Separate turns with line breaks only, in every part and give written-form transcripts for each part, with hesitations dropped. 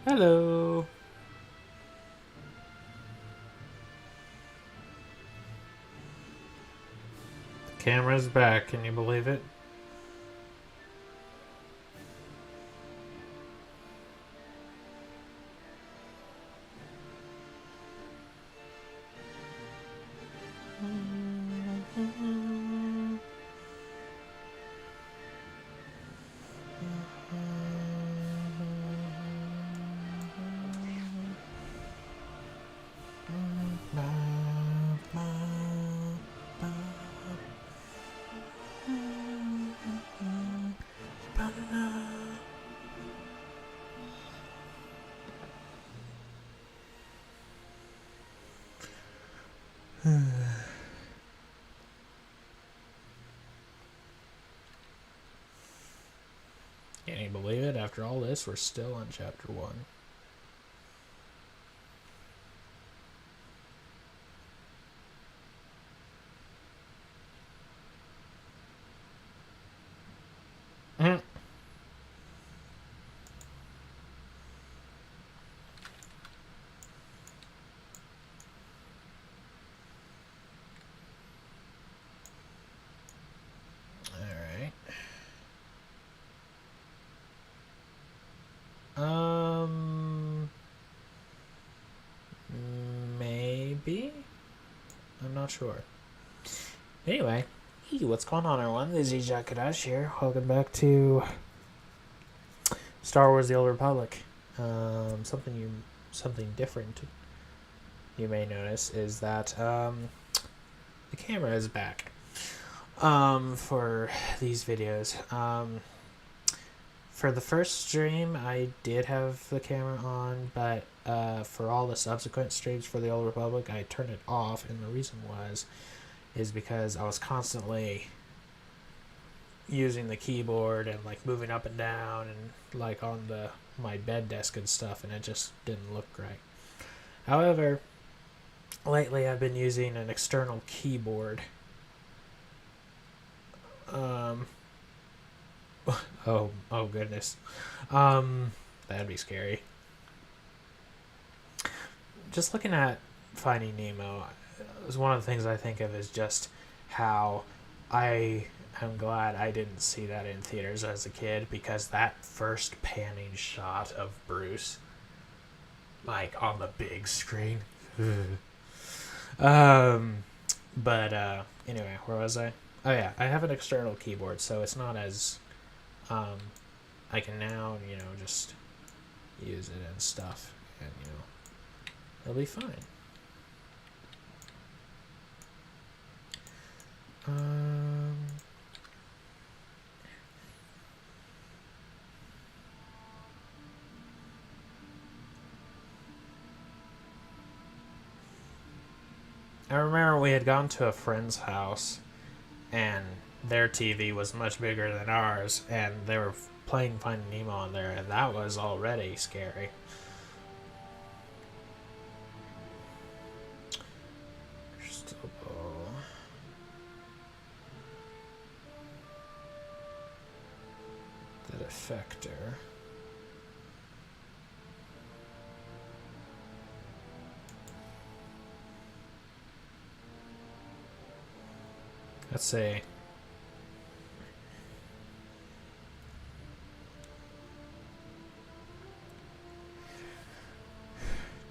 Hello. The camera's back. Can you believe it? Can you believe it? After all this, we're still on chapter 1. Mhm. Alright. Maybe? I'm not sure. Anyway, hey, what's going on, everyone? This is Jakadash here. Welcome back to Star Wars: The Old Republic. Something different you may notice is that the camera is back for these videos. For the first stream, I did have the camera on, but for all the subsequent streams for the Old Republic, I turned it off, and the reason is because I was constantly using the keyboard and like moving up and down and like on my bed desk and stuff, and it just didn't look right. However, lately I've been using an external keyboard. Oh goodness. That'd be scary. Just looking at Finding Nemo, is one of the things I think of is just how I am glad I didn't see that in theaters as a kid, because that first panning shot of Bruce, like on the big screen. But anyway, where was I? Oh yeah, I have an external keyboard, so it's not as I can now just use it and stuff, and it'll be fine. I remember we had gone to a friend's house, and their TV was much bigger than ours, and they were playing Finding Nemo on there, and that was already scary. Crystal ball. The defector. Let's see.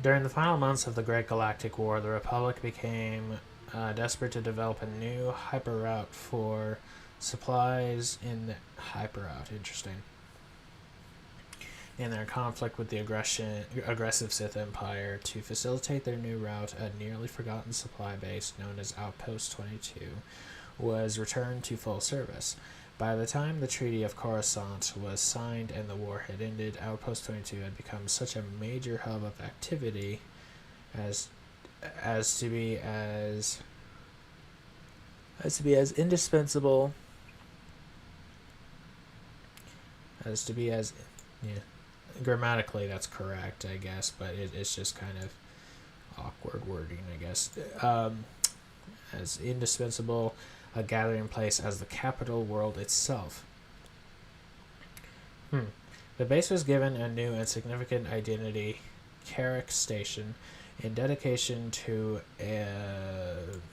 During the final months of the Great Galactic War, the Republic became desperate to develop a new hyperroute for supplies in the hyperroute. Interesting. In their conflict with the aggressive Sith Empire, to facilitate their new route, a nearly forgotten supply base known as Outpost 22 was returned to full service. By the time the Treaty of Coruscant was signed and the war had ended, Outpost 22 had become such a major hub of activity as to be as indispensable as to be as yeah. Grammatically, that's correct, I guess, but it's just kind of awkward wording, I guess. As indispensable a gathering place as the capital world itself. The base was given a new and significant identity, Carrick Station, in dedication to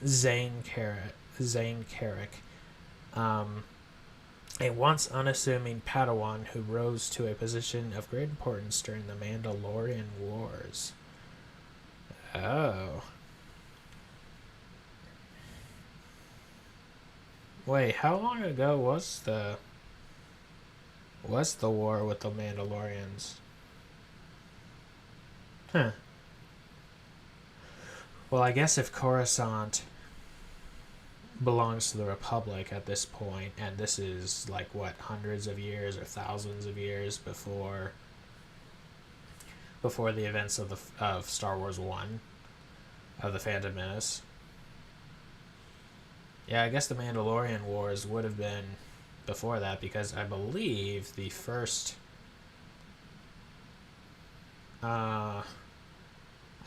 Zane Carrick, a once unassuming Padawan who rose to a position of great importance during the Mandalorian Wars. Oh. Wait, how long ago was the war with the Mandalorians? Huh. Well, I guess if Coruscant belongs to the Republic at this point, and this is like what, hundreds of years or thousands of years before the events of Star Wars 1 of the Phantom Menace. Yeah, I guess the Mandalorian Wars would have been before that, because I believe the first I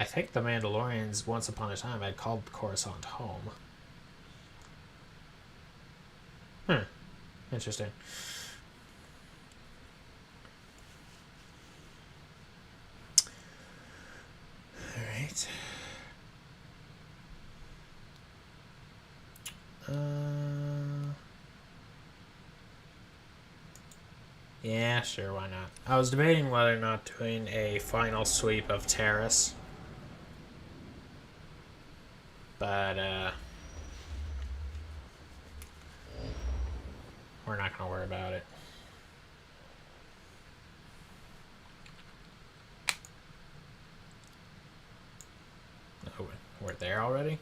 think the Mandalorians once upon a time had called Coruscant home. Interesting. Alright. Yeah, sure, why not? I was debating whether or not doing a final sweep of Terrace. But, we're not going to worry about it. Oh, we're there already?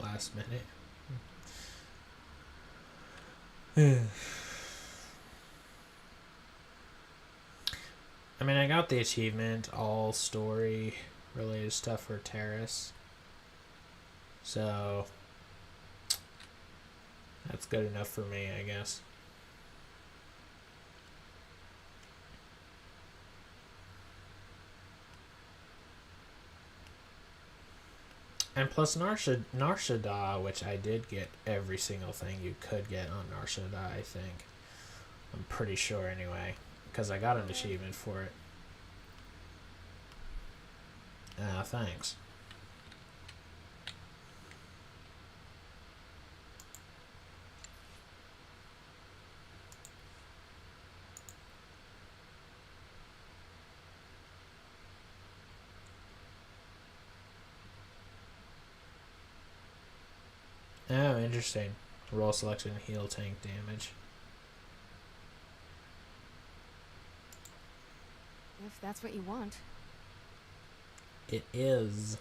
Last minute. I mean, I got the achievement, all story related stuff for Terrace. So that's good enough for me, I guess. And plus Nar Shaddaa, which I did get every single thing you could get on Nar Shaddaa, I think. I'm pretty sure anyway, because I got an achievement for it. Thanks. Oh, interesting. Roll selection, heal tank damage.
If that's what you want.
It is.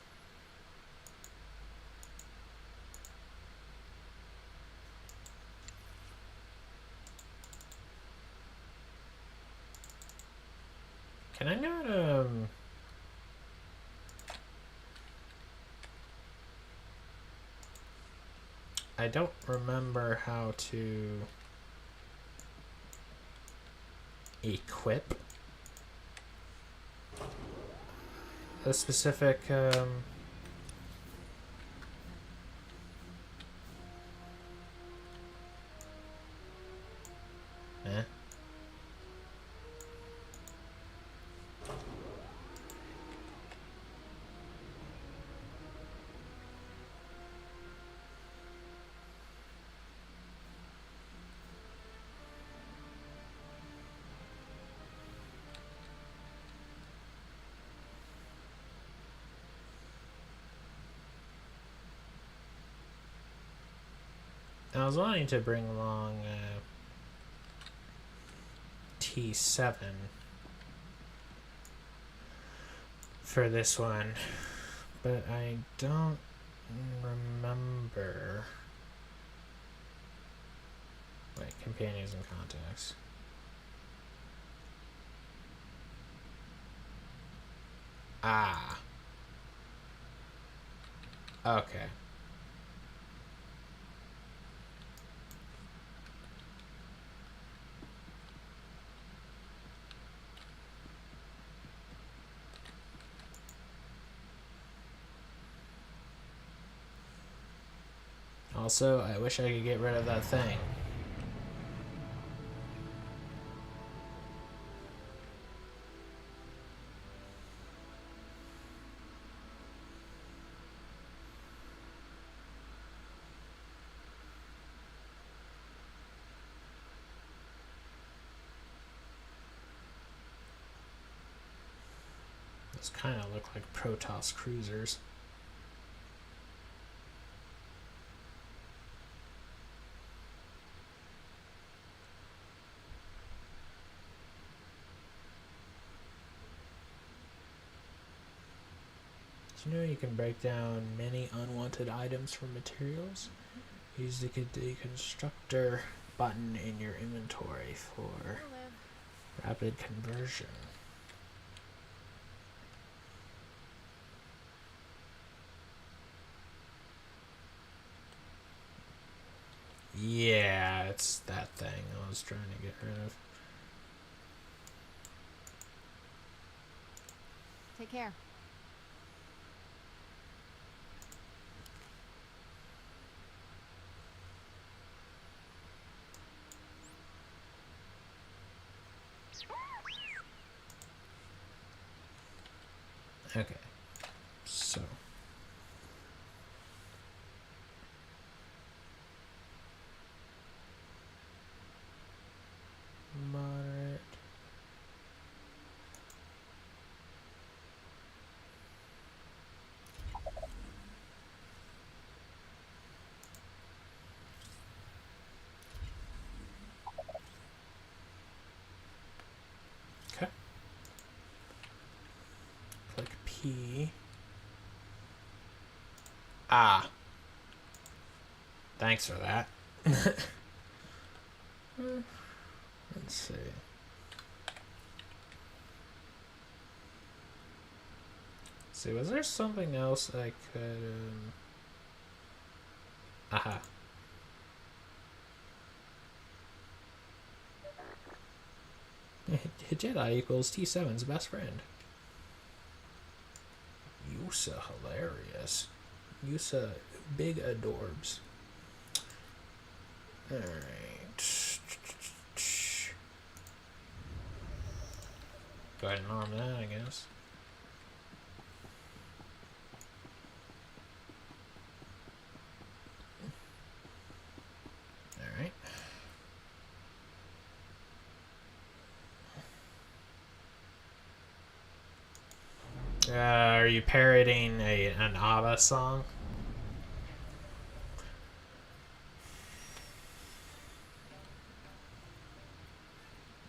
Can I not, I don't remember how to equip a specific, Eh? I was wanting to bring along T7 for this one, but I don't remember. Wait. companions and contacts. Ah. Okay. Also, I wish I could get rid of that thing. Those kind of look like Protoss cruisers. Did you know you can break down many unwanted items from materials? Use the deconstructor button in your inventory for rapid conversion. Yeah, it's that thing I was trying to get rid of.
Take care.
Okay, so moderate. Okay. Click P. Ah. Thanks for that. Let's see. See, was there something else I could... Aha. Jedi equals T7's best friend. Yusa hilarious. Yusa big adorbs. Alright. Go ahead and arm that, I guess. Alright. Are you parroting an ABBA song?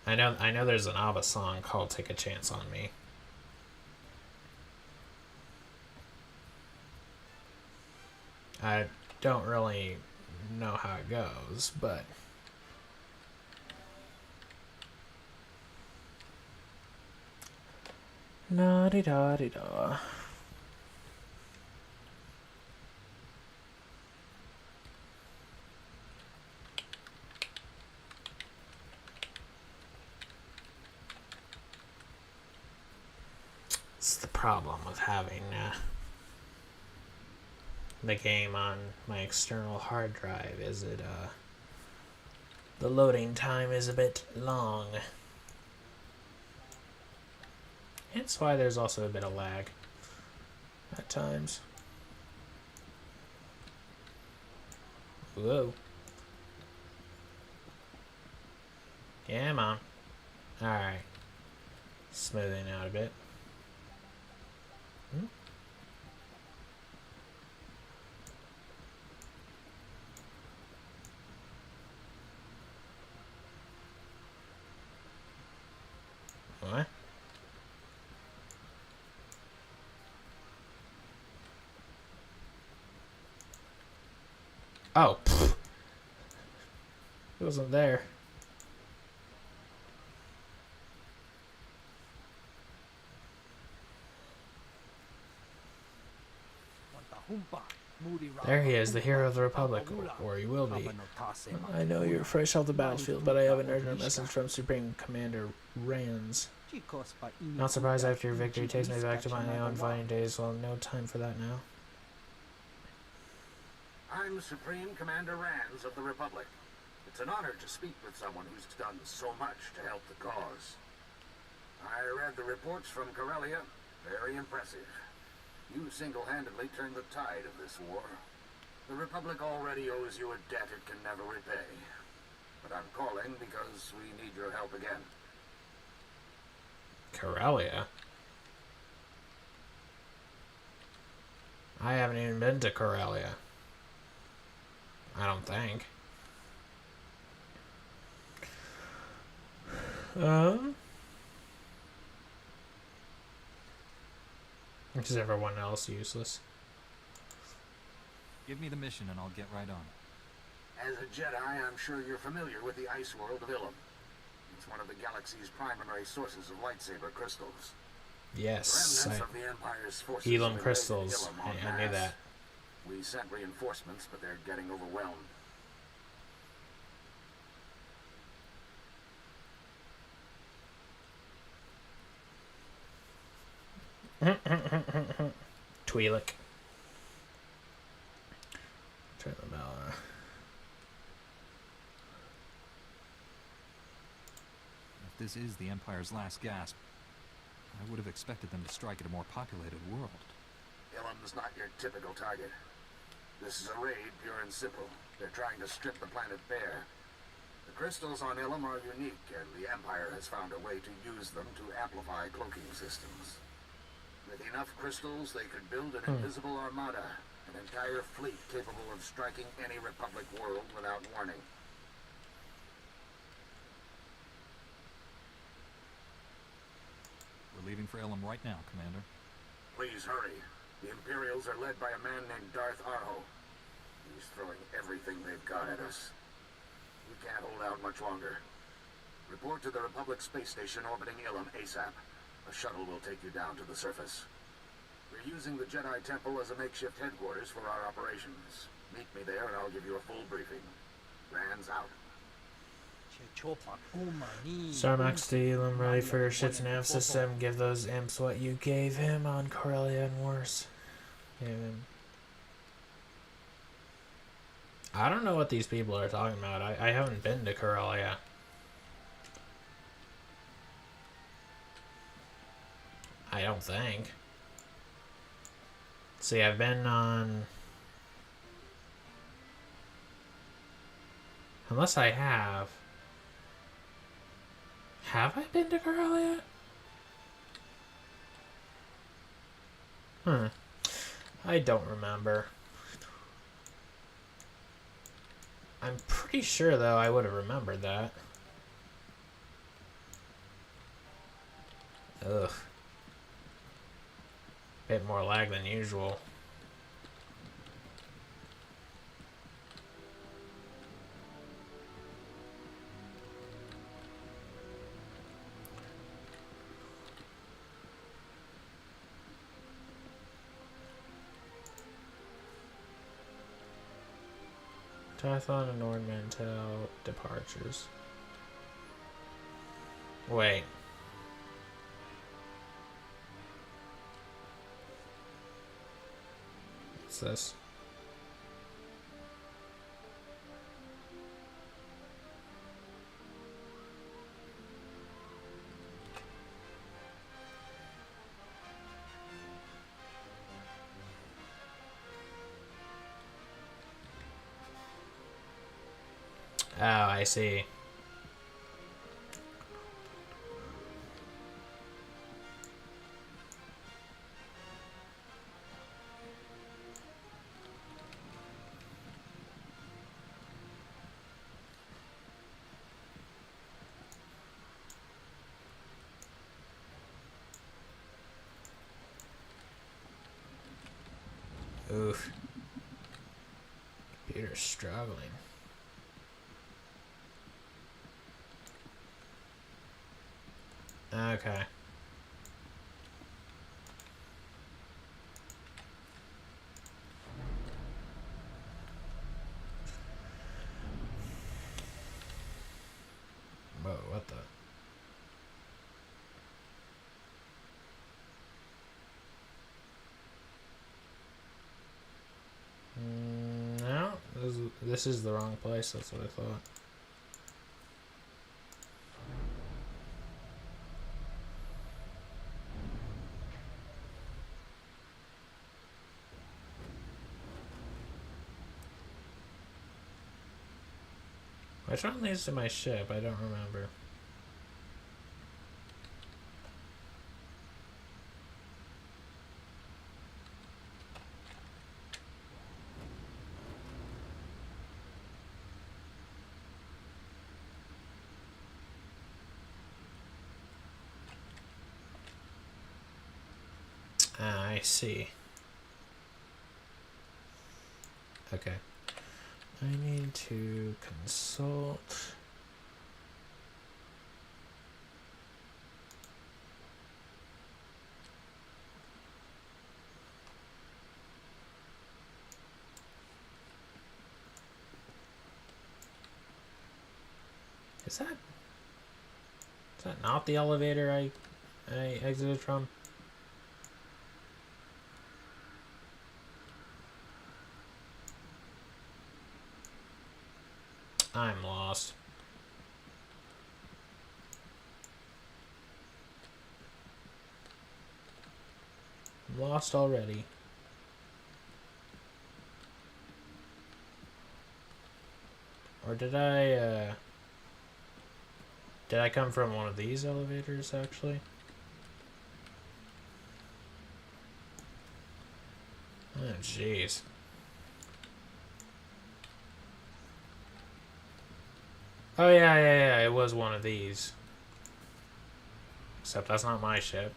I know there's an ABBA song called Take a Chance on Me. I don't really know how it goes, but la-di-da-di-da. It's the problem with having the game on my external hard drive is it the loading time is a bit long. Hence why there's also a bit of lag at times. Whoa. Yeah, Mom. Alright. Smoothing out a bit. Hmm? What? Oh, pfft. It wasn't there. There he is, the hero of the Republic, or he will be. I know you're fresh off the battlefield, but I have an urgent message from Supreme Commander Rans. Not surprised after your victory takes me back to my own fighting days. Well, no time for that now.
I'm Supreme Commander Rans of the Republic. It's an honor to speak with someone who's done so much to help the cause. I read the reports from Corellia. Very impressive. You single-handedly turned the tide of this war. The Republic already owes you a debt it can never repay. But I'm calling because we need your help again.
Corellia? I haven't even been to Corellia. I don't think. Is everyone else useless?
Give me the mission and I'll get right on it.
As a Jedi, I'm sure you're familiar with the ice world of Ilum. It's one of the galaxy's primary sources of lightsaber crystals.
Yes,
Remnants of the Empire's forces
Ilum
have
crystals.
invaded Ilum en
I knew
masse.
that.
We sent reinforcements, but they're getting overwhelmed.
Twi'lek. Turn the bell on.
If this is the Empire's last gasp, I would have expected them to strike at a more populated world.
Ilum's not your typical target. This is a raid, pure and simple. They're trying to strip the planet bare. The crystals on Ilum are unique, and the Empire has found a way to use them to amplify cloaking systems. With enough crystals, they could build an invisible armada, an entire fleet capable of striking any Republic world without warning.
We're leaving for Ilum right now, Commander.
Please hurry. The Imperials are led by a man named Darth Arho. He's throwing everything they've got at us. We can't hold out much longer. Report to the Republic space station orbiting Ilum ASAP. A shuttle will take you down to the surface. We're using the Jedi Temple as a makeshift headquarters for our operations. Meet me there and I'll give you a full briefing. Rand's out.
Starmax to Elam, ready for your ship's nav system. Give those imps what you gave him on Corellia and worse. I don't know what these people are talking about. I haven't been to Corellia. I don't think. See, I've been on... Unless I have... Have I been to Corellia? I don't remember. I'm pretty sure, though, I would have remembered that. Ugh. Bit more lag than usual. Tython and Ord Mantell departures. Wait. What's this? Oh, I see. Oof. Computer's struggling. Okay. This is the wrong place. That's what I thought. Which one leads to my ship? I don't remember. Ah, I see. Okay. I need to consult. Is that not the elevator I exited from? I'm lost. I'm lost already. Or did I come from one of these elevators actually? Oh jeez. Oh yeah, it was one of these. Except that's not my ship.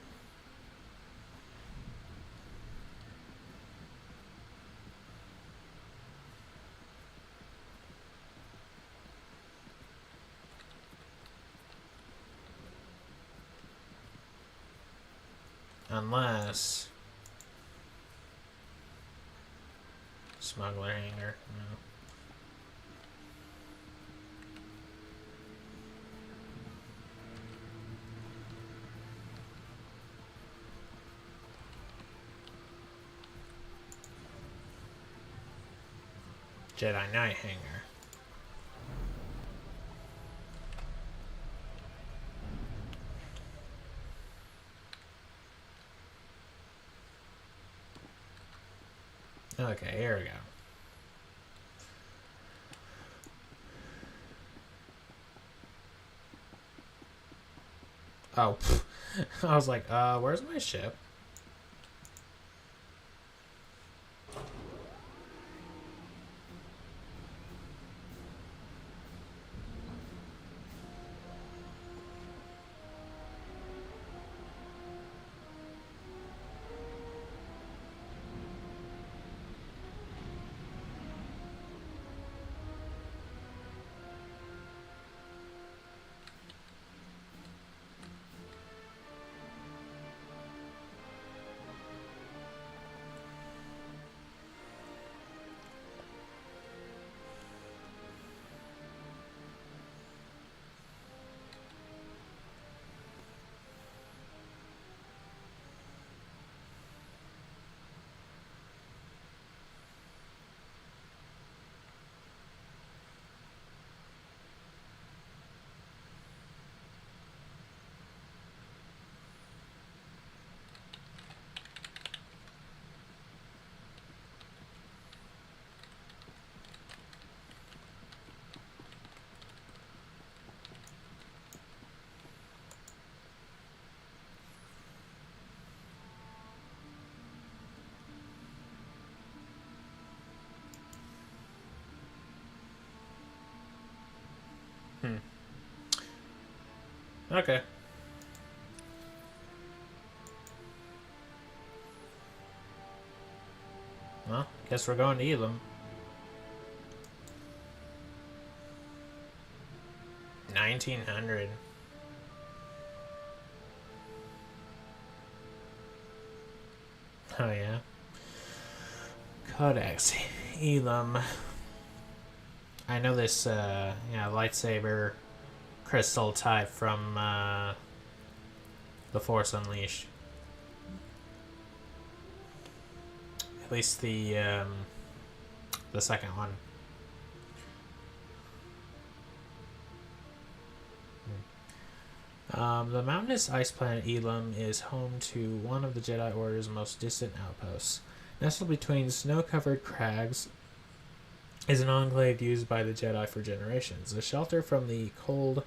Unless... Smuggler hangar, no. Jedi Knight hangar. Okay, here we go. Oh, I was like, where's my ship? Okay. Well, guess we're going to Elam. 1900. Oh yeah. Codex. Elam. I know this, lightsaber crystal type from, The Force Unleashed. At least the second one. The mountainous ice planet Elam is home to one of the Jedi Order's most distant outposts. Nestled between snow-covered crags is an enclave used by the Jedi for generations, a shelter from the cold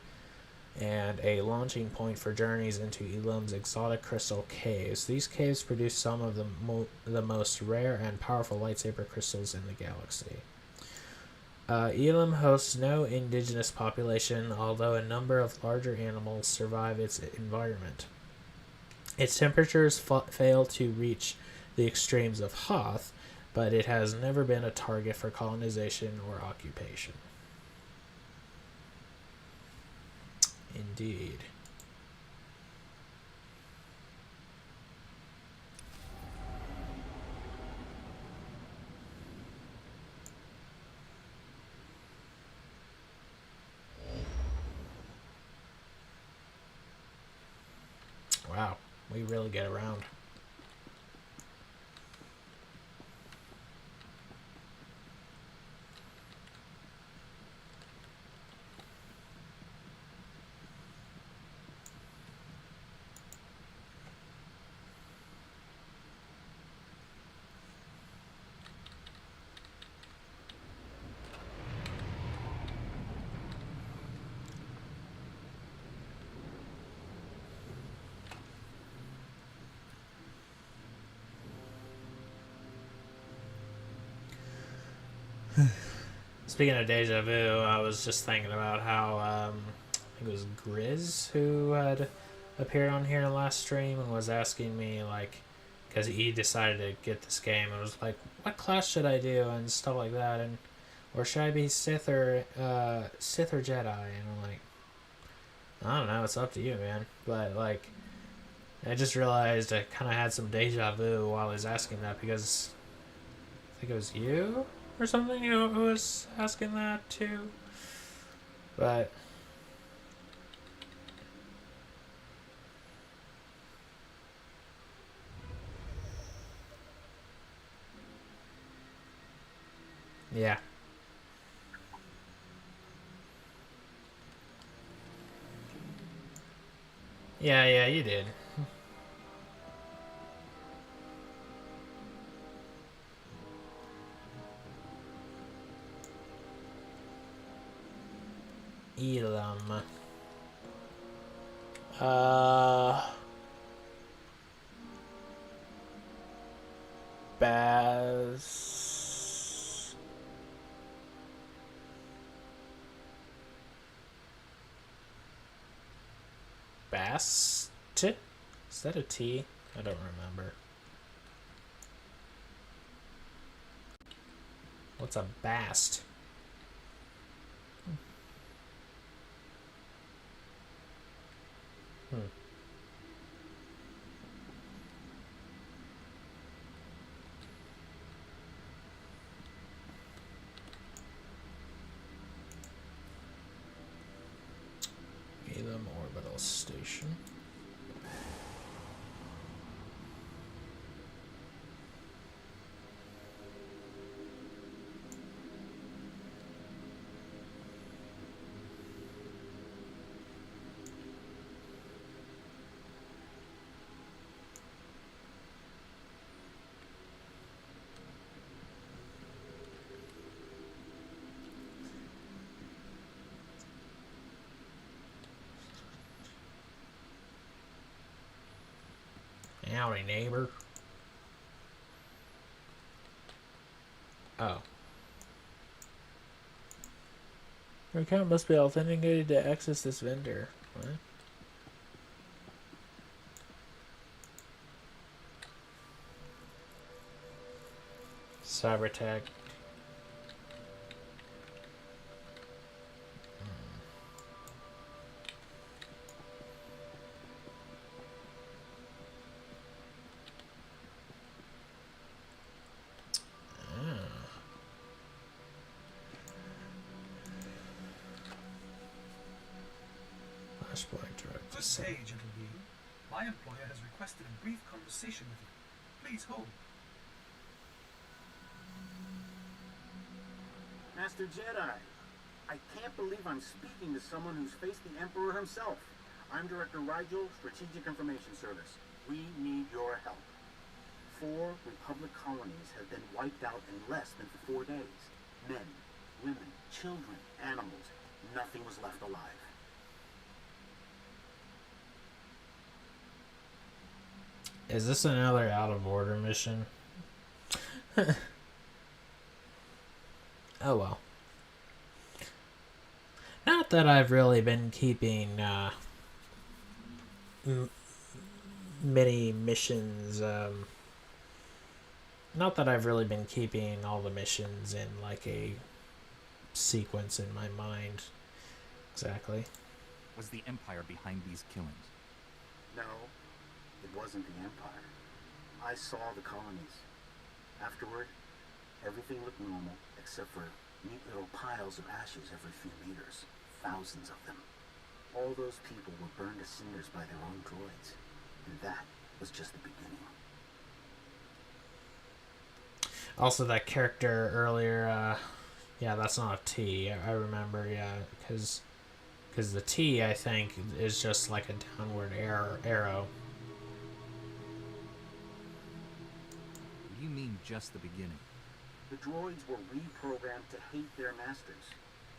and a launching point for journeys into Elam's exotic crystal caves. These caves produce some of the most rare and powerful lightsaber crystals in the galaxy. Elam hosts no indigenous population, although a number of larger animals survive its environment. Its temperatures fail to reach the extremes of Hoth, but it has never been a target for colonization or occupation. Indeed. Wow, we really get around. Speaking of deja vu, I was just thinking about how I think it was Grizz who had appeared on here in the last stream and was asking me, like, because he decided to get this game and was like, what class should I do and stuff like that, and or should I be Sith or Jedi? And I'm like, I don't know, it's up to you, man. But like, I just realized I kind of had some deja vu while I was asking that, because I think it was you or something who was asking that too. But yeah. Yeah, you did. Elam. Baz. Bast? Is that a T? I don't remember. What's a bast? Elam Orbital Station. Howdy, neighbor. Oh. Your account must be authenticated to access this vendor. What? Cyber attack.
Good day, gentlemen. My employer has requested a brief conversation with you. Please hold.
Master Jedi, I can't believe I'm speaking to someone who's faced the Emperor himself. I'm Director Rigel, Strategic Information Service. We need your help. 4 Republic colonies have been wiped out in less than 4 days. Men, women, children, animals. Nothing was left alive.
Is this another out of order mission? Oh well. Not that I've really been keeping many missions. Not that I've really been keeping all the missions in like a sequence in my mind. Exactly.
Was the Empire behind these killings?
No, it wasn't the Empire. I saw the colonies. Afterward, everything looked normal, except for neat little piles of ashes every few meters. Thousands of them. All those people were burned to cinders by their own droids. And that was just the beginning.
Also, that character earlier, yeah, that's not a T. I remember, yeah, because the T, I think, is just like a downward arrow.
You mean just the beginning?
The droids were reprogrammed to hate their masters.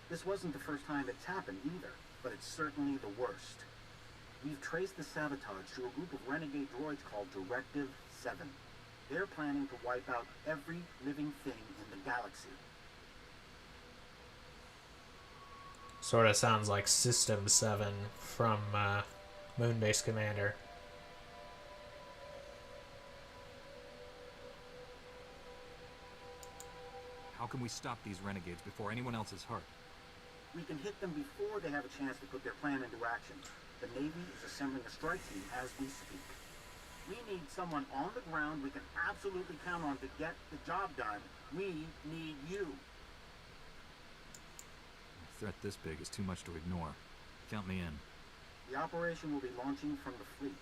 This wasn't the first time it's happened either, but it's certainly the worst. We've traced the sabotage to a group of renegade droids called Directive 7. They're planning to wipe out every living thing in the galaxy.
Sort of sounds like System 7 from Moonbase Commander.
How can we stop these renegades before anyone else is hurt?
We can hit them before they have a chance to put their plan into action. The Navy is assembling a strike team as we speak. We need someone on the ground we can absolutely count on to get the job done. We need you.
A threat this big is too much to ignore. Count me in.
The operation will be launching from the fleet.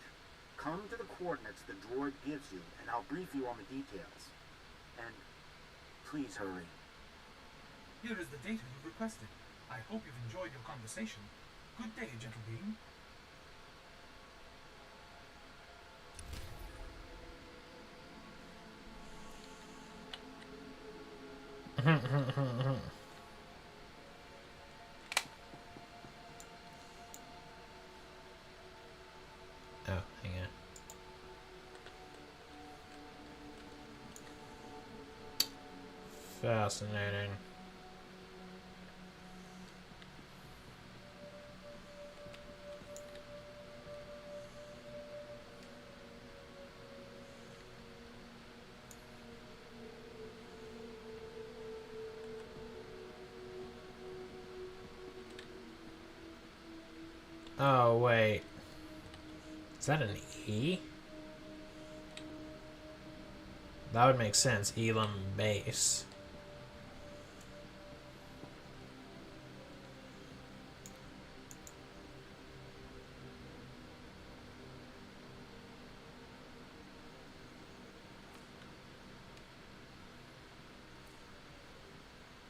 Come to the coordinates the droid gives you, and I'll brief you on the details. And please hurry.
Here is the data you requested. I hope you've enjoyed your conversation. Good day, gentle being.
Oh, hang on. Fascinating. Oh, wait. Is that an E? That would make sense. Elam base.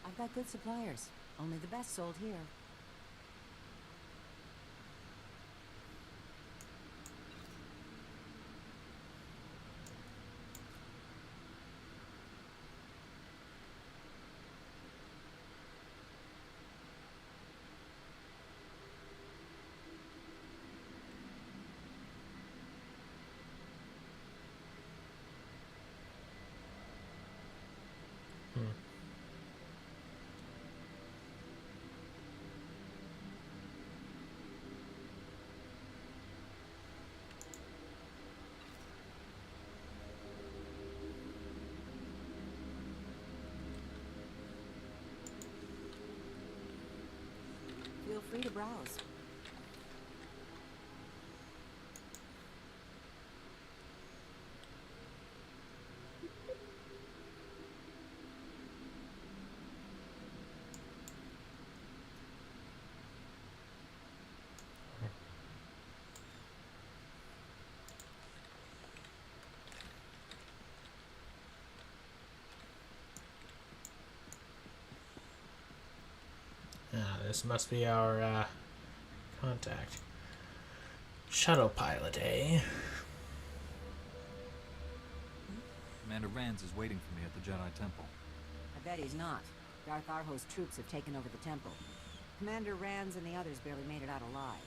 I've got good suppliers. Only the best sold here. Feel free to browse.
Ah, this must be our contact. Shuttle pilot, eh?
Commander Rands is waiting for me at the Jedi Temple.
I bet he's not. Darth Arho's troops have taken over the temple. Commander Rands and the others barely made it out alive.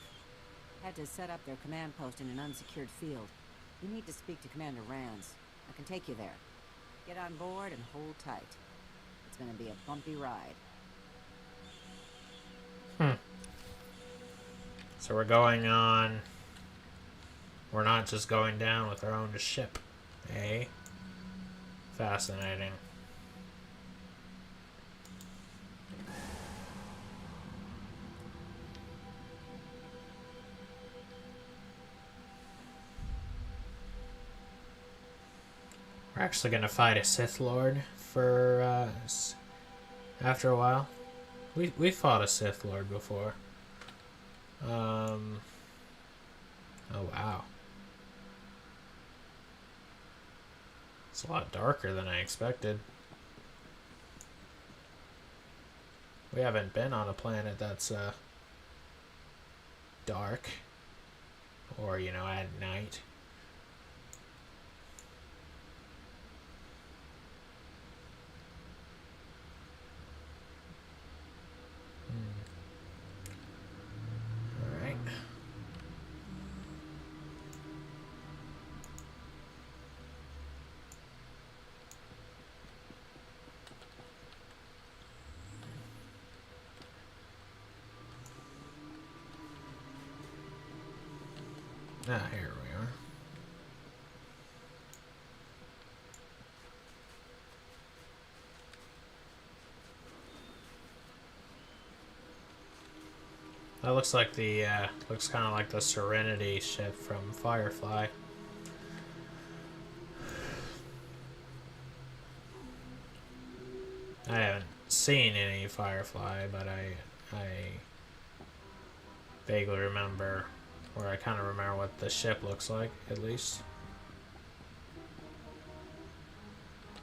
Had to set up their command post in an unsecured field. You need to speak to Commander Rands. I can take you there. Get on board and hold tight. It's gonna be a bumpy ride.
So we're going on... We're not just going down with our own ship, eh? Fascinating. We're actually gonna fight a Sith Lord for after a while. We fought a Sith Lord before. Oh wow. It's a lot darker than I expected. We haven't been on a planet that's dark or, you know, at night. Alright. Ah, here we are. That looks like the, looks kind of like the Serenity ship from Firefly. I haven't seen any Firefly, but I vaguely remember, or I kind of remember what the ship looks like, at least.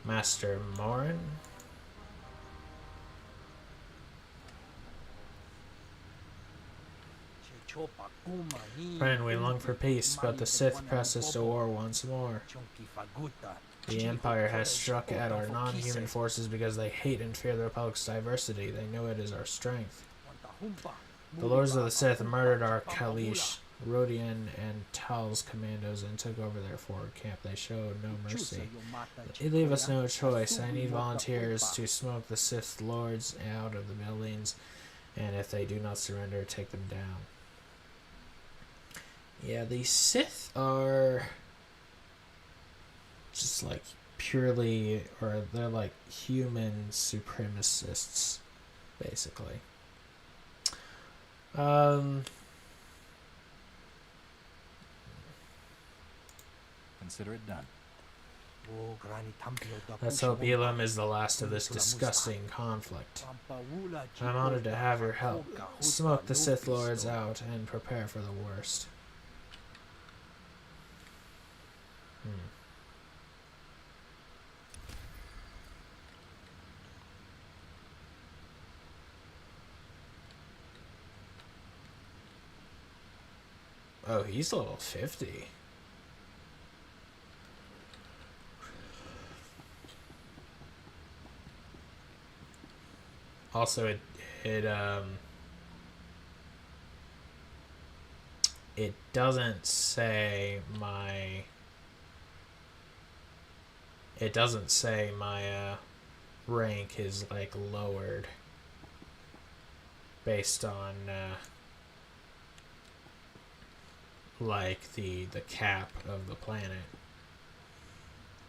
Master Morin. Friend, we long for peace, but the Sith press us to war once more. The Empire has struck at our non-human forces because they hate and fear the Republic's diversity. They know it is our strength. The Lords of the Sith murdered our Kalish, Rodian, and Tal's commandos and took over their forward camp. They showed no mercy. They leave us no choice. I need volunteers to smoke the Sith Lords out of the buildings, and if they do not surrender, take them down. Yeah, the Sith are just like purely, or they're like human supremacists, basically.
Consider it done.
Let's hope Elam is the last of this disgusting conflict. I'm honored to have your help. Smoke the Sith Lords out and prepare for the worst. Oh, he's level 50. Also, it doesn't say my rank is like lowered based on like the cap of the planet,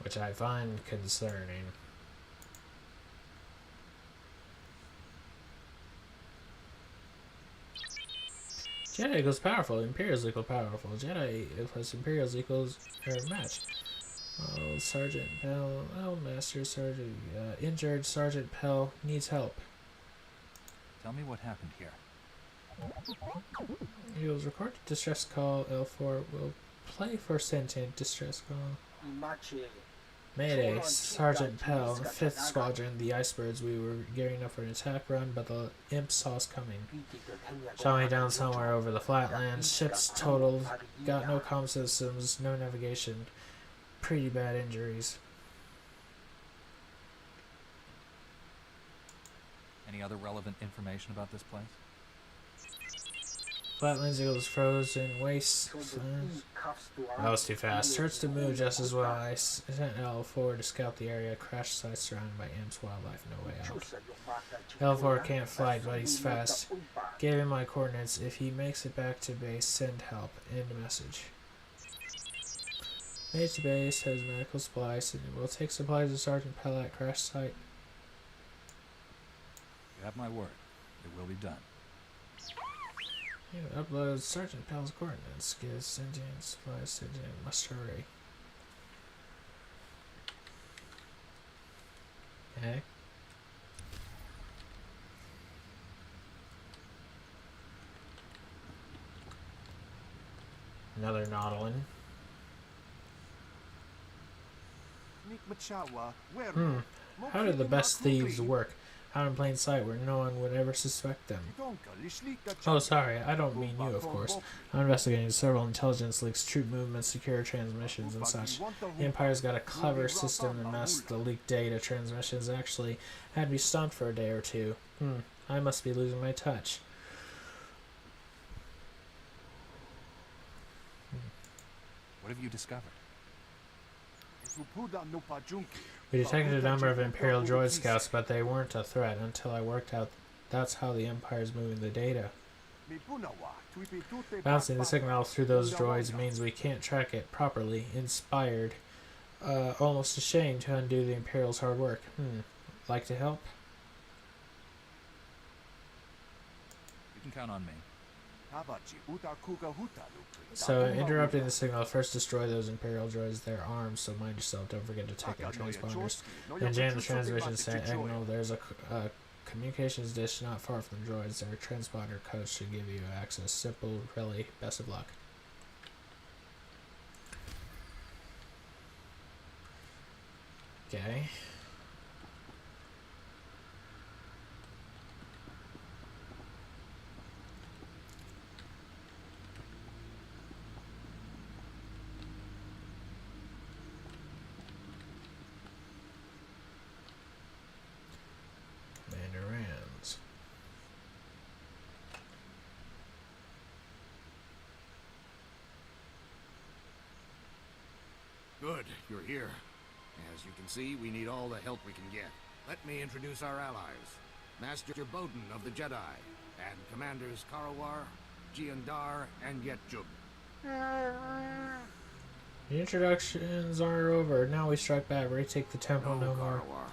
which I find concerning. Jedi equals powerful, Imperials equal powerful. Jedi plus Imperials equals fair match. Oh, Sergeant Pell. Oh, Master Sergeant. Injured Sergeant Pell needs help.
Tell me what happened here.
Eagles record distress call. L4 will play for sentient distress call.
Mache,
Mayday, Sergeant Pell, 5th Squadron, the Icebergs. We were gearing up for an attack run, but the imps saw us coming. Shot me down somewhere over the flatlands. Ships totaled. Got no comm systems, no navigation. Pretty bad injuries.
Any other relevant information about this place?
Flatlands equals frozen waste. That was too fast. Starts to move just as well. I sent L4 to scout the area. Crash site surrounded by imps, wildlife, no way out. L4 can't fly, but he's fast. Gave him my coordinates. If he makes it back to base, send help. End message. Made to base, has medical supplies, and we'll take supplies to Sergeant Pell at crash site.
You have my word. It will be done.
Upload Sergeant Pell's coordinates. Give sentient supplies, sentient must hurry. Okay. Another Nautilin. How do the best thieves work? Out in plain sight where no one would ever suspect them. Oh, sorry, I don't mean you, of course. I'm investigating several intelligence leaks, troop movements, secure transmissions, and such. The Empire's got a clever system to mask the leaked data transmissions. Actually, had me stumped for a day or two. I must be losing my touch.
What have you discovered?
We detected a number of Imperial droid scouts, but they weren't a threat until I worked out that's how the Empire's moving the data. Bouncing the signal through those droids means we can't track it properly. Inspired. Almost ashamed to undo the Imperial's hard work. Like to help?
You can count on me.
So, interrupting the signal, first destroy those Imperial droids. They're armed, so mind yourself. Don't forget to take out transponders. Then jam the transmission signal. There's a communications dish not far from the droids. Their transponder codes should give you access. Simple, really. Best of luck. Okay.
Good, you're here. As you can see, we need all the help we can get. Let me introduce our allies. Master Bowden of the Jedi, and Commanders Karawar, Giandar, and Yetjub.
The introductions are over. Now we strike back. Retake the temple no more.
Karawar.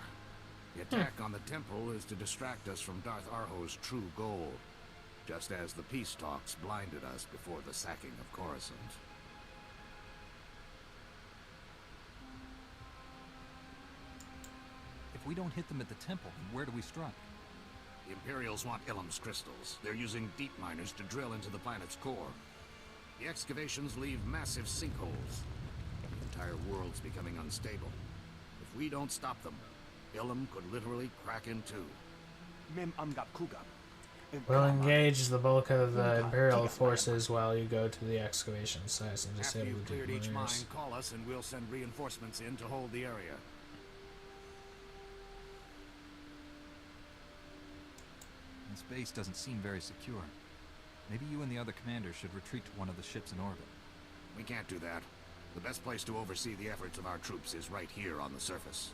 The attack on the temple is to distract us from Darth Arho's true goal, just as the peace talks blinded us before the sacking of Coruscant.
If we don't hit them at the temple, then where do we strike?
The Imperials want Ilum's crystals. They're using deep miners to drill into the planet's core. The excavations leave massive sinkholes. The entire world's becoming unstable. If we don't stop them, Ilum could literally crack in two.
We'll engage the bulk of the Imperial forces while you go to the excavation sites and
After
disable
you've
the
cleared each mine,
miners.
call us and we'll send reinforcements in to hold the area.
This base doesn't seem very secure. Maybe you and the other commanders should retreat to one of the ships in orbit.
We can't do that. The best place to oversee the efforts of our troops is right here on the surface.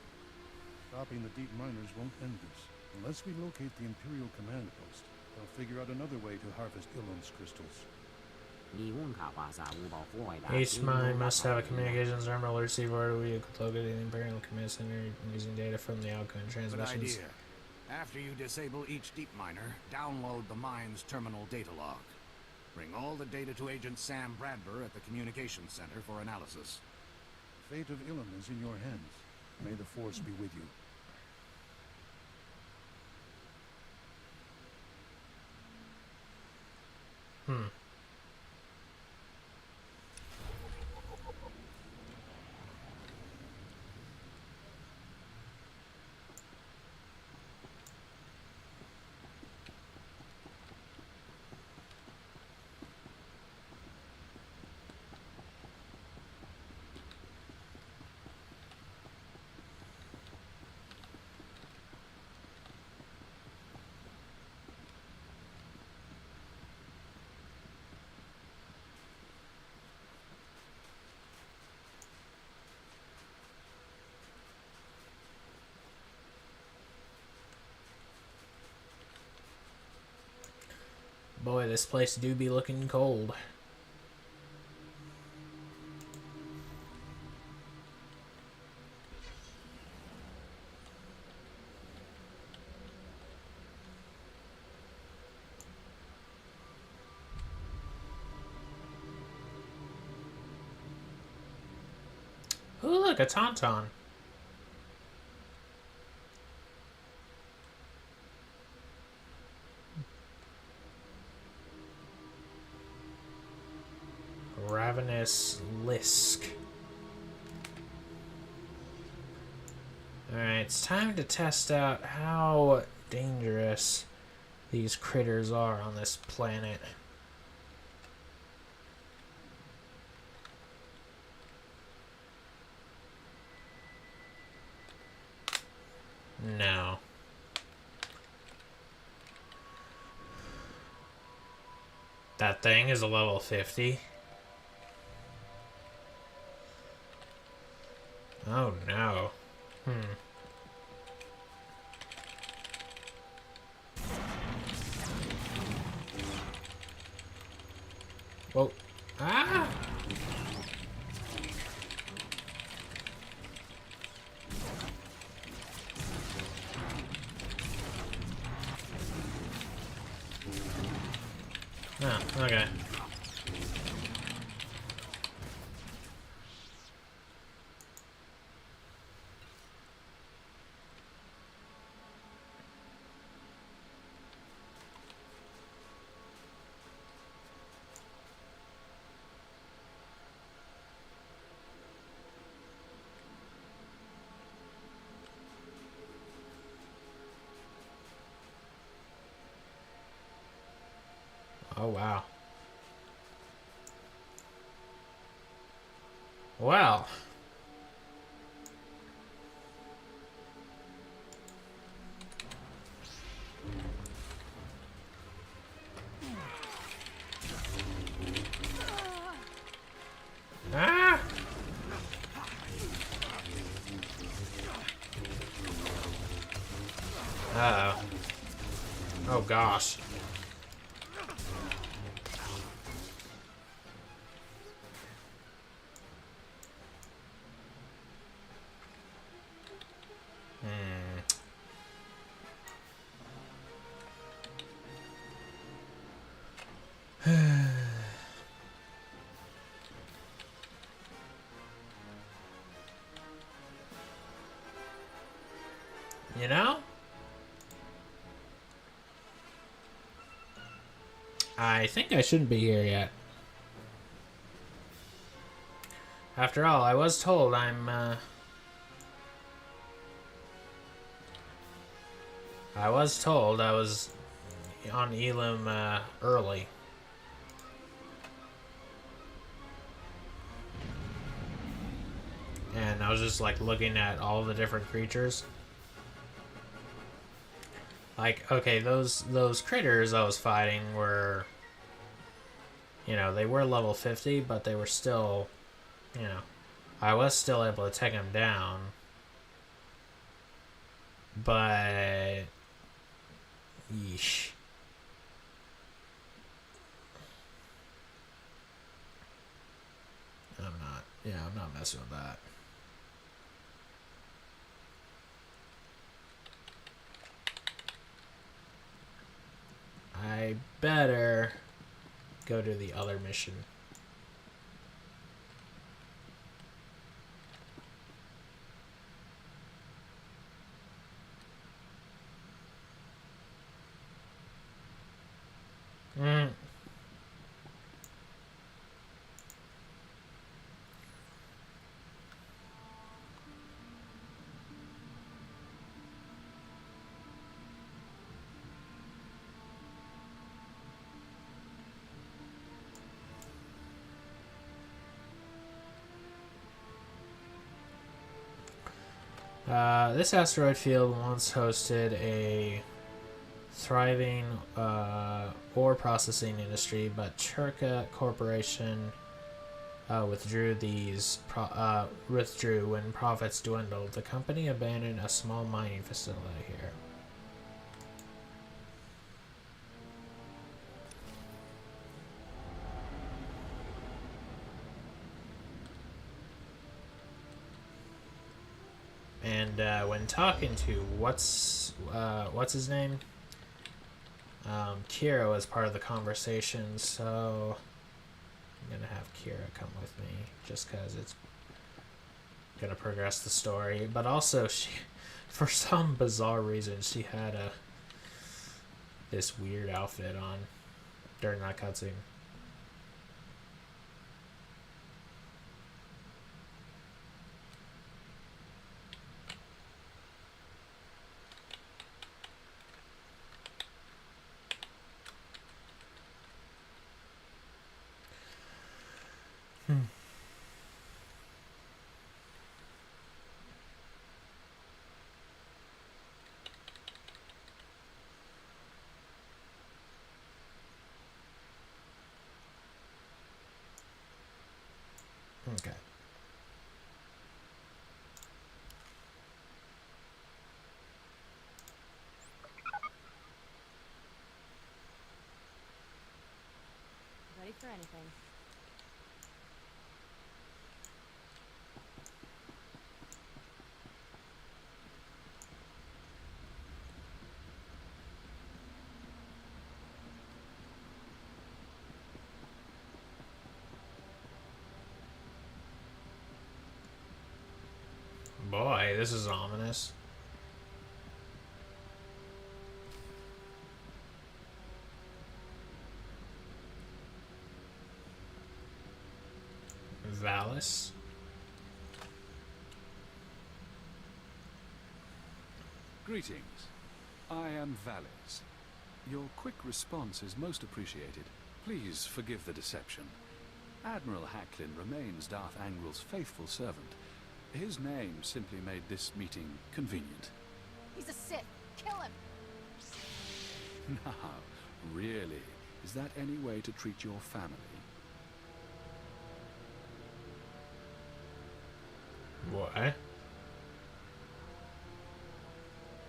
Stopping the deep miners won't end this. Unless we locate the Imperial command post, they'll figure out another way to harvest Ilum's crystals.
Each mine must have a communications terminal receiver. We could locate the Imperial command center using data from the outgoing
Good
transmissions.
idea. After you disable each deep miner, download the mine's terminal data log. Bring all the data to Agent Sam Bradber at the Communications Center for analysis.
The fate of Ilum is in your hands. May the Force be with you.
Boy, this place do be looking cold. Ooh, look, a tauntaun. Ravenous Lisk. Alright, it's time to test out how dangerous these critters are on this planet. No. That thing is a level 50. Oh no. Whoa. Ah! Oh, okay. Oh, wow. Well. Ah! Uh-oh. Oh, gosh. You know? I think I shouldn't be here yet. After all, I was told I was told I was on Elim early. And I was just like looking at all the different creatures. Like, okay, those critters I was fighting were, you know, they were level 50, but they were still, you know, I was still able to take them down. But, yeesh. I'm not messing with that. I better go to the other mission. This asteroid field once hosted a thriving ore processing industry, but Churka Corporation withdrew when profits dwindled. The company abandoned a small mining facility here. And when talking to what's his name, Kira was part of the conversation, so I'm gonna have Kira come with me just because it's gonna progress the story. But also, she, for some bizarre reason, she had this weird outfit on during that cutscene. Okay.
Ready for anything.
Boy, this is ominous. Valis.
Greetings. I am Valis. Your quick response is most appreciated. Please forgive the deception. Admiral Hacklin remains Darth Angrel's faithful servant. His name simply made this meeting convenient.
He's a Sith. Kill him.
Now, really, is that any way to treat your family?
What?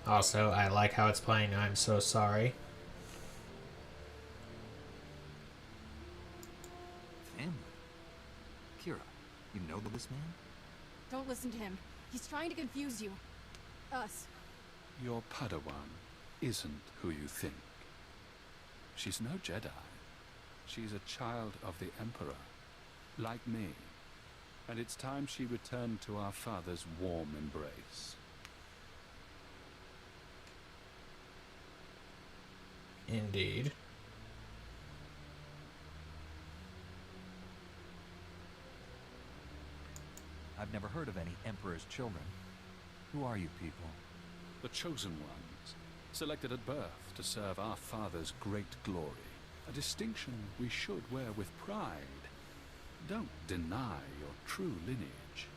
Also, I like how it's playing I'm So Sorry.
Family? Kira, you know this man?
Don't listen to him. He's trying to confuse you. Us.
Your Padawan isn't who you think. She's no Jedi. She's a child of the Emperor, like me. And it's time she returned to our father's warm embrace.
Indeed.
I've never heard of any Emperor's children. Who are you people?
The chosen ones, selected at birth to serve our father's great glory. A distinction we should wear with pride. Don't deny your true lineage.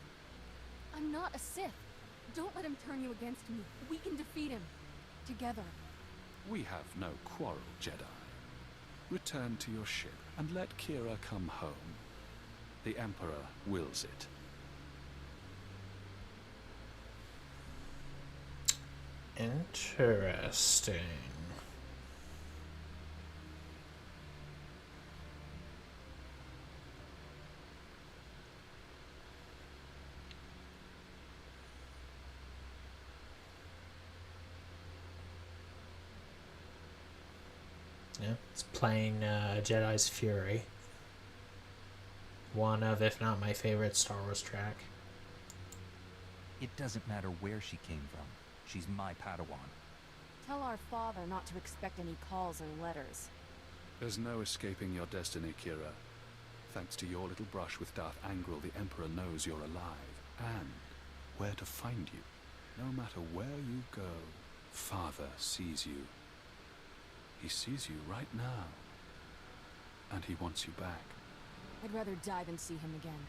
I'm not a Sith. Don't let him turn you against me. We can defeat him. Together.
We have no quarrel, Jedi. Return to your ship and let Kira come home. The Emperor wills it.
Interesting. Yeah, it's playing Jedi's Fury. One of, if not my favorite Star Wars track.
It doesn't matter where she came from. She's my Padawan.
Tell our father not to expect any calls or letters.
There's no escaping your destiny, Kira. Thanks to your little brush with Darth Angrel, the Emperor knows you're alive, and where to find you. No matter where you go, Father sees you. He sees you right now, and he wants you back.
I'd rather die than see him again.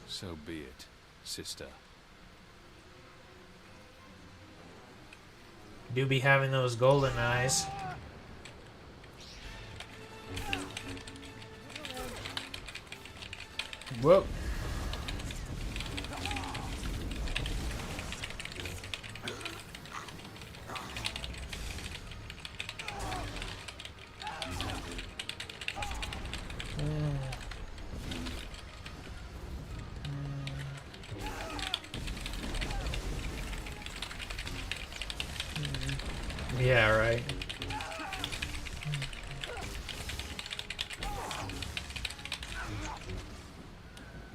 So be it, sister.
Do be having those golden eyes. Whoa. Yeah, right.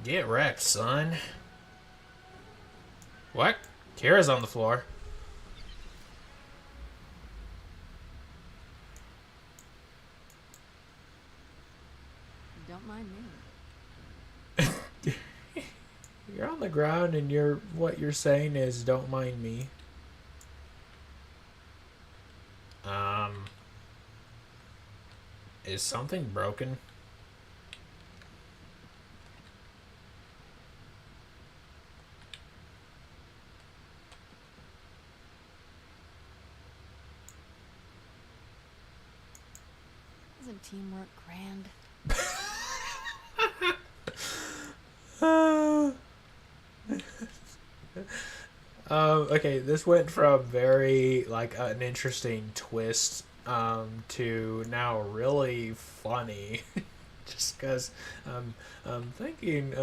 Get wrecked, son. What? Kira's on the floor.
Don't mind me.
You're on the ground and what you're saying is don't mind me. Is something broken?
Isn't teamwork grand?
Okay, this went from very like an interesting twist to now really funny, just because I'm thinking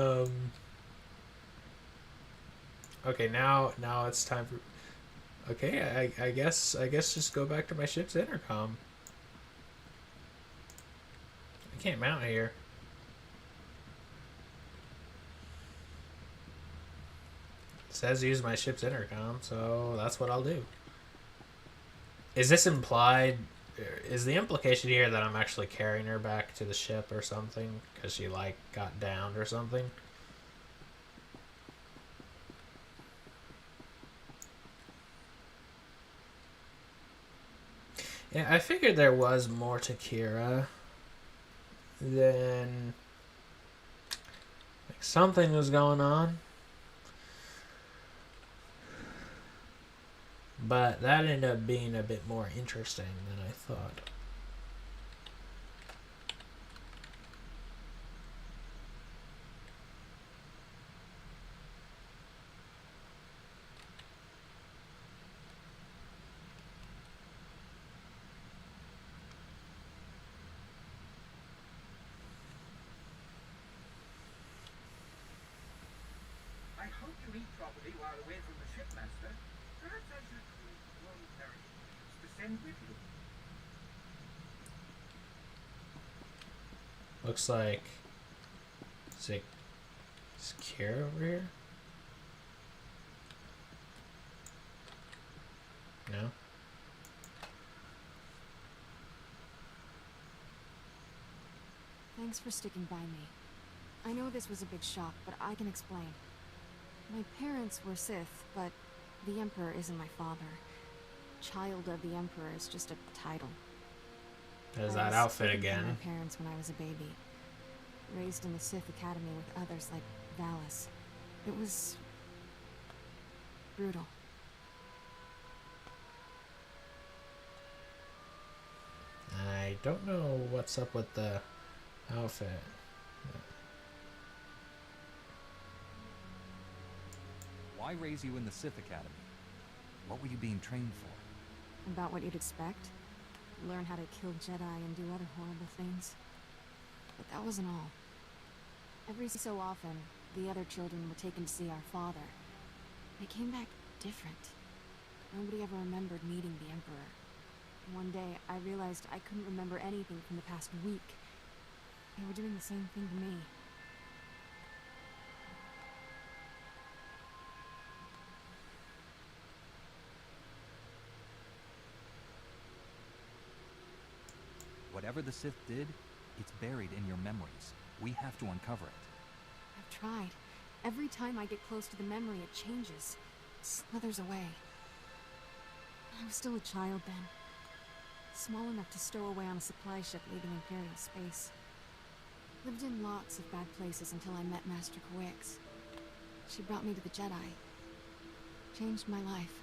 okay, now it's time for okay, I guess just go back to my ship's intercom. I can't mount here. It says use my ship's intercom, so that's what I'll do. Is this implied? Is the implication here that I'm actually carrying her back to the ship or something? Because she, like, got downed or something? Yeah, I figured there was more to Kira than... like, something was going on. But that ended up being a bit more interesting than I thought.
I hope you eat properly while away from the shipmaster. Perhaps I should Harry to send with you.
Looks like... Is Kira over here? No?
Thanks for sticking by me. I know this was a big shock, but I can explain. My parents were Sith, but the Emperor isn't my father. Child of the Emperor is just a title.
There's
I
that
was
outfit
taken from
again.
my parents when I was a baby. Raised in the Sith Academy with others like Valis. It was... brutal.
I don't know what's up with the outfit.
Why raise you in the Sith Academy? What were you being trained for?
About what you'd expect. Learn how to kill Jedi and do other horrible things. But that wasn't all. Every so often, the other children were taken to see our father. They came back different. Nobody ever remembered meeting the Emperor. One day, I realized I couldn't remember anything from the past week. They were doing the same thing to me.
Whatever the Sith did, it's buried in your memories. We have to uncover it.
I've tried. Every time I get close to the memory, it changes. Slithers away. I was still a child then. Small enough to stow away on a supply ship leaving Imperial space. Lived in lots of bad places until I met Master Kawix. She brought me to the Jedi. Changed my life.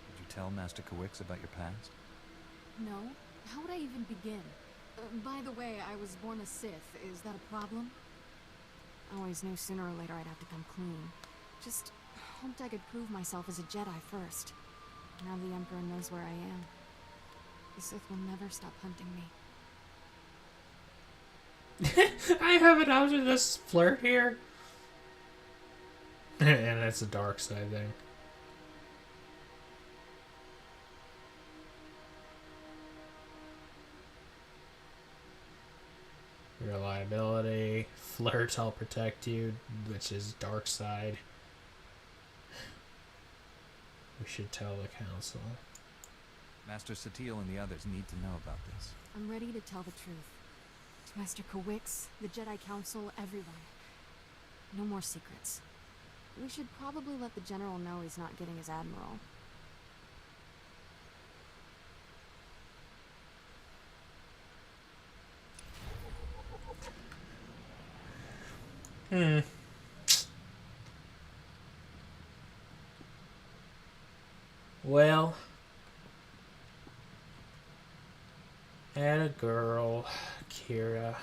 Did you tell Master Kawix about your past?
No? How would I even begin? By the way, I was born a Sith. Is that a problem? I always knew sooner or later I'd have to come clean. Just hoped I could prove myself as a Jedi first. Now the Emperor knows where I am. The Sith will never stop hunting me.
I have an option to flirt here. And that's a dark side thing. Reliability. Flirt, I'll protect you, which is dark side. We should tell the council.
Master Satil and the others need to know about this.
I'm ready to tell the truth. To Master Kawix, the Jedi Council, everyone. No more secrets. We should probably let the General know he's not getting his Admiral.
Well, and a girl, Kira.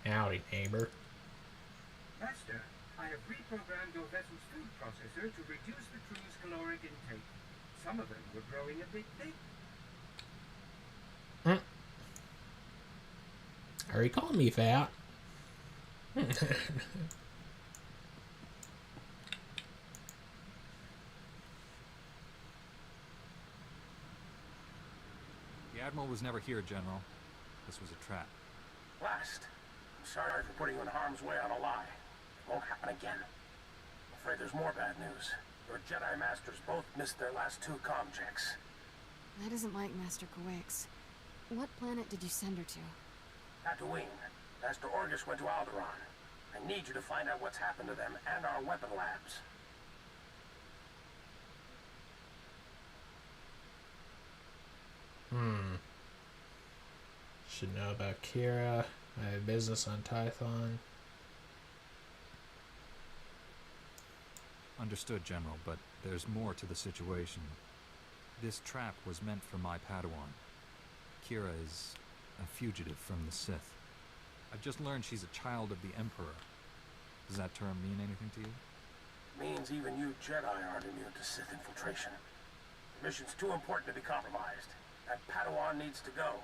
Howdy, neighbor.
Master, I have reprogrammed your vessel's food processor to reduce the crew's caloric intake. Some of them were growing a bit big.
Are you calling me fat?
The Admiral was never here, General. This was a trap.
Blast. I'm sorry for putting you in harm's way on a lie. It won't happen again. I'm afraid there's more bad news. Your Jedi Masters both missed their last 2 comm checks.
That isn't like Master Kawix. What planet did you send her to?
Tatooine. Master Orgus went to Alderaan. I need you to find out what's happened to them and our weapon labs.
Should know about Kira. I have business on Tython.
Understood, General, but there's more to the situation. This trap was meant for my Padawan. Kira is a fugitive from the Sith. I've just learned she's a child of the Emperor. Does that term mean anything to you?
Means even you Jedi aren't immune to Sith infiltration. The mission's too important to be compromised. That Padawan needs to go.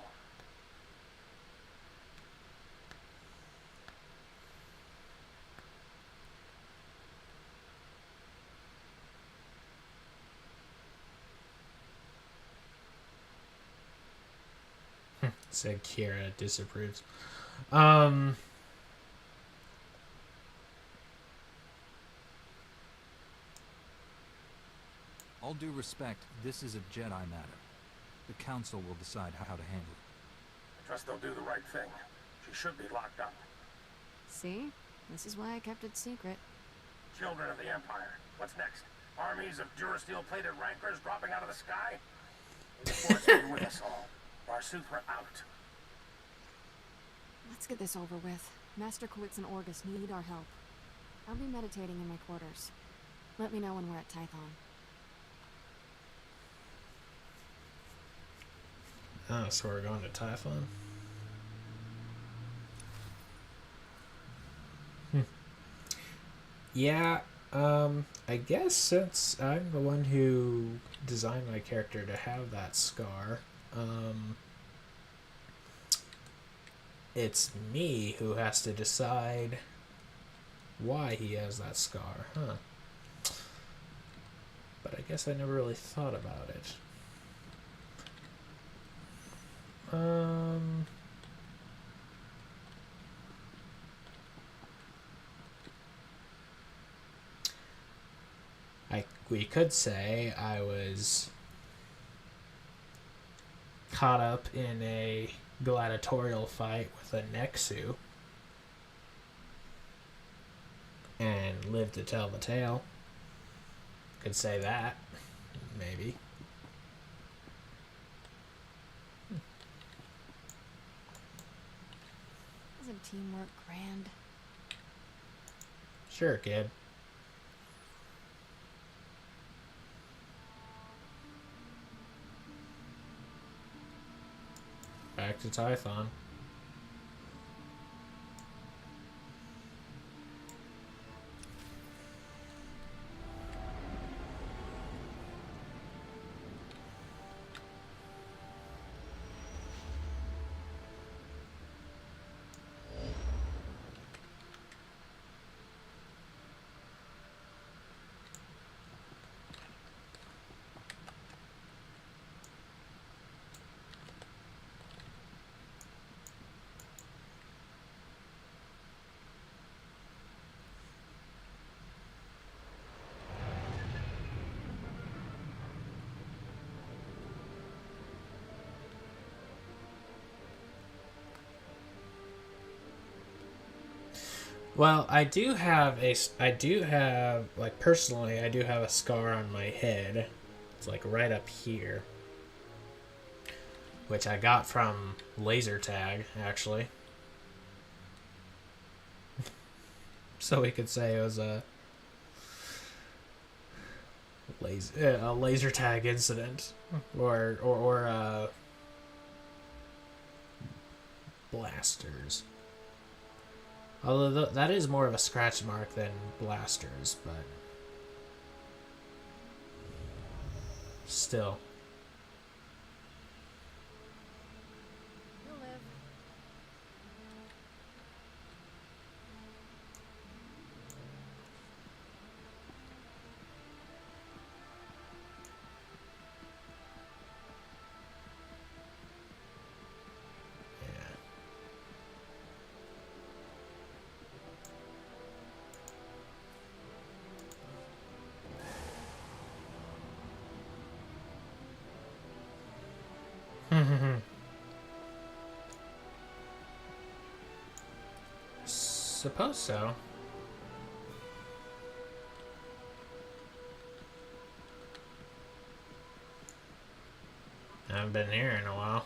Said Kira disapproves.
All due respect, this is a Jedi matter. The Council will decide how to handle it.
I trust they'll do the right thing. She should be locked up.
See? This is why I kept it secret.
Children of the Empire. What's next? Armies of Durasteel-plated rankers dropping out of the sky? The Force be with us all. Barsooth, we're out.
Let's get this over with. Master Kawix and Orgus need our help. I'll be meditating in my quarters. Let me know when we're at Tython.
Oh, so we're going to Typhon? Yeah, I guess since I'm the one who designed my character to have that scar, it's me who has to decide why he has that scar, huh? But I guess I never really thought about it. We could say I was caught up in a gladiatorial fight with a Nexu and lived to tell the tale. Could say that, maybe.
Isn't teamwork grand?
Sure, kid. Back to Typhon. Well, I do have, like, personally, I do have a scar on my head. It's, like, right up here. Which I got from laser tag, actually. So we could say it was a laser tag incident. Or blasters. Although that is more of a scratch mark than blasters, but still.
You'll live.
Yeah. Suppose so. I haven't been here in a while.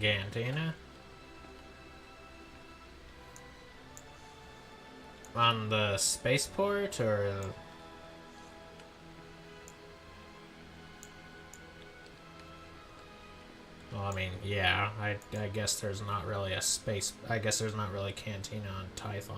Cantina? On the spaceport, or... Well, I mean, yeah, I guess there's not really a space... I guess there's not really Cantina on Typhon.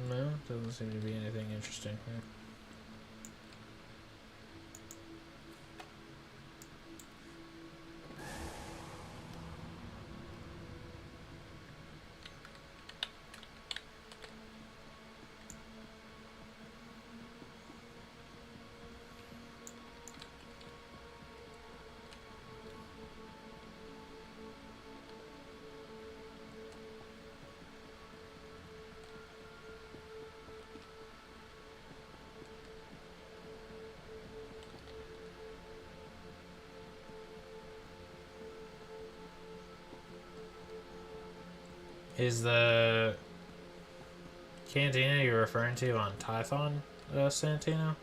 No, doesn't seem to be anything interesting here. Is the cantina you're referring to on Tython, Santino?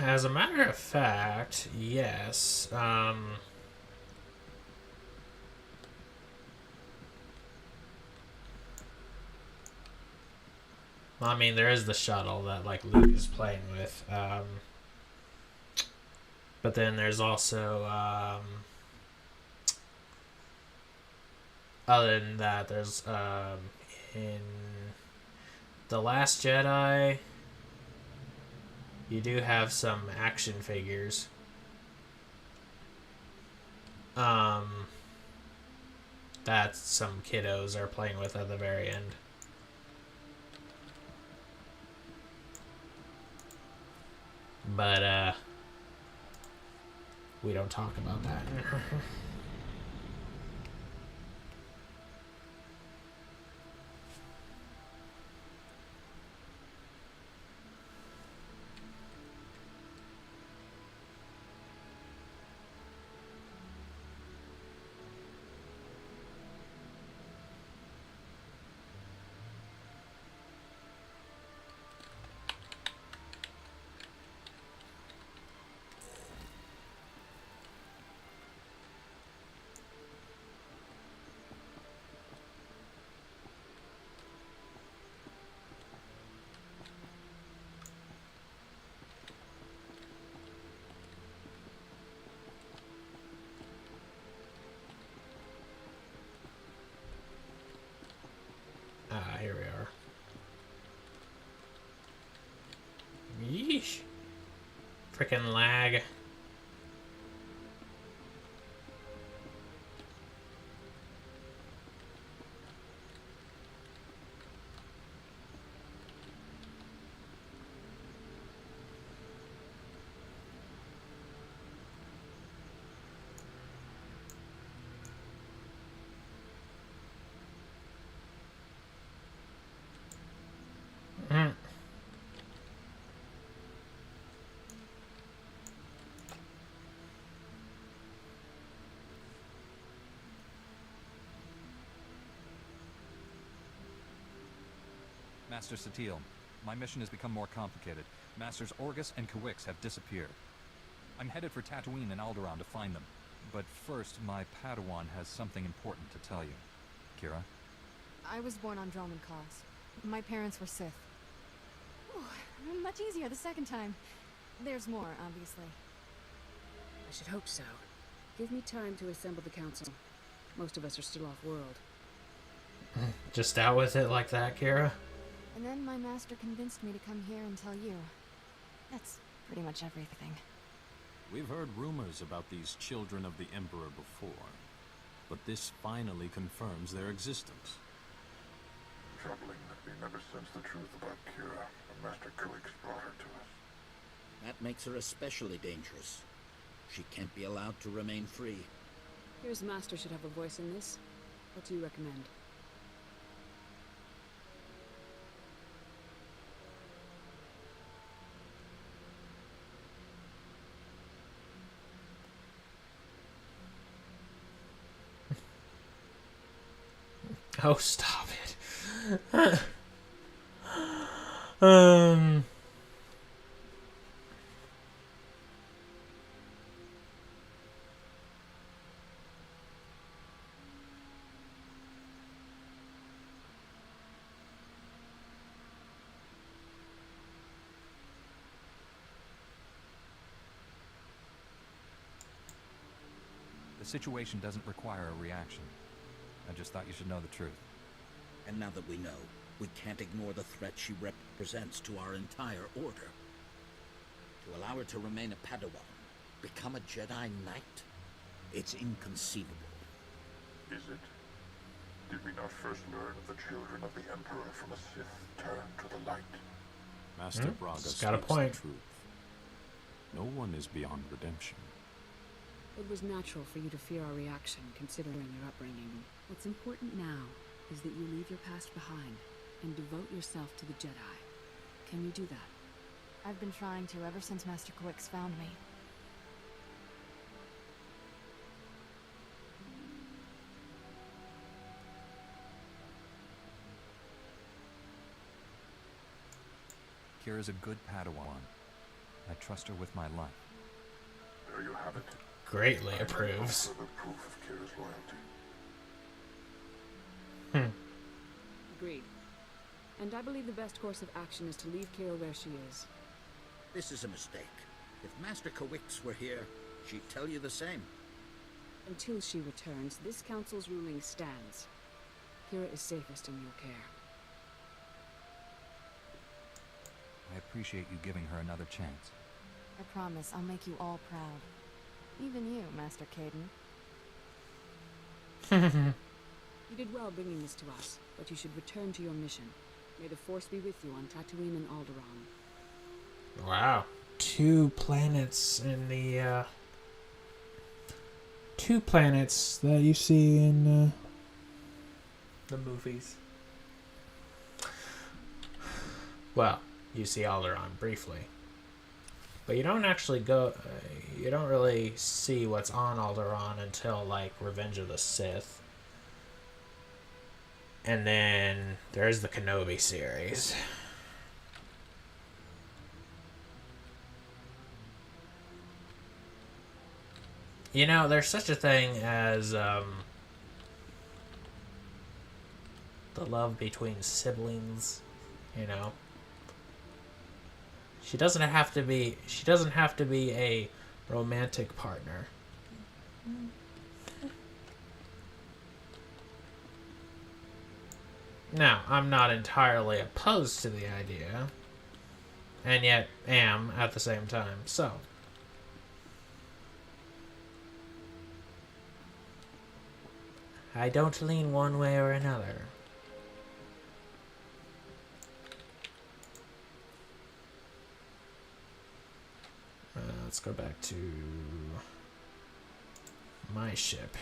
As a matter of fact, yes. I mean, there is the shuttle that like Luke is playing with. But then there's also other than that, there's in The Last Jedi, you do have some action figures. That some kiddos are playing with at the very end. But we don't talk about that. Here we are. Yeesh. Frickin' lag.
Master Satil, my mission has become more complicated. Masters Orgus and Kawix have disappeared. I'm headed for Tatooine and Alderaan to find them. But first, my Padawan has something important to tell you. Kira?
I was born on Dromund Kaas. My parents were Sith. Ooh, much easier the second time. There's more, obviously.
I should hope so. Give me time to assemble the council. Most of us are still off-world.
Just out with it like that, Kira?
And then my master convinced me to come here and tell you. That's pretty much everything.
We've heard rumors about these children of the Emperor before, but this finally confirms their existence.
Troubling that we never sensed the truth about Kira when Master Kawix brought her to us.
That makes her especially dangerous. She can't be allowed to remain free.
Kira's master should have a voice in this. What do you recommend?
Oh, stop it. um...
The situation doesn't require a reaction. I just thought you should know the truth.
And now that we know, we can't ignore the threat she represents to our entire order. To allow her to remain a Padawan, become a Jedi Knight, it's inconceivable.
Is it? Did we not first learn of the children of the Emperor from a Sith turned to the light?
Master Braga
It's got a
speaks
point.
the truth. No one is beyond redemption.
It was natural for you to fear our reaction, considering your upbringing. What's important now is that you leave your past behind and devote yourself to the Jedi. Can you do that?
I've been trying to ever since Master Quix found me.
Kira's a good Padawan. I trust her with my life.
There you have it.
Greatly approves.
Further proof of Kira's loyalty.
Agreed. And I believe the best course of action is to leave Kira where she is.
This is a mistake. If Master Kawix were here, she'd tell you the same.
Until she returns, this council's ruling stands. Kira is safest in your care.
I appreciate you giving her another chance.
I promise I'll make you all proud. Even you, Master Caden.
You did well bringing this to us, but you should return to your mission. May the Force be with you on Tatooine and Alderaan.
Wow. 2 planets in the, 2 planets that you see in, the movies. Well, you see Alderaan briefly. But you don't actually go, you don't really see what's on Alderaan until, like, Revenge of the Sith. And then there's the Kenobi series. You know, there's such a thing as the love between siblings, you know. She doesn't have to be a romantic partner. Now, I'm not entirely opposed to the idea, and yet am at the same time, so. I don't lean one way or another. Let's go back to my ship.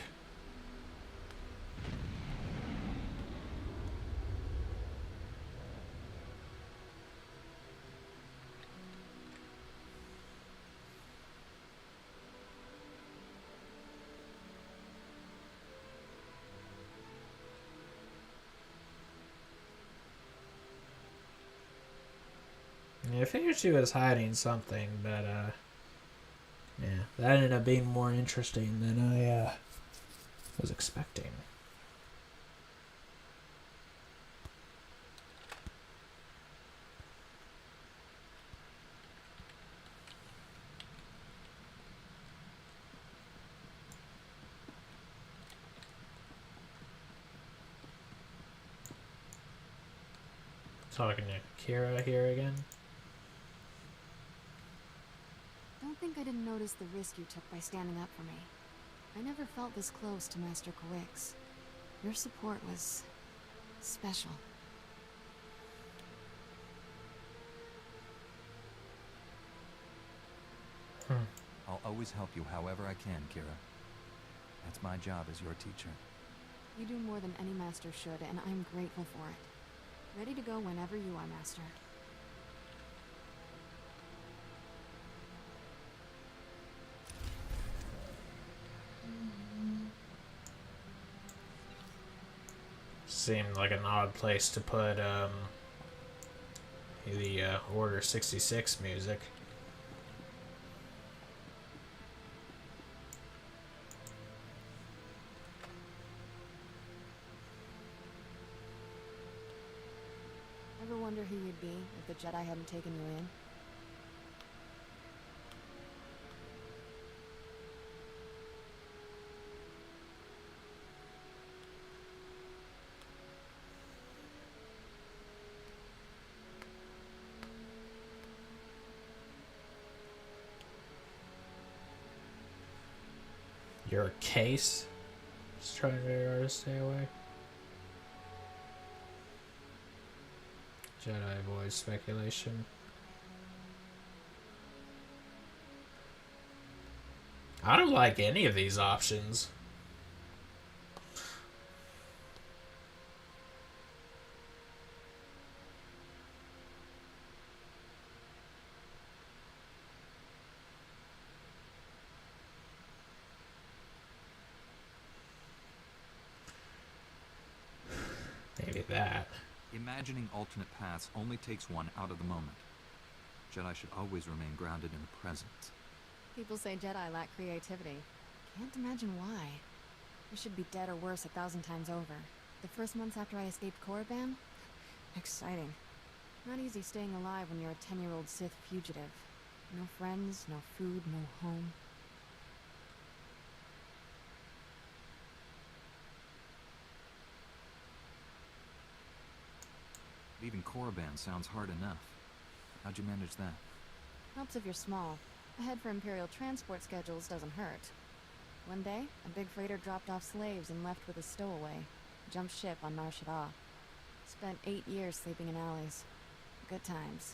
I figured she was hiding something, but, yeah, that ended up being more interesting than I, was expecting. Talking to Kira here again.
Don't think I didn't notice the risk you took by standing up for me. I never felt this close to Master Quix. Your support was special.
I'll always help you however I can, Kira. That's my job as your teacher.
You do more than any master should, and I'm grateful for it. Ready to go whenever you are, Master.
Seemed like an odd place to put the Order 66 music.
Ever wonder who you'd be if the Jedi hadn't taken you in?
Your case? Just trying very hard to stay away. Jedi voice speculation. I don't like any of these options.
Imagining alternate paths only takes one out of the moment. Jedi should always remain grounded in the present.
People say Jedi lack creativity. Can't imagine why. I should be dead or worse 1,000 times over. The first months after I escaped Korriban? Exciting. Not easy staying alive when you're a 10-year-old Sith fugitive. No friends, no food, no home.
Leaving Korriban sounds hard enough. How'd you manage that?
Helps if you're small. A head for Imperial transport schedules doesn't hurt. One day, a big freighter dropped off slaves and left with a stowaway. Jumped ship on Nar Shaddaa. Spent 8 years sleeping in alleys. Good times.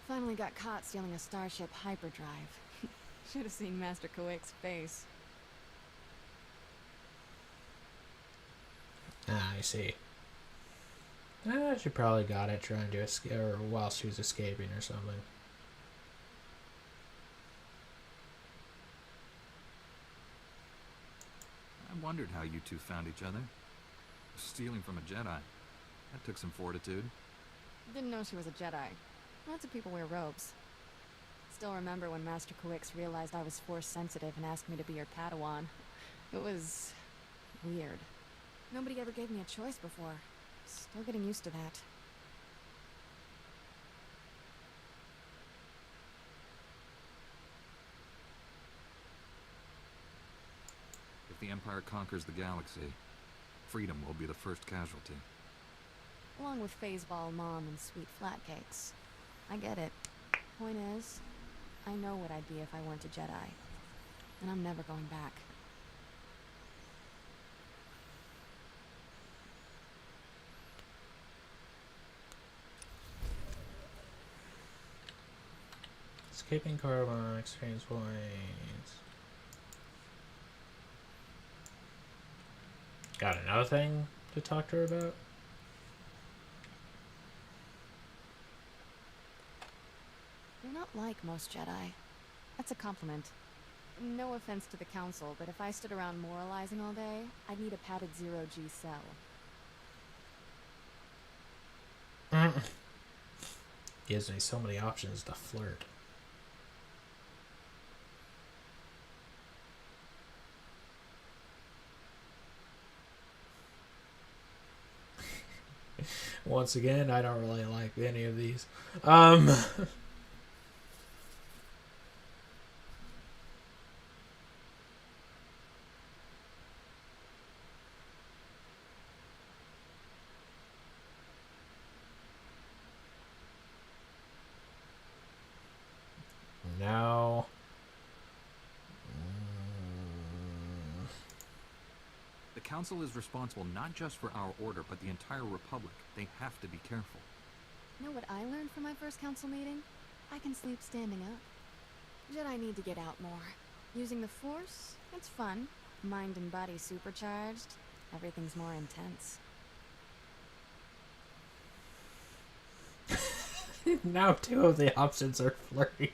Finally got caught stealing a starship hyperdrive. Should have seen Master Kowick's face.
Ah, I see. She probably got it trying to escape, or while she was escaping or something.
I wondered how you two found each other. Stealing from a Jedi. That took some fortitude.
Didn't know she was a Jedi. Lots of people wear robes. Still remember when Master Kowick realized I was force sensitive and asked me to be your Padawan. It was weird. Nobody ever gave me a choice before. Still getting used to that.
If the Empire conquers the galaxy, freedom will be the first casualty.
Along with Phaseball Mom and sweet flatcakes. I get it. Point is, I know what I'd be if I weren't a Jedi. And I'm never going back.
Escaping Korriban, experience points. Got another thing to talk to her about?
You're not like most Jedi. That's a compliment. No offense to the Council, but if I stood around moralizing all day, I'd need a padded zero-G cell.
Gives me so many options to flirt. Once again, I don't really like any of these. No.
The Council is responsible not just for our order, but the entire Republic. They have to be careful.
Know what I learned from my first council meeting? I can sleep standing up. Jedi need to get out more. Using the Force, it's fun. Mind and body supercharged. Everything's more intense.
Now 2 of the options are flirty.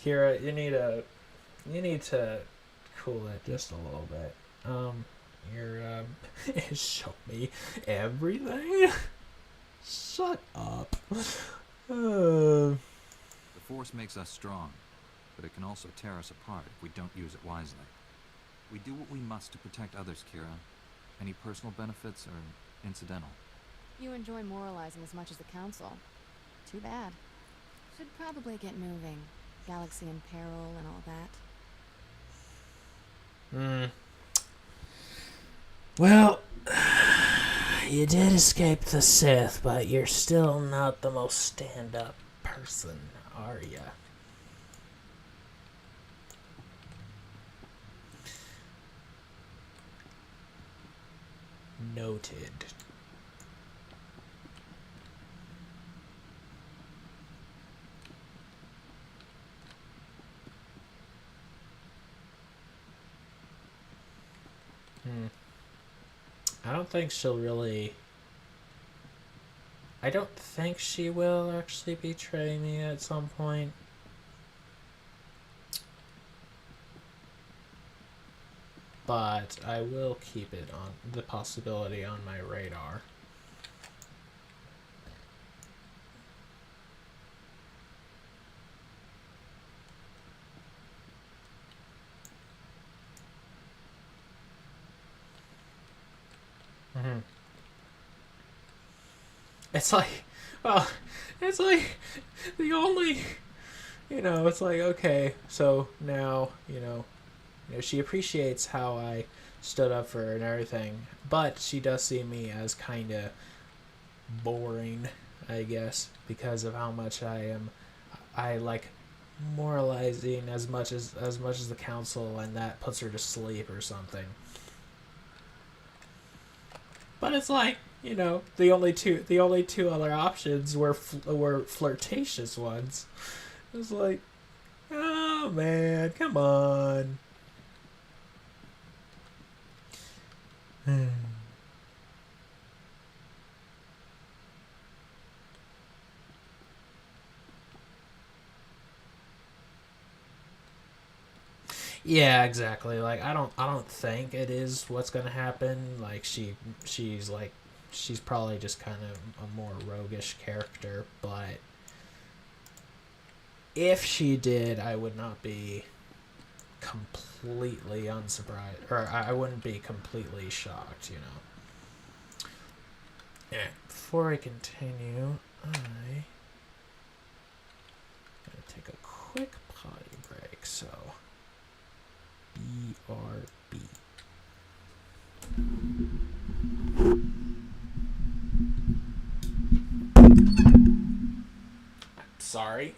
Kira, you need to cool it just a little bit. Show me everything. Shut up.
The Force makes us strong, but it can also tear us apart if we don't use it wisely. We do what we must to protect others, Kira. Any personal benefits are incidental.
You enjoy moralizing as much as the Council. Too bad. Should probably get moving. Galaxy in peril and all that.
Well, you did escape the Sith, but you're still not the most stand-up person, are ya? Noted. I don't think she'll really... I don't think she will actually betray me at some point. but I will keep it on the possibility on my radar. Mm-hmm. It's like, well, it's like the only, it's like, okay, so now, she appreciates how I stood up for her and everything, but she does see me as kind of boring, I guess, because of how much I like moralizing as much as the council, and that puts her to sleep or something. But it's like, the only two other options were flirtatious ones. It was like, oh man, come on. Yeah, exactly. Like I don't think it is what's gonna happen. Like she's probably just kind of a more roguish character, but if she did, I would not be completely unsurprised, or I wouldn't be completely shocked, Yeah. Before I continue, I gotta take a quick potty break, so BRB. Sorry.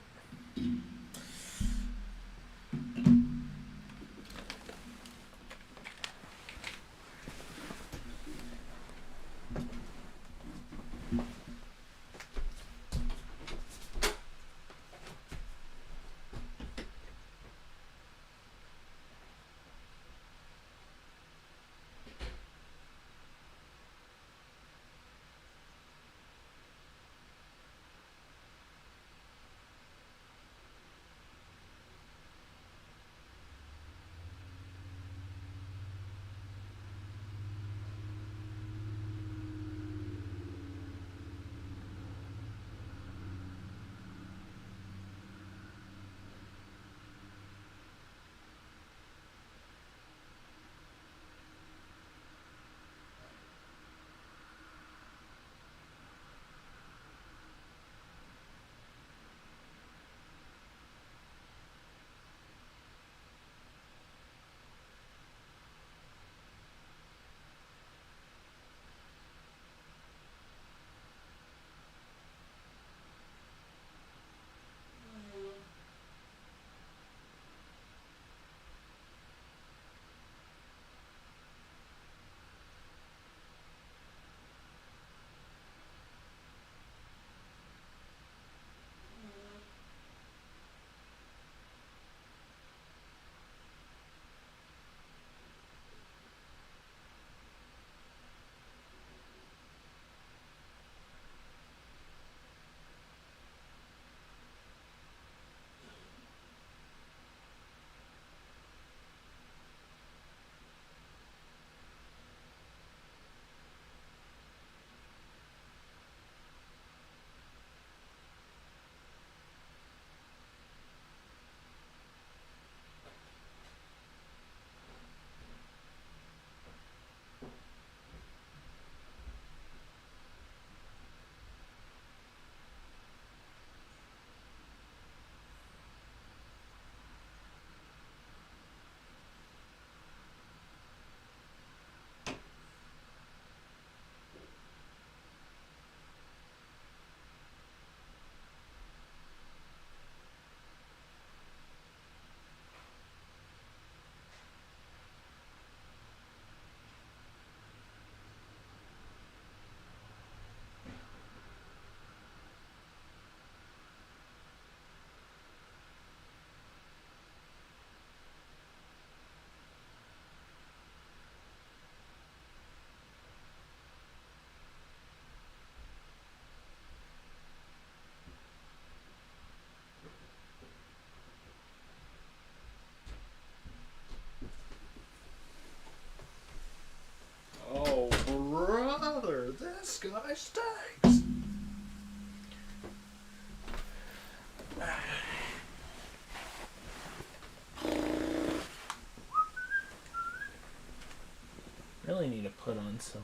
put on some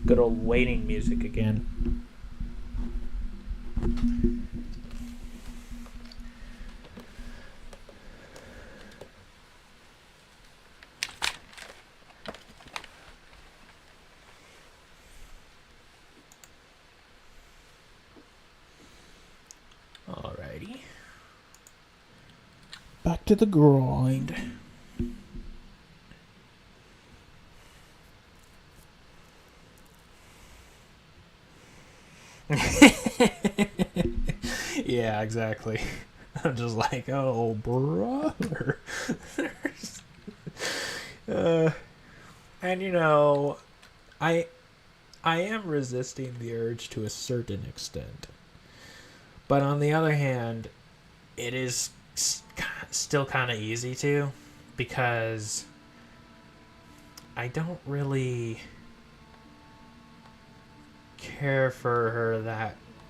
good old waiting music again. Alrighty. Back to the grind. Yeah, exactly. I'm just like, oh, brother. And you know, I am resisting the urge to a certain extent. But on the other hand, it is still kind of easy to, because I don't really care for her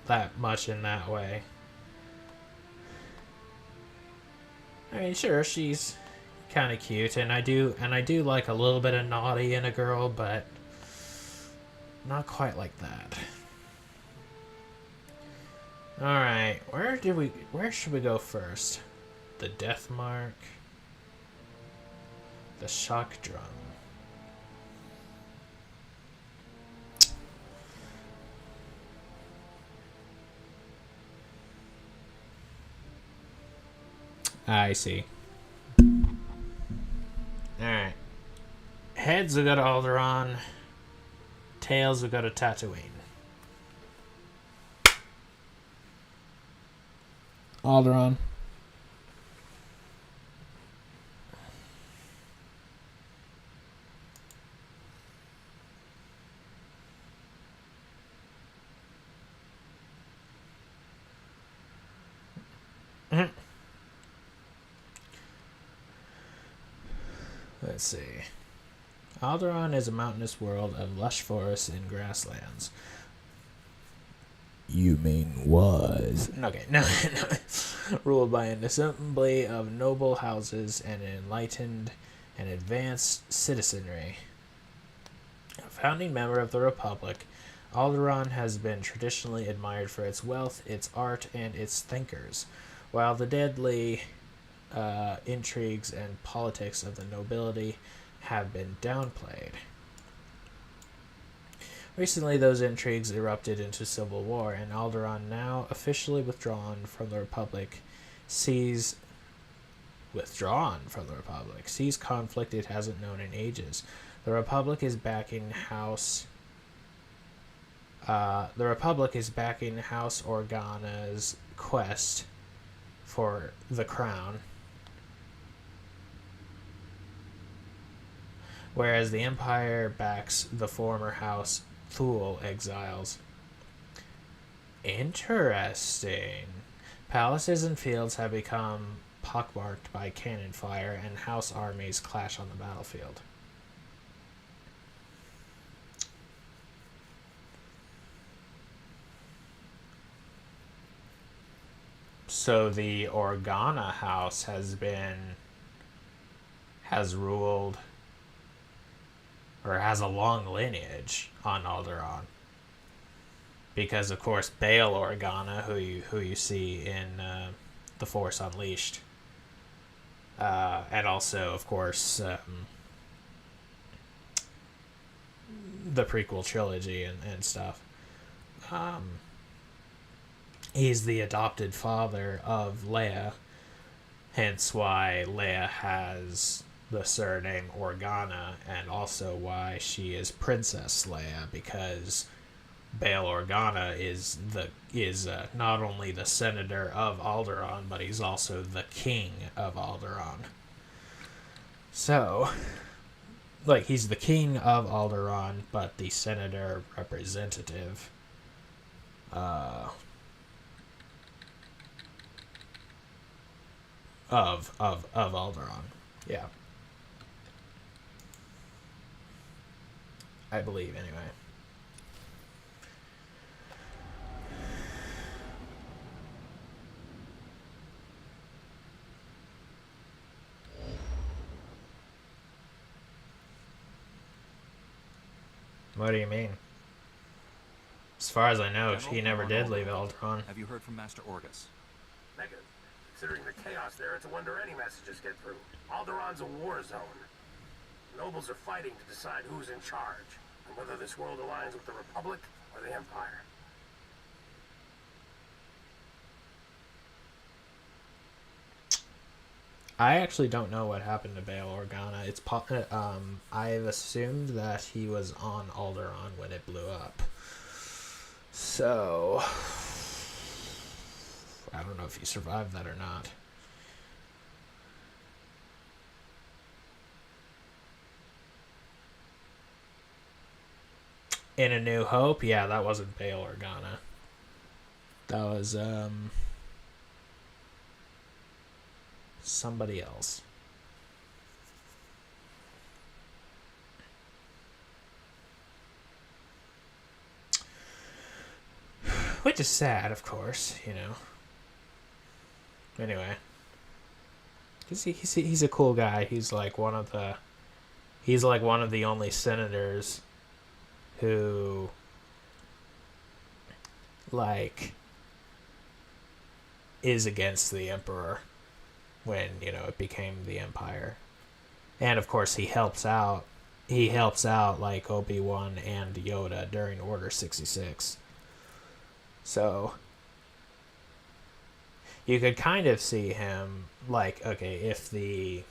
that much in that way. I mean, sure, she's kind of cute, and I do like a little bit of naughty in a girl, but not quite like that. All right, where should we go first? The death mark, the shock drum. I see. Alright. Heads will go to Alderaan. Tails will go to Tatooine. Alderaan. Let's see. Alderaan is a mountainous world of lush forests and grasslands. You mean was? Okay, no. Ruled by an assembly of noble houses and an enlightened and advanced citizenry. A founding member of the Republic, Alderaan has been traditionally admired for its wealth, its art, and its thinkers, while the deadly intrigues and politics of the nobility have been downplayed. Recently, those intrigues erupted into civil war, and Alderaan, now officially withdrawn from the Republic, sees conflict it hasn't known in ages. The Republic is backing House Organa's quest for the crown, whereas the Empire backs the former House Thule exiles. Interesting. Palaces and fields have become pockmarked by cannon fire, and House armies clash on the battlefield. So the Organa house has ruled, or has a long lineage on Alderaan. Because of course Bail Organa, who you see in The Force Unleashed, and also of course the prequel trilogy and stuff. He's the adopted father of Leia, hence why Leia has the surname Organa, and also why she is Princess Leia, because Bail Organa is not only the senator of Alderaan, but he's also the king of Alderaan. So, like, he's the king of Alderaan, but the senator representative of Alderaan. Yeah. I believe, anyway. What do you mean? As far as I know,
General,
he never
we're on
did leave
Alderaan.
Alderaan.
Have you heard from Master Orgus?
Negative. Considering the chaos there, it's a wonder any messages get through. Alderaan's a war zone. Nobles are fighting to decide who's in charge, and whether this world aligns with the Republic or the Empire.
I actually don't know what happened to Bail Organa. I've assumed that he was on Alderaan when it blew up. So I don't know if he survived that or not. In A New Hope, yeah, that wasn't Bail Organa. That was somebody else. Which is sad, of course, you know. Anyway. He's a cool guy. He's like one of the only senators who like is against the Emperor when, you know, it became the Empire. And of course he helps out like Obi-Wan and Yoda during Order 66. So you could kind of see him like, okay, if the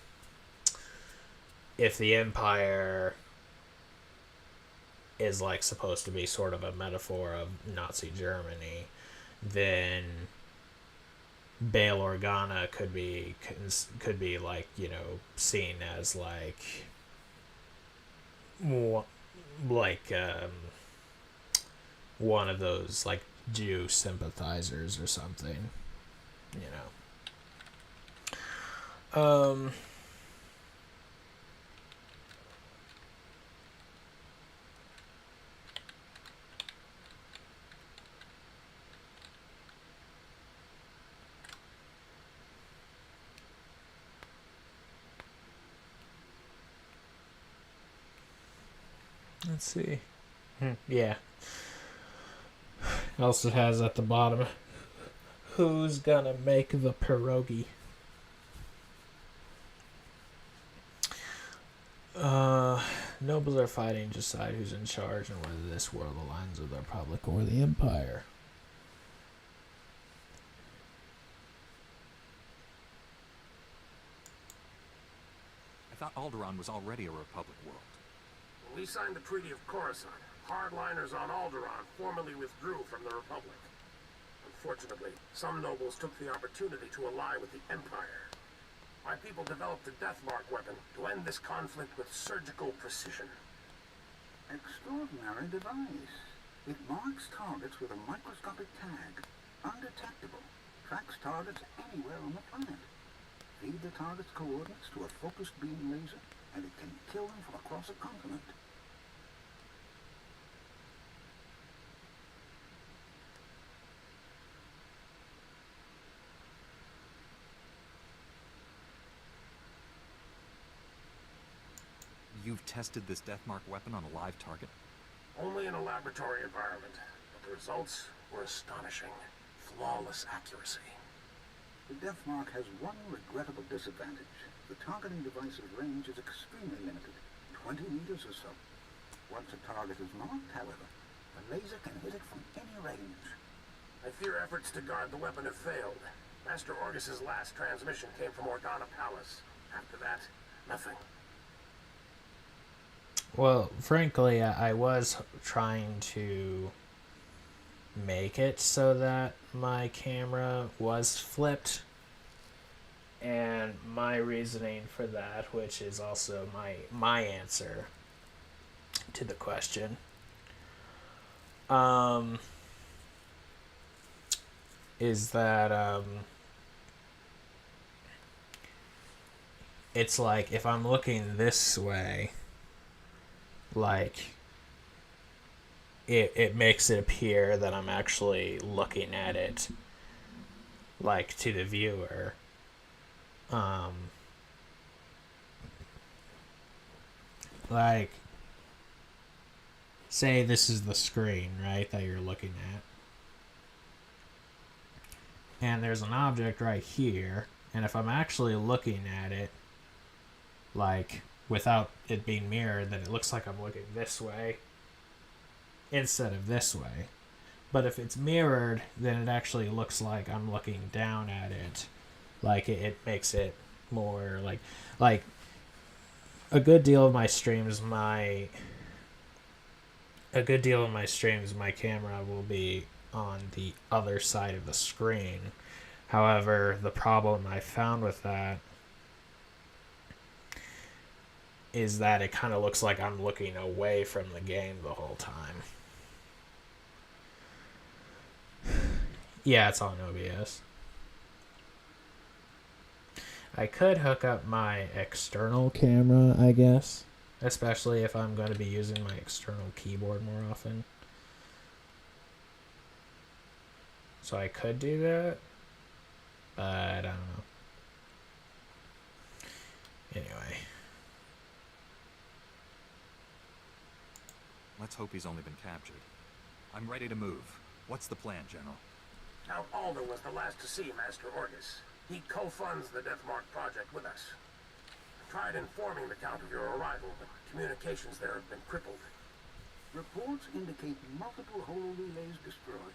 Empire is like supposed to be sort of a metaphor of Nazi Germany, then Bail Organa could be like, you know, seen as like one of those like Jew sympathizers or something, you know. Let's see. Yeah. Also has at the bottom, who's gonna make the pierogi? Nobles are fighting to decide who's in charge and whether this world aligns with the Republic or the Empire.
I thought Alderaan was already a Republic world.
When we signed the Treaty of Coruscant, hardliners on Alderaan formally withdrew from the Republic. Unfortunately, some nobles took the opportunity to ally with the Empire. My people developed a Deathmark weapon to end this conflict with surgical precision.
Extraordinary device. It marks targets with a microscopic tag. Undetectable. Tracks targets anywhere on the planet. Feed the target's coordinates to a focused beam laser, and it can kill them from across a continent.
You've tested this Deathmark weapon on a live target?
Only in a laboratory environment, but the results were astonishing. Flawless accuracy.
The Deathmark has one regrettable disadvantage. The targeting device's range is extremely limited, 20 meters or so. Once a target is marked, however, the laser can hit it from any range.
I fear efforts to guard the weapon have failed. Master Orgus's last transmission came from Organa Palace. After that, nothing.
Well, frankly, I was trying to make it so that my camera was flipped, and my reasoning for that, which is also my answer to the question, is that it's like if I'm looking this way, like it makes it appear that I'm actually looking at it like to the viewer, like say this is the screen, right, that you're looking at. And there's an object right here. And if I'm actually looking at it, like, without it being mirrored, then it looks like I'm looking this way instead of this way. But if it's mirrored, then it actually looks like I'm looking down at it. Like, it makes it more, like, a good deal of my streams, my camera will be on the other side of the screen. However, the problem I found with that is that it kind of looks like I'm looking away from the game the whole time. Yeah, it's on OBS. I could hook up my external camera, I guess. Especially if I'm going to be using my external keyboard more often. So I could do that. But I don't know. Anyway.
Let's hope he's only been captured. I'm ready to move. What's the plan, General?
Count Alder was the last to see Master Orgus. He co-funds the Deathmark project with us. I tried informing the Count of your arrival, but communications there have been crippled.
Reports indicate multiple holo relays destroyed.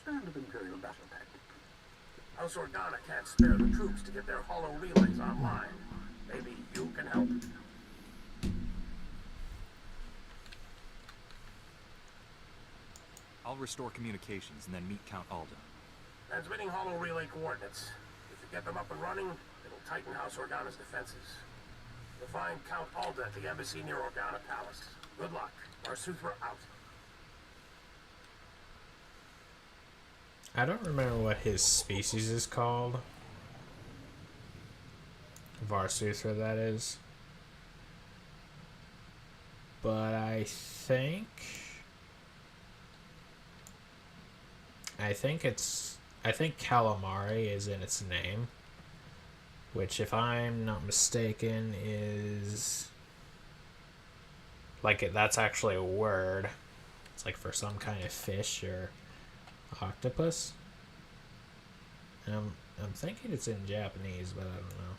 Standard Imperial battle tactic.
House Organa can't spare the troops to get their holo relays online. Maybe you can help.
I'll restore communications and then meet Count Alda.
Transmitting holo relay coordinates. If you get them up and running, it'll tighten House Organa's defenses. You'll find Count Alda at the embassy near Organa Palace. Good luck. Varsuthra out.
I don't remember what his species is called. Varsuthra, that is. But I think calamari is in its name, which, if I'm not mistaken, is like that's actually a word. It's like for some kind of fish or octopus. And I'm thinking it's in Japanese, but I don't know.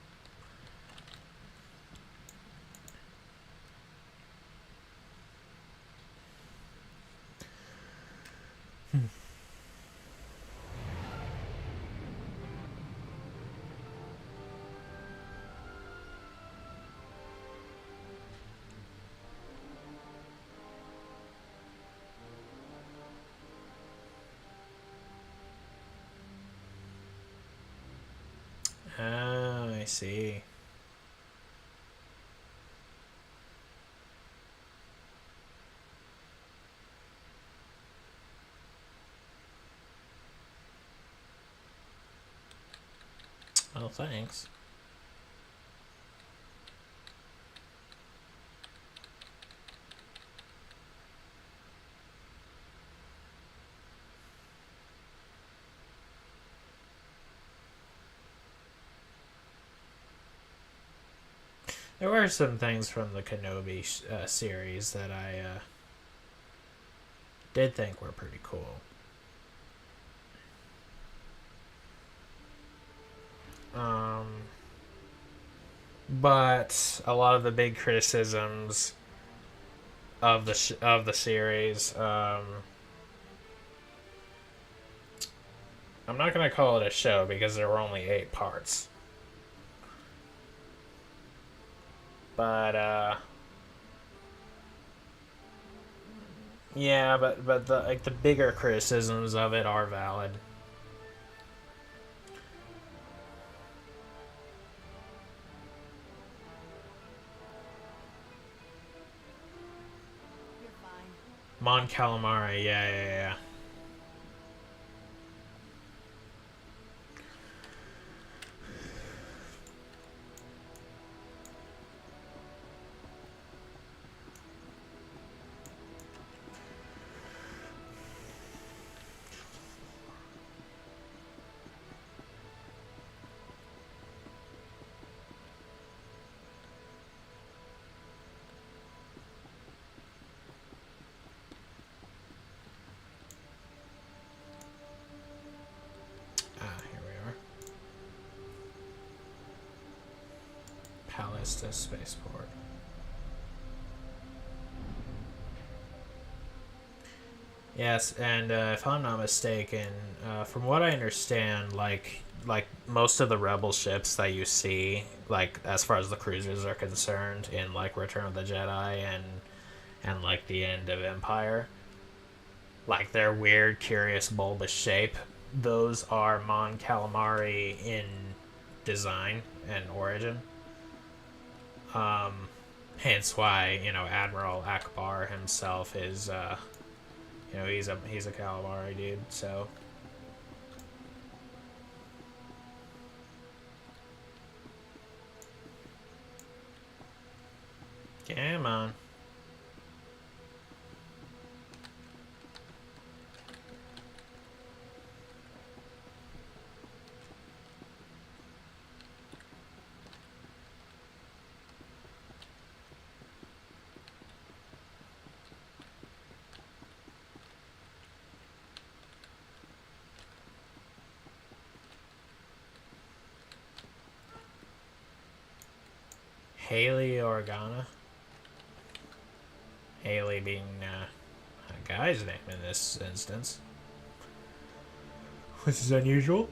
Oh, I see. Oh, thanks. There were some things from the Kenobi series that I did think were pretty cool. But a lot of the big criticisms of the series, I'm not gonna call it a show because there were only 8 parts. But yeah, but the bigger criticisms of it are valid.
You're fine.
Mon Calamari, yeah. Vista Spaceport. Yes, and if I'm not mistaken, from what I understand, like most of the rebel ships that you see, like as far as the cruisers are concerned, in like Return of the Jedi and like the End of Empire, like their weird, curious, bulbous shape, those are Mon Calamari in design and origin. Hence why Admiral Akbar himself is he's a Calamari dude. So come on. Haley Organa. Haley being a guy's name in this instance, which is unusual.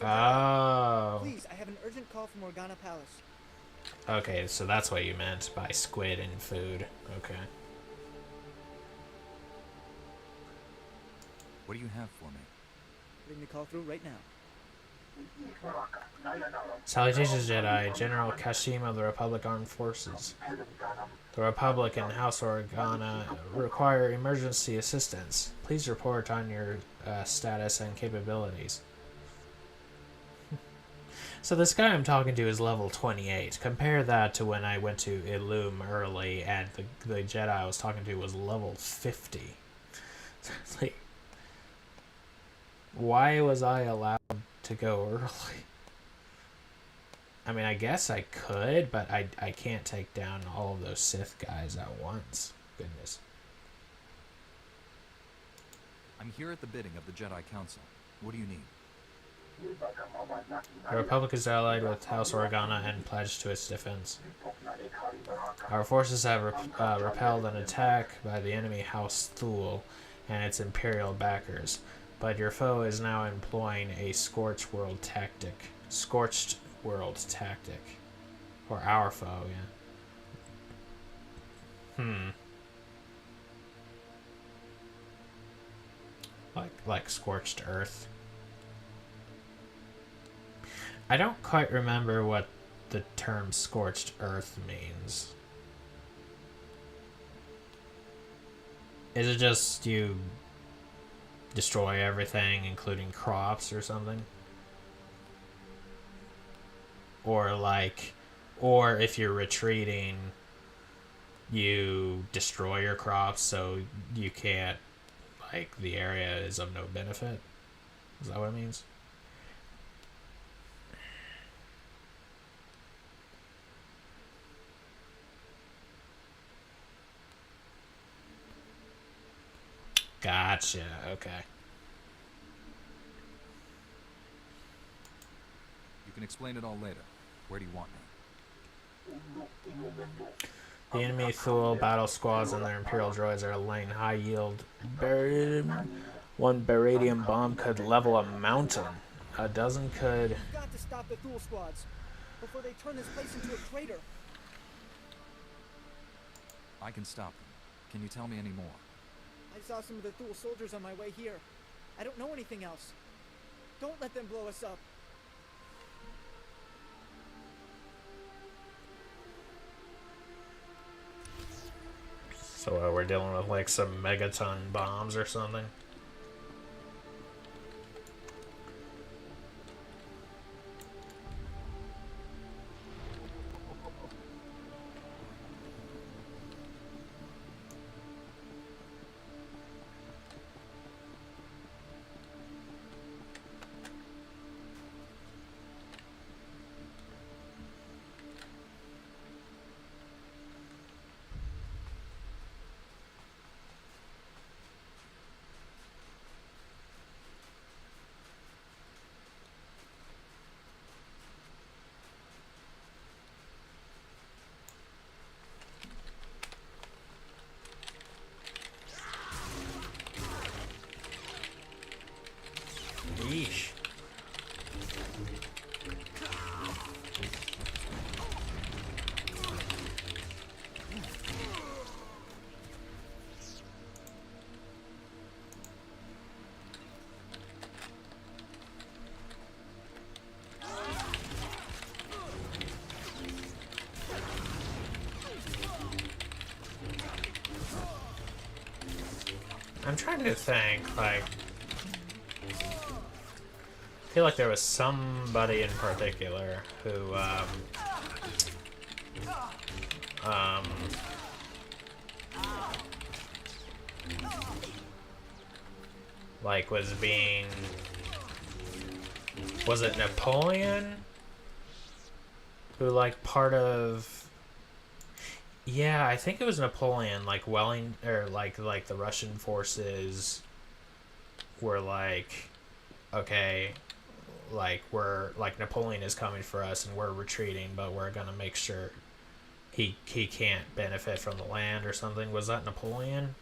Oh.
Please, I have an urgent call from Organa Palace.
Okay, so that's what you meant by squid and food. Okay.
What do you have for me?
Putting the call through right now.
Salutations, Jedi. General Kashim of the Republic Armed Forces. The Republic and House Organa require emergency assistance. Please report on your status and capabilities. So this guy I'm talking to is level 28. Compare that to when I went to Illume early and the Jedi I was talking to was level 50. Like, why was I allowed to go early? I mean, I guess I could, but I can't take down all of those Sith guys at once. Goodness.
I'm here at the bidding of the Jedi Council. What do you need?
The Republic is allied with House Organa and pledged to its defense. Our forces have repelled an attack by the enemy House Thule and its Imperial backers, but your foe is now employing a Scorched World tactic. Or our foe, yeah. Like Scorched Earth. I don't quite remember what the term Scorched Earth means. Is it just you destroy everything, including crops or something? Or if you're retreating, you destroy your crops so you can't, like, the area is of no benefit? Is that what it means? Gotcha, okay.
You can explain it all later. Where do you want me?
The enemy Thule battle squads and their Imperial droids are laying high-yield barium. One baradium bomb could level a mountain. A dozen could...
You've got to stop the Thule squads before they turn this place into a crater.
I can stop them. Can you tell me any more?
I saw some of the Thule soldiers on my way here. I don't know anything else. Don't let them blow us up.
So we're dealing with like some megaton bombs or something? I'm trying to think, like... I feel like there was somebody in particular who, like, was being... Was it Napoleon? Who, like, part of... Yeah, I think it was Napoleon, like, like, the Russian forces were like, okay, like, Napoleon is coming for us and we're retreating, but we're gonna make sure he can't benefit from the land or something. Was that Napoleon?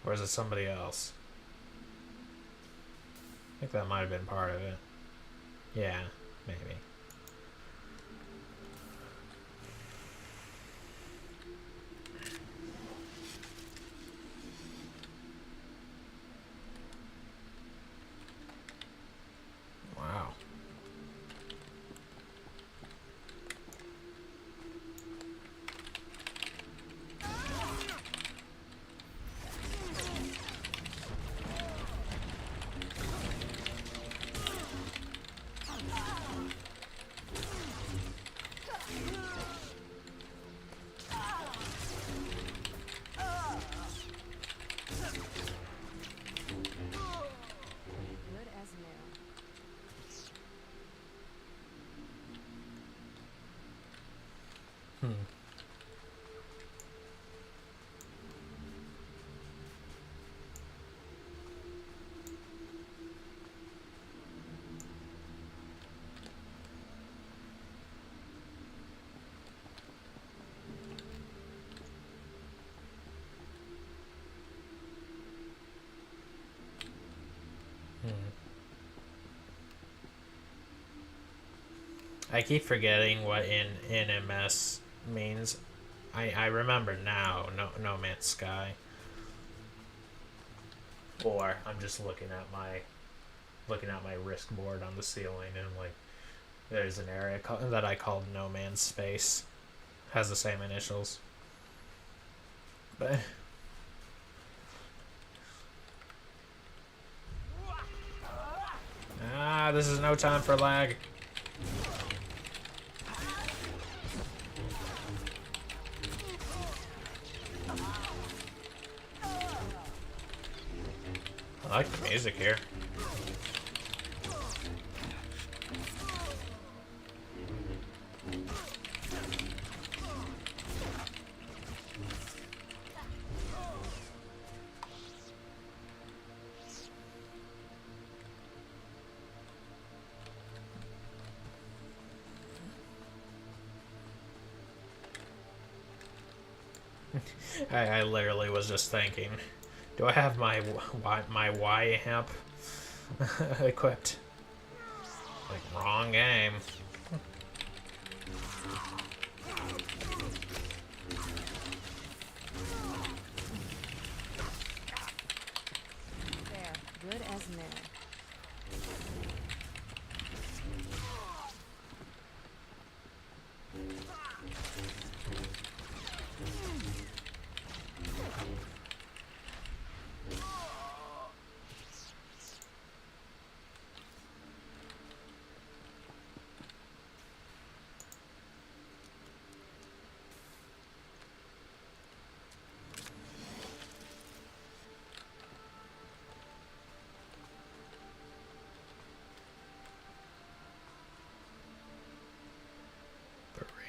Or is it somebody else? I think that might have been part of it. Yeah, maybe. Wow.
Good as new.
Hmm. I keep forgetting what NMS means. I remember now. No Man's Sky. Or I'm just looking at my risk board on the ceiling, and like, there's an area that I called No Man's Space. Has the same initials. But this is no time for lag. I like the music here. I literally was just thinking, do I have my Y amp equipped? Like, wrong game.
There. Good as new.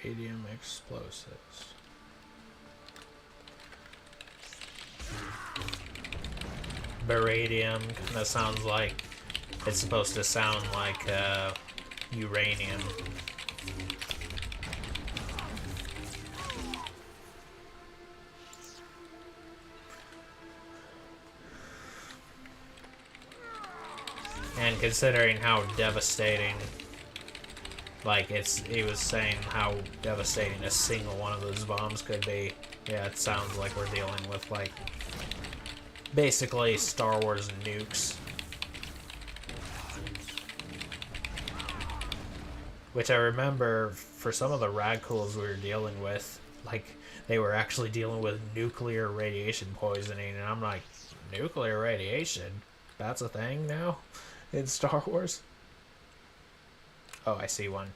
Radium explosives. Baradium kind of sounds like it's supposed to sound like uranium. And considering how devastating, like, he was saying how devastating a single one of those bombs could be. Yeah, it sounds like we're dealing with, like, basically Star Wars nukes. Which I remember for some of the radicals we were dealing with, like they were actually dealing with nuclear radiation poisoning, and I'm like, nuclear radiation? That's a thing now in Star Wars? Oh, I see one.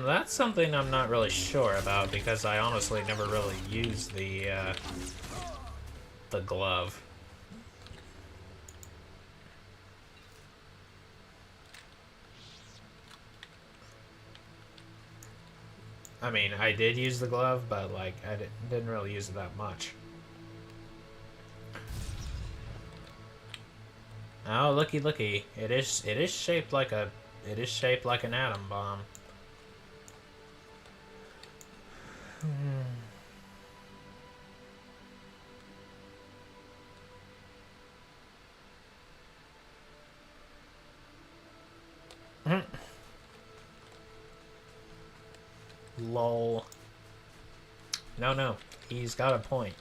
That's something I'm not really sure about because I honestly never really used the glove. I mean, I did use the glove, but like I didn't really use it that much. Oh, looky! It is shaped like an atom bomb. Lol. No, he's got a point.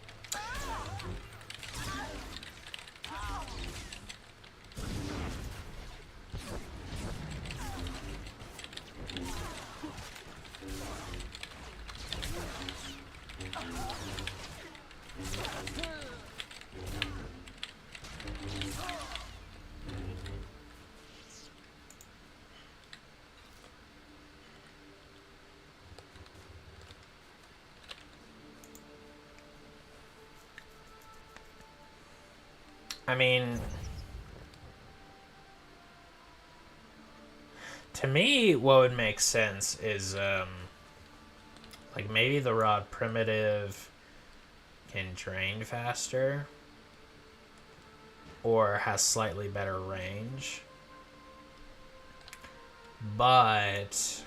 I mean, to me, what would make sense is, like, maybe the rod primitive can drain faster, or has slightly better range, but,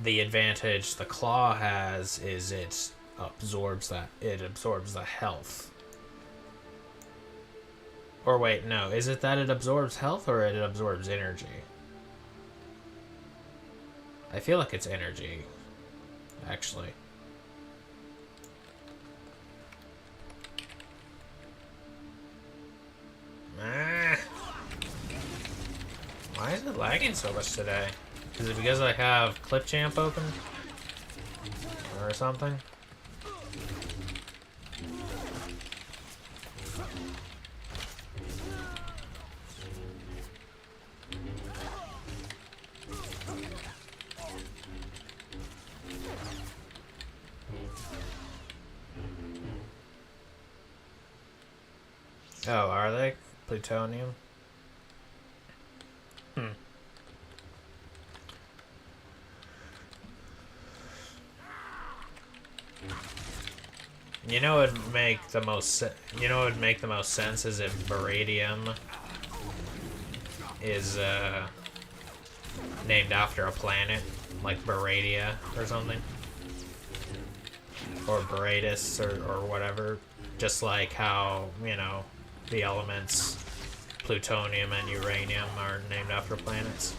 the advantage the claw has is it absorbs the health. Or wait, no. Is it that it absorbs health or it absorbs energy? I feel like it's energy, actually. Ah. Why is it lagging so much today? Is it because I have Clipchamp open? Or something? Oh, are they? Plutonium? You know what would make the most sense is if Baradium is named after a planet, like Baradia or something. Or Baratus or whatever. Just like how, you know, the elements plutonium and uranium are named after planets.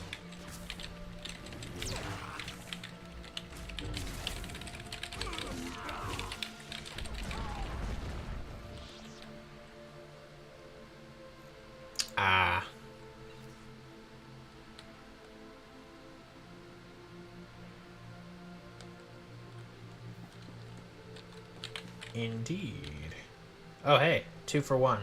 Ah. Indeed. Oh, hey, 2 for 1.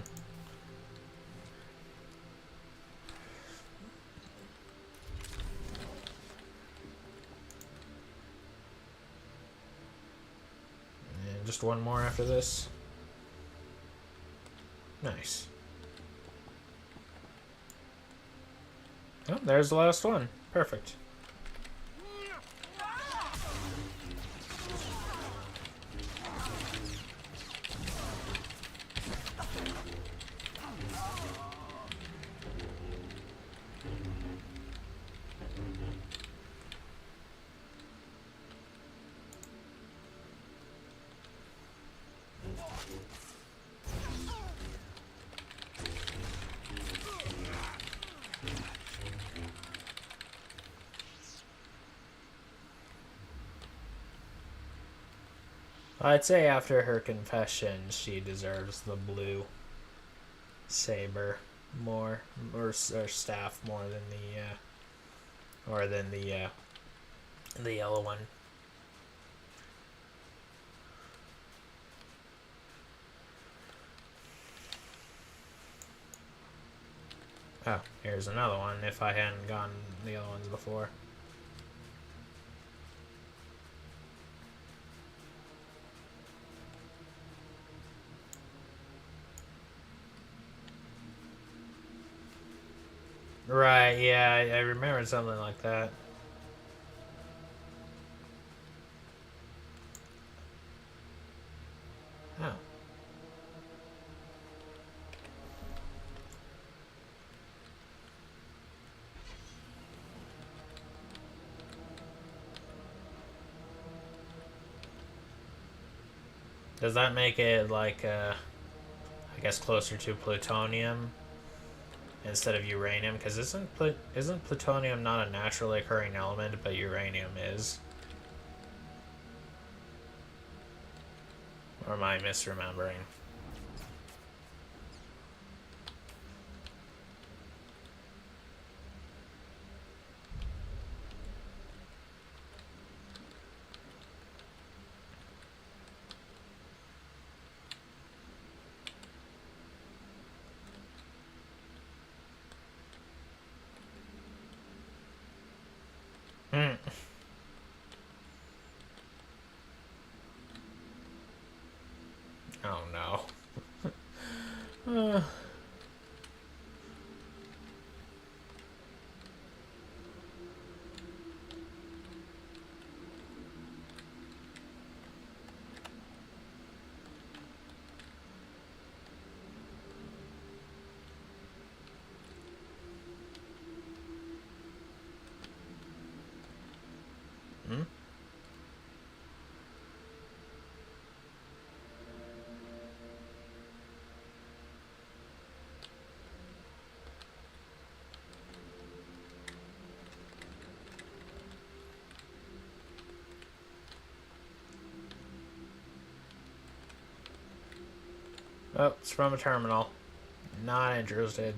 And just one more after this. Nice. Oh, there's the last one. Perfect. I'd say after her confession, she deserves the blue saber more, or staff more than the yellow one. Oh, here's another one if I hadn't gotten the other ones before. Right, yeah, I remember something like that. Oh. Does that make it like, I guess closer to plutonium instead of uranium? Because isn't plutonium not a naturally occurring element, but uranium is? Or am I misremembering? Hmm. Oh no. Hmm? Oh, it's from a terminal. Not interested.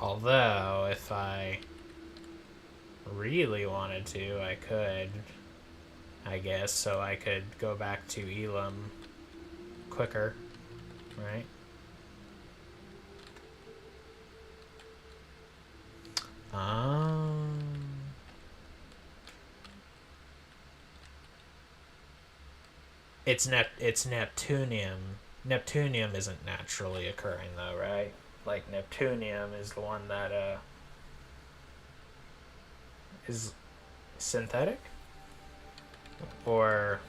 Although, if I really wanted to, I could, I guess, so I could go back to Elam quicker, right? Um, it's Neptunium. Neptunium isn't naturally occurring though, right? Like Neptunium is the one that is synthetic, or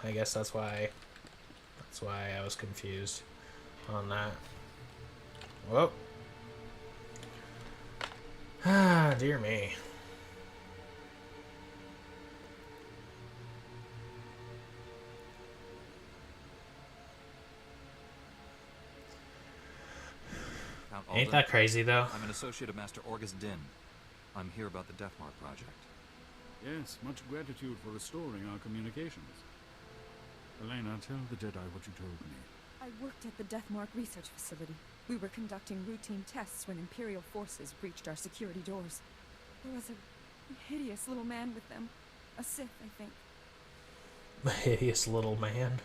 I guess that's why I was confused on that. Whoa. Ah, dear me.
Count
Ain't
Alden.
that crazy though?
I'm an associate of Master Orgus Din. I'm here about the Deathmark project.
Yes, much gratitude for restoring our communications. Elena, tell the Jedi what you told me.
I worked at the Deathmark research facility. We were conducting routine tests when Imperial forces breached our security doors. There was a hideous little man with them. A Sith, I think.
A hideous little man.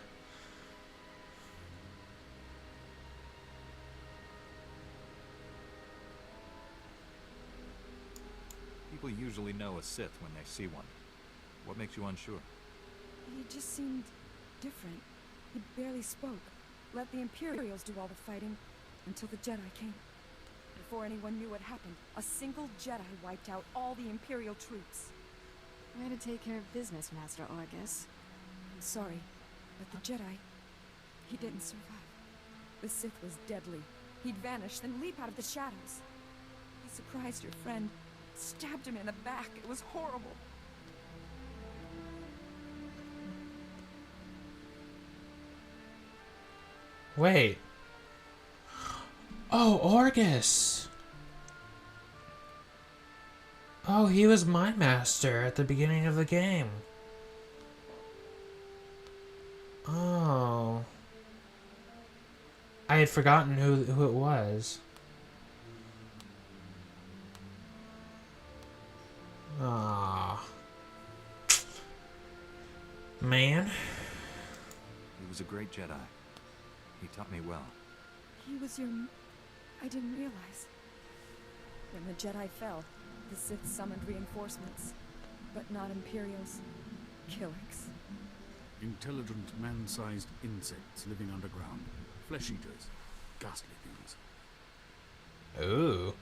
People usually know a Sith when they see one. What makes you unsure?
He just seemed different. He barely spoke. Let the Imperials do all the fighting until the Jedi came. Before anyone knew what happened, a single Jedi wiped out all the Imperial troops.
Way to take care of business, Master Orgus.
I'm sorry, but the Jedi, he didn't survive. The Sith was deadly. He'd vanish, then leap out of the shadows. He surprised your friend, stabbed him in the back. It was horrible.
Wait. Oh, Orgus! Oh, he was my master at the beginning of the game. Oh. I had forgotten who it was. Ah. Man.
He was a great Jedi. He taught me well.
He was your... I didn't realize. When the Jedi fell, the Sith summoned reinforcements. But not Imperials. Killiks.
Intelligent, man-sized insects living underground. Flesh-eaters. Ghastly things.
Ooh.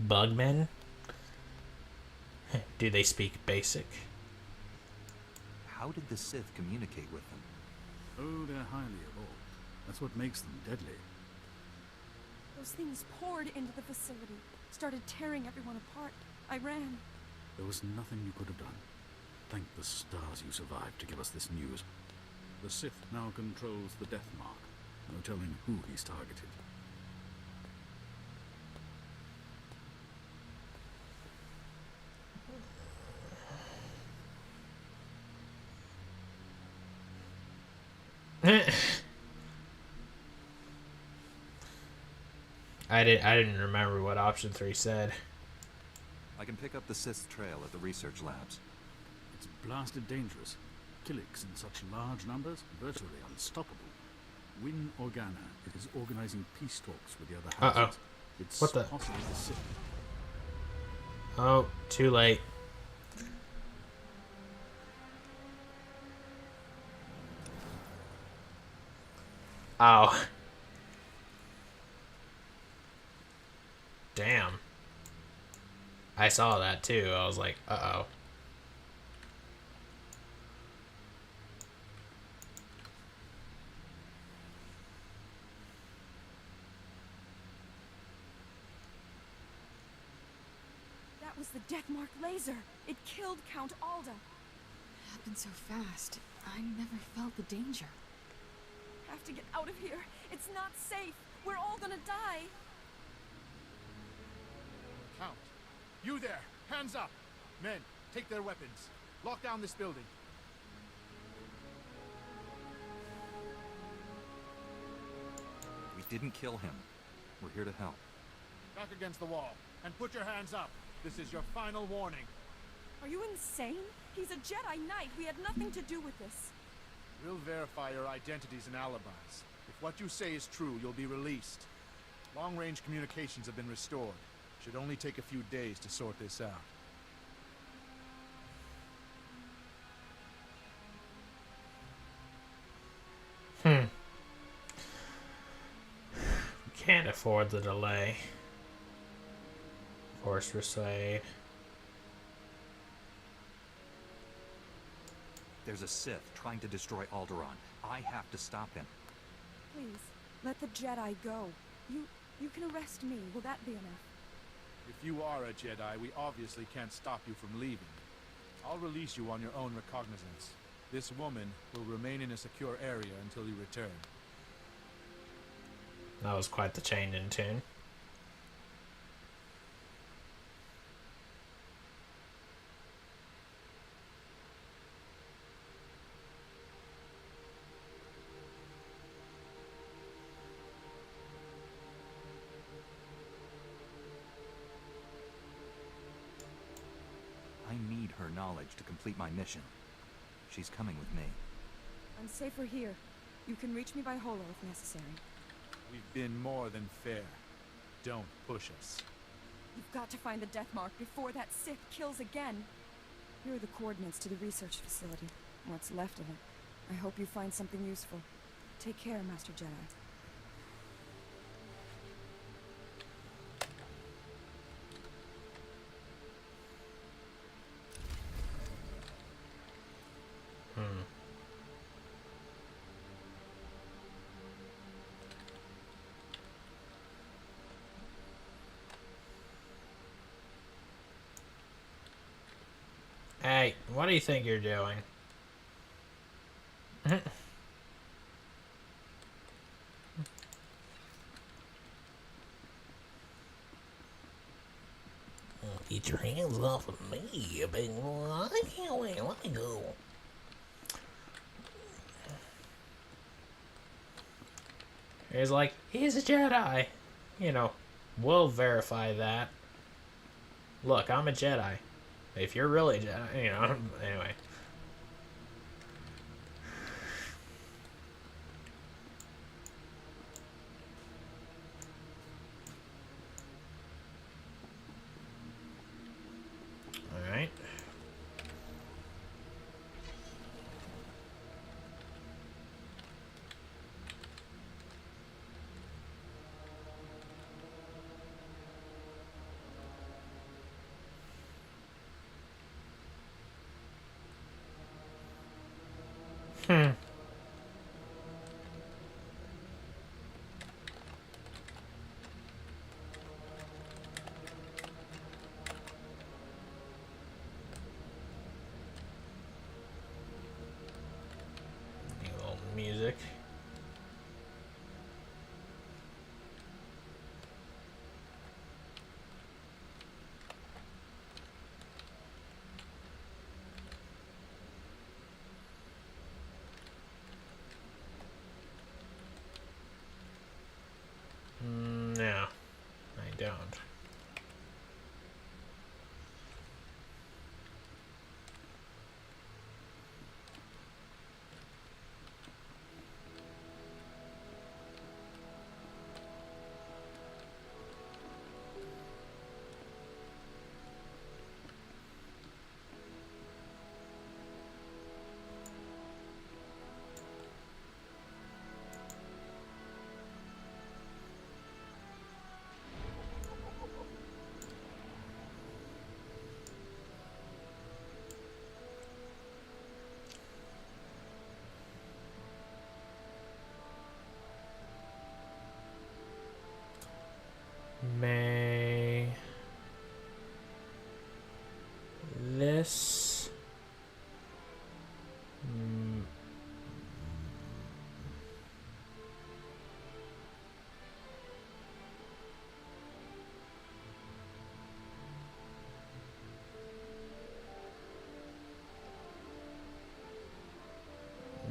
Bugmen? Do they speak basic?
How did the Sith communicate with them?
Oh, they're highly evolved. That's what makes them deadly.
Those things poured into the facility, started tearing everyone apart. I ran.
There was nothing you could have done. Thank the stars you survived to give us this news. The Sith now controls the Death Mark. No telling who he's targeted.
I didn't remember what option 3 said.
I can pick up the Sith's trail at the research labs.
It's blasted dangerous. Killiks in such large numbers, virtually unstoppable. Win Organa is organizing peace talks with the other houses. It's
what the?
Possible the Sith.
Oh, too late. Oh. Damn. I saw that too. I was like, uh-oh.
That was the Death Mark laser. It killed Count Alda.
It happened so fast. I never felt the danger.
Have to get out of here. It's not safe. We're all gonna die.
Count, you there! Hands up! Men, take their weapons. Lock down this building.
We didn't kill him. We're here to help.
Back against the wall, and put your hands up. This is your final warning.
Are you insane? He's a Jedi Knight. We had nothing to do with this.
We'll verify your identities and alibis. If what you say is true, you'll be released. Long-range communications have been restored. Should only take a few days to sort this out.
We can't afford the delay. Force persuade.
There's a Sith trying to destroy Alderaan. I have to stop him.
Please, let the Jedi go. You can arrest me. Will that be enough?
If you are a Jedi, we obviously can't stop you from leaving. I'll release you on your own recognizance. This woman will remain in a secure area until you return.
That was quite the change in tune.
I need her knowledge to complete my mission. She's coming with me.
I'm safer here. You can reach me by holo if necessary.
We've been more than fair. Don't push us.
You've got to find the death mark before that Sith kills again. Here are the coordinates to the research facility. What's left of it. I hope you find something useful. Take care, Master Jedi.
Hey, what do you think you're doing? Get your hands off of me, you big boy. I can't wait. Let me go. He's like, he's a Jedi. You know, we'll verify that. Look, I'm a Jedi. If you're really a Jedi, you know, anyway. Alright. A little music. No, I don't. May this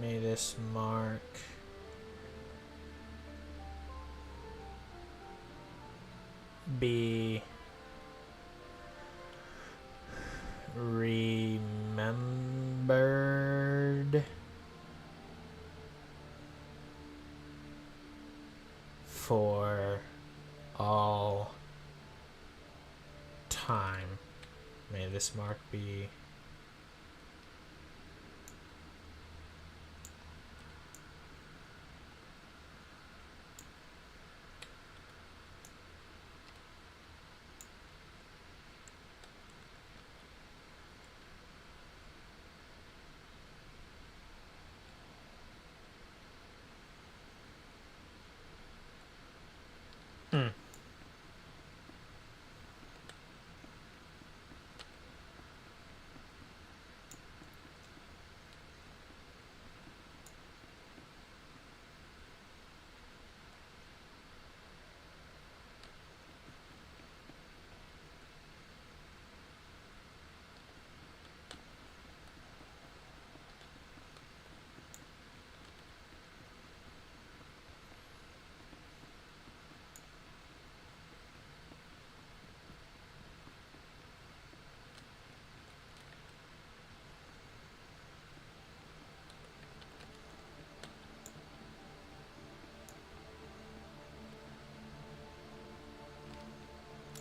may this mark be remembered for all time. May this mark be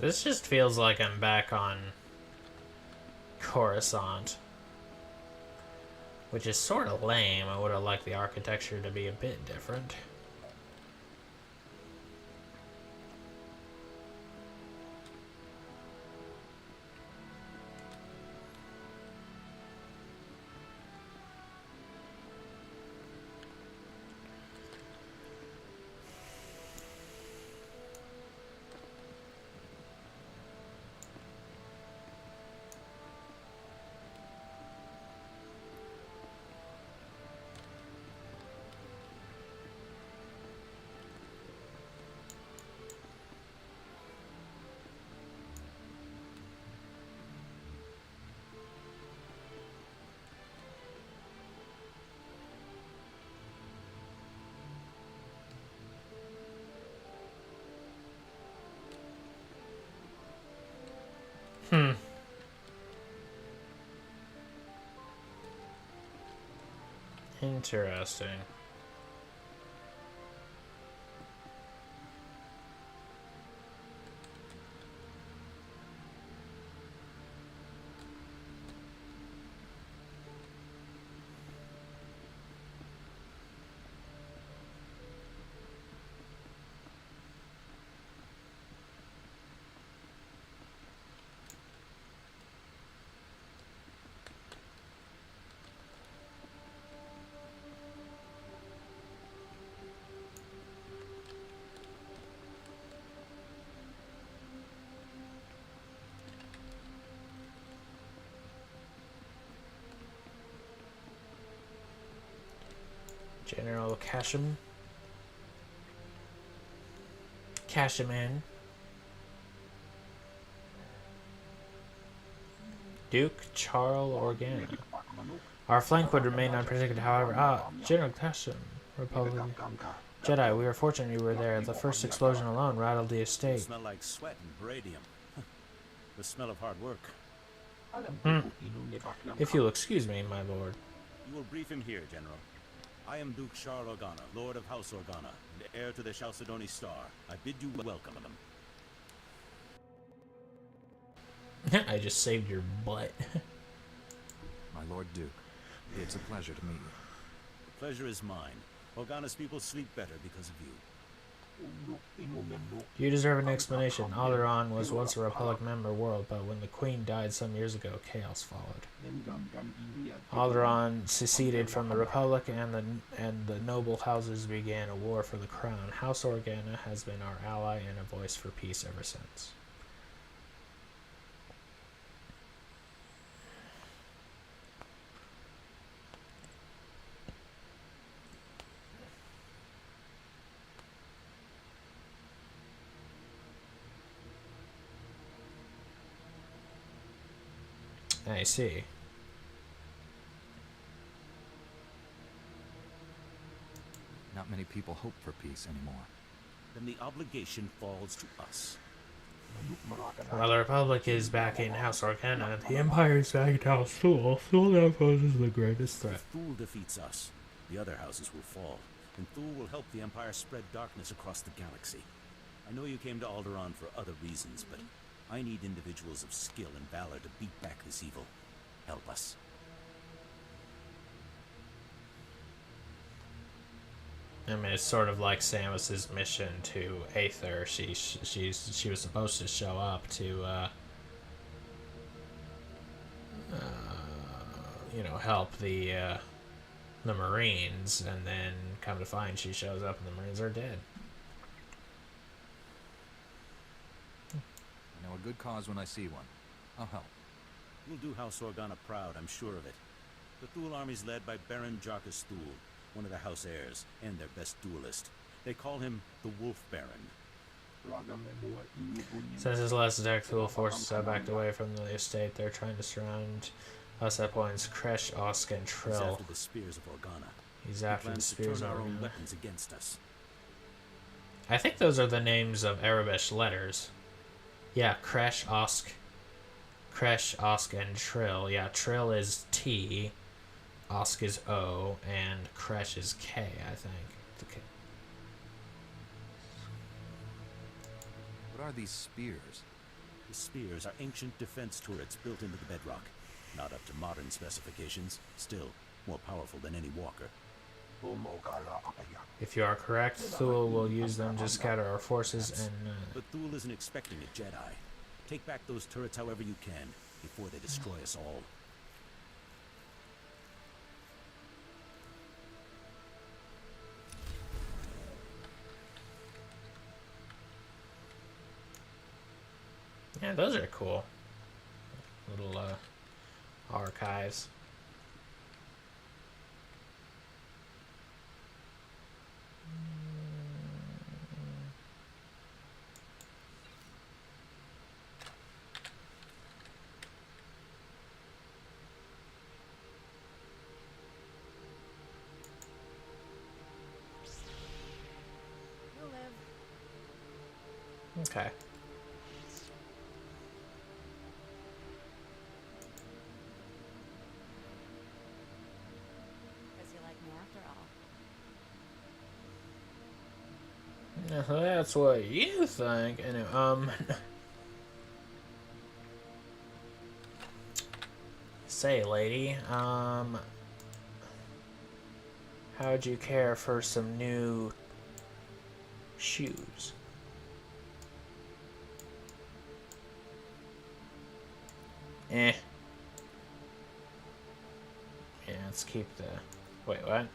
This just feels like I'm back on Coruscant, which is sort of lame. I would have liked the architecture to be a bit different. Interesting. General Casham. Cash him in. Duke Charles Organa. Our flank would remain unprotected, however. General Casham. Republic. Jedi, we are fortunate you were there. The first explosion alone rattled the estate.
Smell like sweat and radium. The smell of hard work.
If you'll excuse me, my lord.
You will brief him here, General. I am Duke Charles Organa, Lord of House Organa, and heir to the Chalcedony Star. I bid you welcome him.
I just saved your butt.
My Lord Duke, it's a pleasure to meet you.
The pleasure is mine. Organa's people sleep better because of you.
You deserve an explanation. Alderaan was once a Republic member world, but when the Queen died some years ago, chaos followed. Alderaan seceded from the Republic, and the noble houses began a war for the crown. House Organa has been our ally and a voice for peace ever since. I see.
Not many people hope for peace anymore.
Then the obligation falls to us.
While the Republic is backing House Organa, the Empire is backing House Thule. Thule now poses the greatest threat.
If Thule defeats us, the other houses will fall, and Thule will help the Empire spread darkness across the galaxy. I know you came to Alderaan for other reasons, but I need individuals of skill and valor to beat back this evil. Help us.
I mean, it's sort of like Samus's mission to Aether. She was supposed to show up to, you know, help the Marines, and then come to find she shows up and the Marines are dead.
I know a good cause when I see one. I'll help.
You'll do House Organa proud, I'm sure of it. The Thule army's led by Baron Jarkus Thule, one of the house heirs, and their best duelist. They call him the Wolf Baron.
Since his last attack, Thule forces have backed away from the estate. They're trying to surround us at points. Kresh, Osk, and Trill.
He's after the spears of Organa.
He's after the spears of
Organa. Our own
Organa.
weapons against us.
I think those are the names of Arabish letters. Yeah, Kresh, Osk, and Trill. Yeah, Trill is T, Osk is O, and Kresh is K, I think. Okay.
What are these spears?
The spears are ancient defense turrets built into the bedrock. Not up to modern specifications, still more powerful than any walker.
If you are correct, Thule will use them to scatter our forces and...
But Thule isn't expecting a Jedi. Take back those turrets however you can, before they destroy us all.
Yeah, those are cool. Little, archives.
You'll live.
Okay.
Guess you like me after all.
That's what you think. Anyway, say, lady, how'd you care for some new shoes? Eh. Yeah, let's keep the... Wait, what?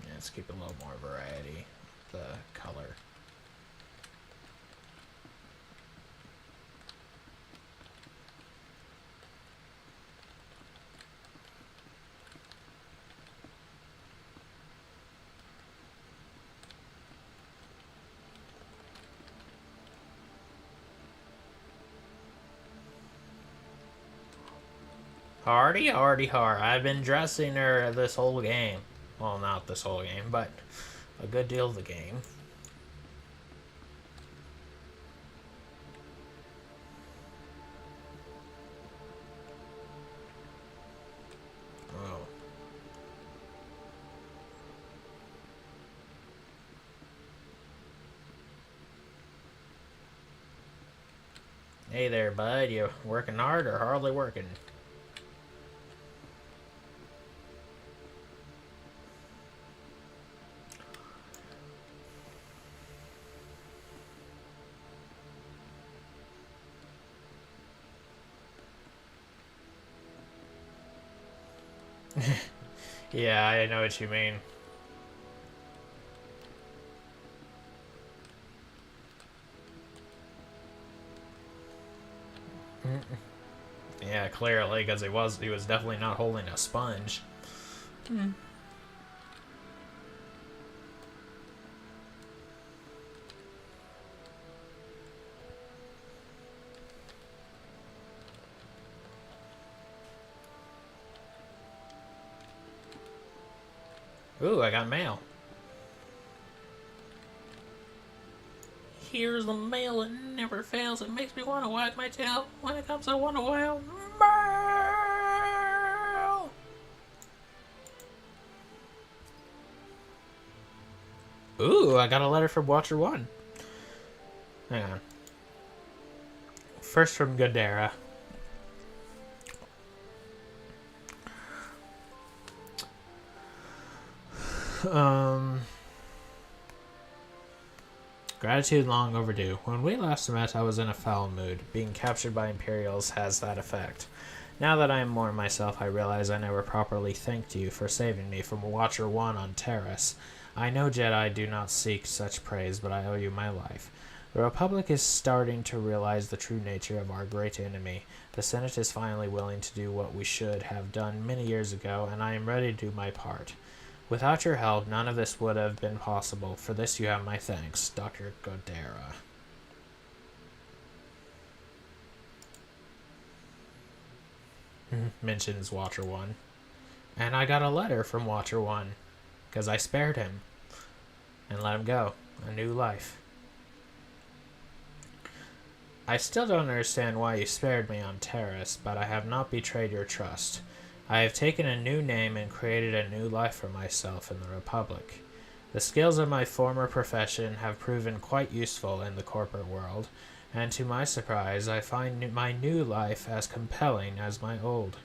Yeah, let's keep a little more variety. The color. Hardy, hardy, har. I've been dressing her this whole game. Well, not this whole game, but a good deal of the game. Oh. Hey there, bud. You working hard or hardly working? Yeah, I know what you mean. Yeah, clearly, because he was definitely not holding a sponge. Ooh, I got mail. Here's the mail, it never fails. It makes me want to wag my tail. When it comes, I want to wail. Mail! Ooh, I got a letter from Watcher 1. Hang on. First from Godera. Gratitude long overdue. When we last met, I was in a foul mood. Being captured by Imperials has that effect. Now that I am more myself, I realize I never properly thanked you for saving me from Watcher 1 on Terrace. I know Jedi do not seek such praise, but I owe you my life. The Republic is starting to realize the true nature of our great enemy. The Senate is finally willing to do what we should have done many years ago, and I am ready to do my part. Without your help, none of this would have been possible. For this you have my thanks, Dr. Godera. Mentions Watcher 1. And I got a letter from Watcher 1, because I spared him and let him go. A new life. I still don't understand why you spared me on Terrace, but I have not betrayed your trust. I have taken a new name and created a new life for myself in the Republic. The skills of my former profession have proven quite useful in the corporate world, and to my surprise, I find my new life as compelling as my old.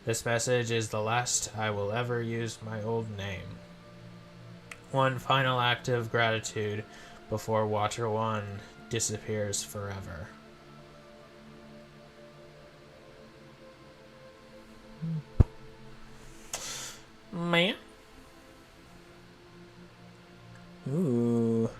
This message is the last I will ever use my old name. One final act of gratitude before Watcher 1 disappears forever. Man. Ooh.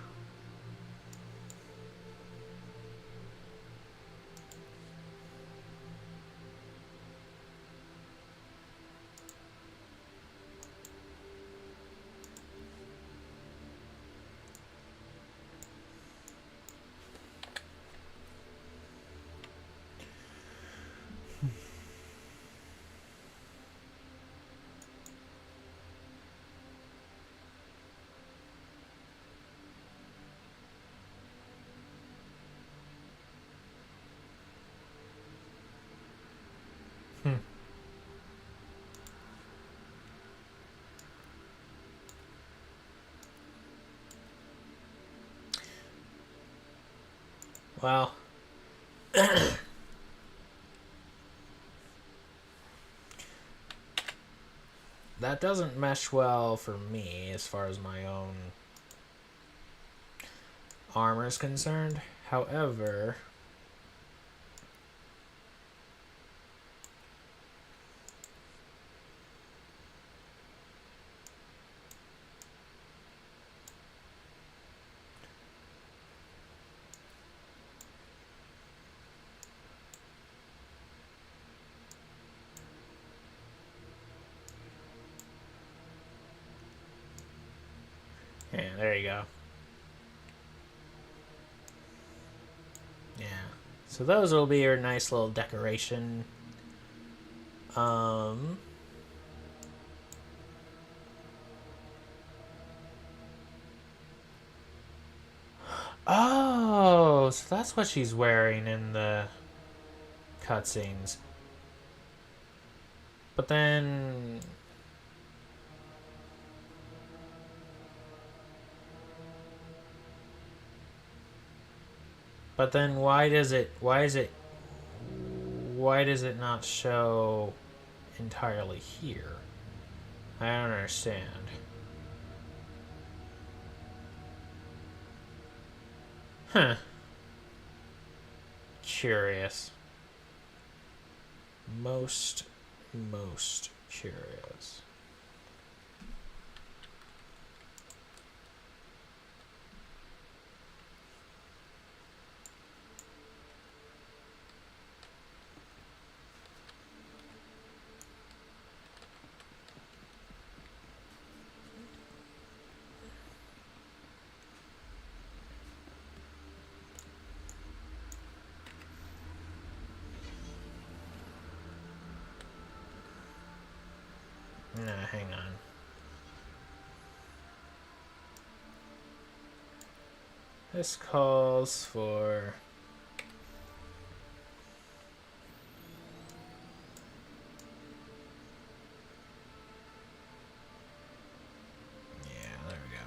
Well, that doesn't mesh well for me as far as my own armor is concerned. However, yeah, there you go. Yeah. So those will be your nice little decoration. Oh, so that's what she's wearing in the cutscenes. But then... But then why does it not show entirely here? I don't understand. Huh. Curious. Most curious. Nah, hang on. This calls for... Yeah, there we go.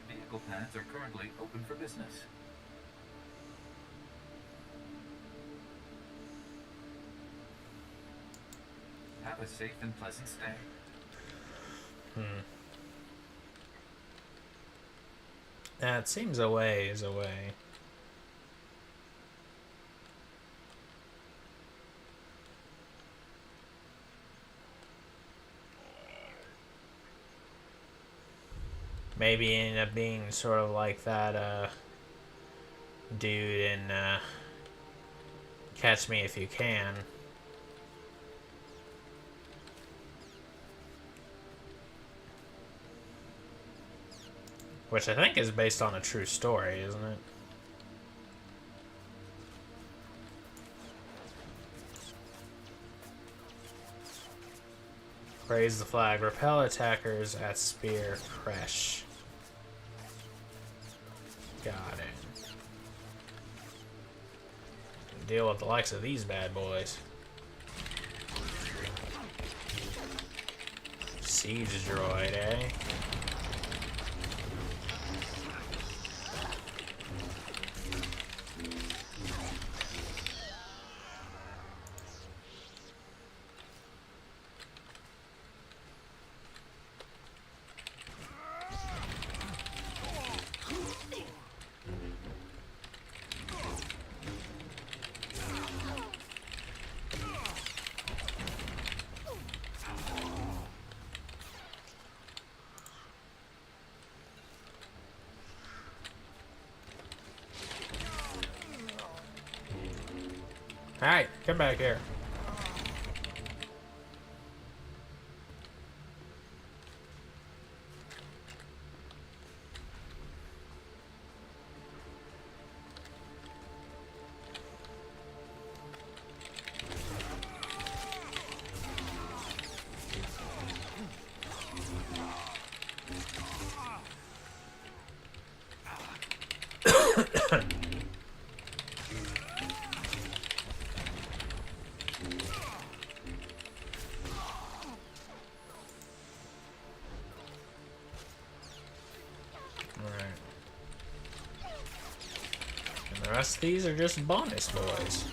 Vehicle paths are currently open for business. Have a safe and pleasant stay.
That seems a ways away. Maybe end up being sort of like that dude in Catch Me If You Can. Which I think is based on a true story, isn't it? Raise the flag. Repel attackers at spear crash. Got it. Deal with the likes of these bad boys. Siege droid, eh? Alright, come back here. The rest of these are just bonus boys.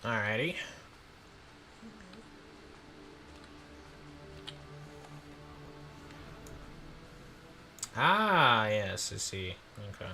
Alrighty. Ah, yes, I see. Okay.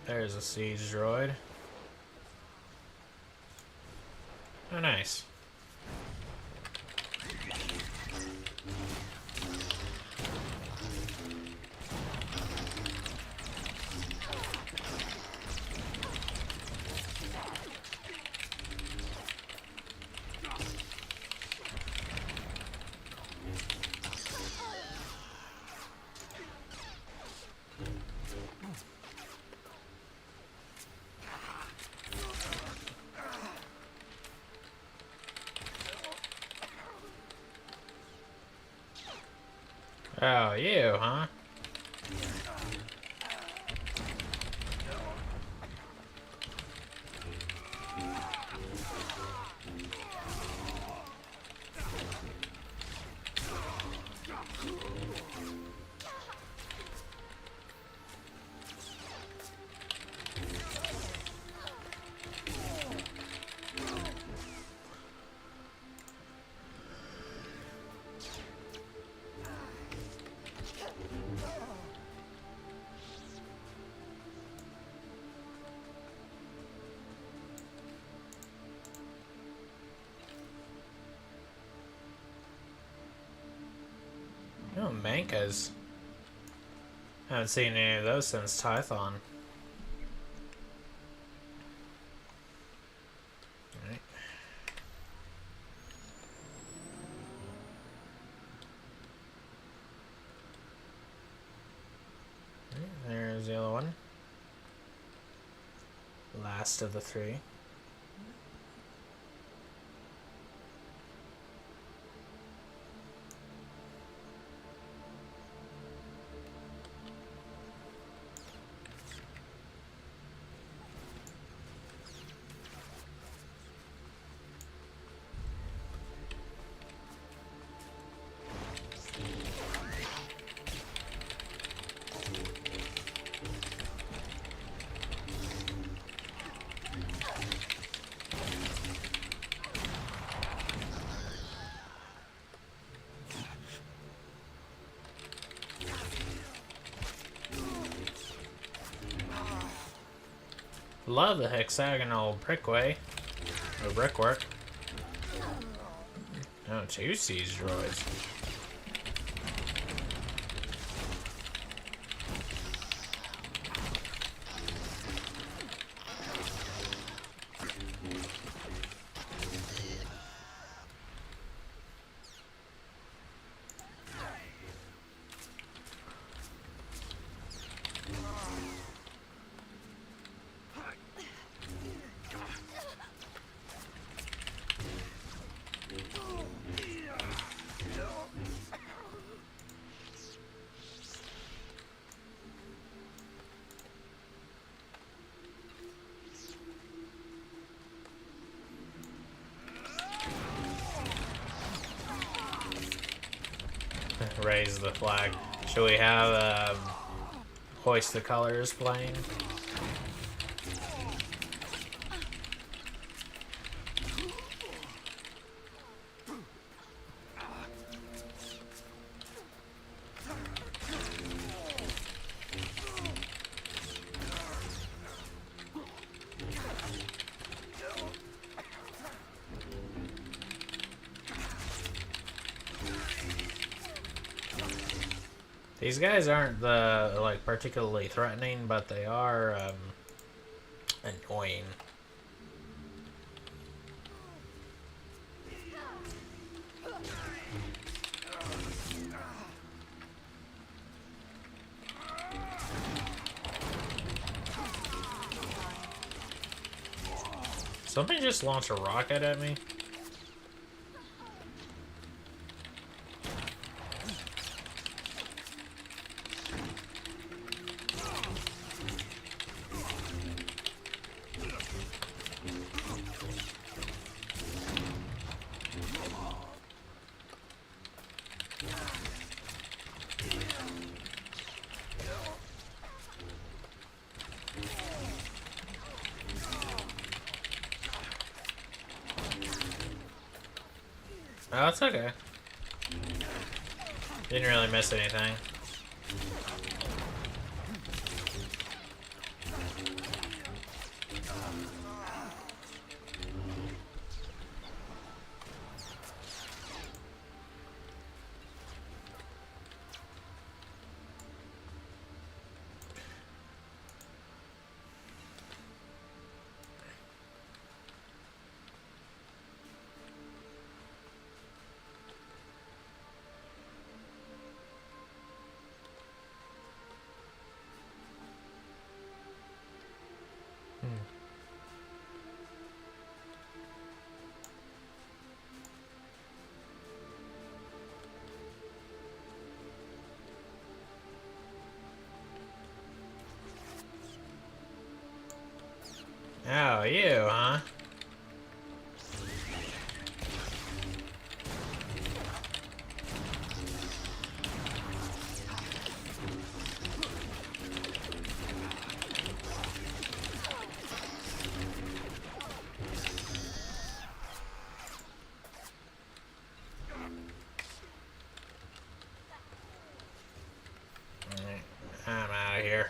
There's a siege droid. Oh, nice. Oh, you, huh? Oh, Mankas. Haven't seen any of those since Tython. Alright. last of the three. Love the hexagonal brickway, or brickwork. Oh, two siege droids. Raise the flag. Should we have hoist the colors playing? These guys aren't like particularly threatening, but they are annoying. Somebody just launched a rocket at me. Oh, it's okay. Didn't really miss anything. Oh, you, huh? Alright, I'm out of here.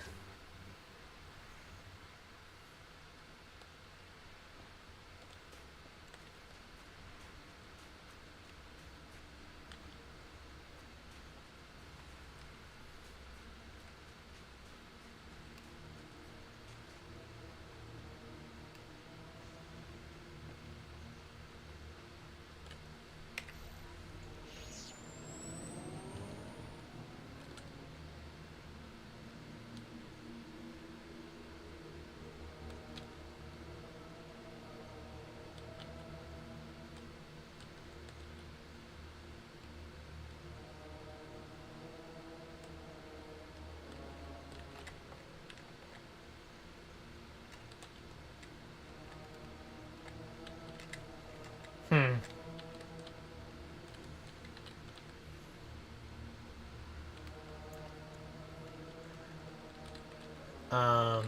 Um,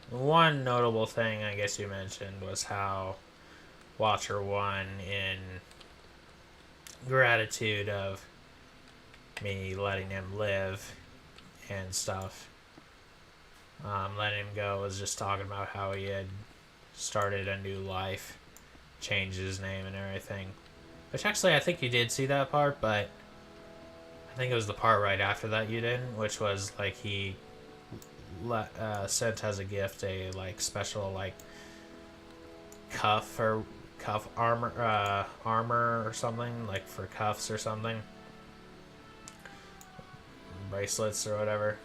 one notable thing I guess you mentioned was how Watcher 1, in gratitude of me letting him live and stuff, letting him go, was just talking about how he had started a new life, changed his name and everything. Which actually, I think you did see that part, but I think it was the part right after that you didn't, which was like he sent as a gift a like special like cuff armor or something, like for cuffs or something, bracelets or whatever.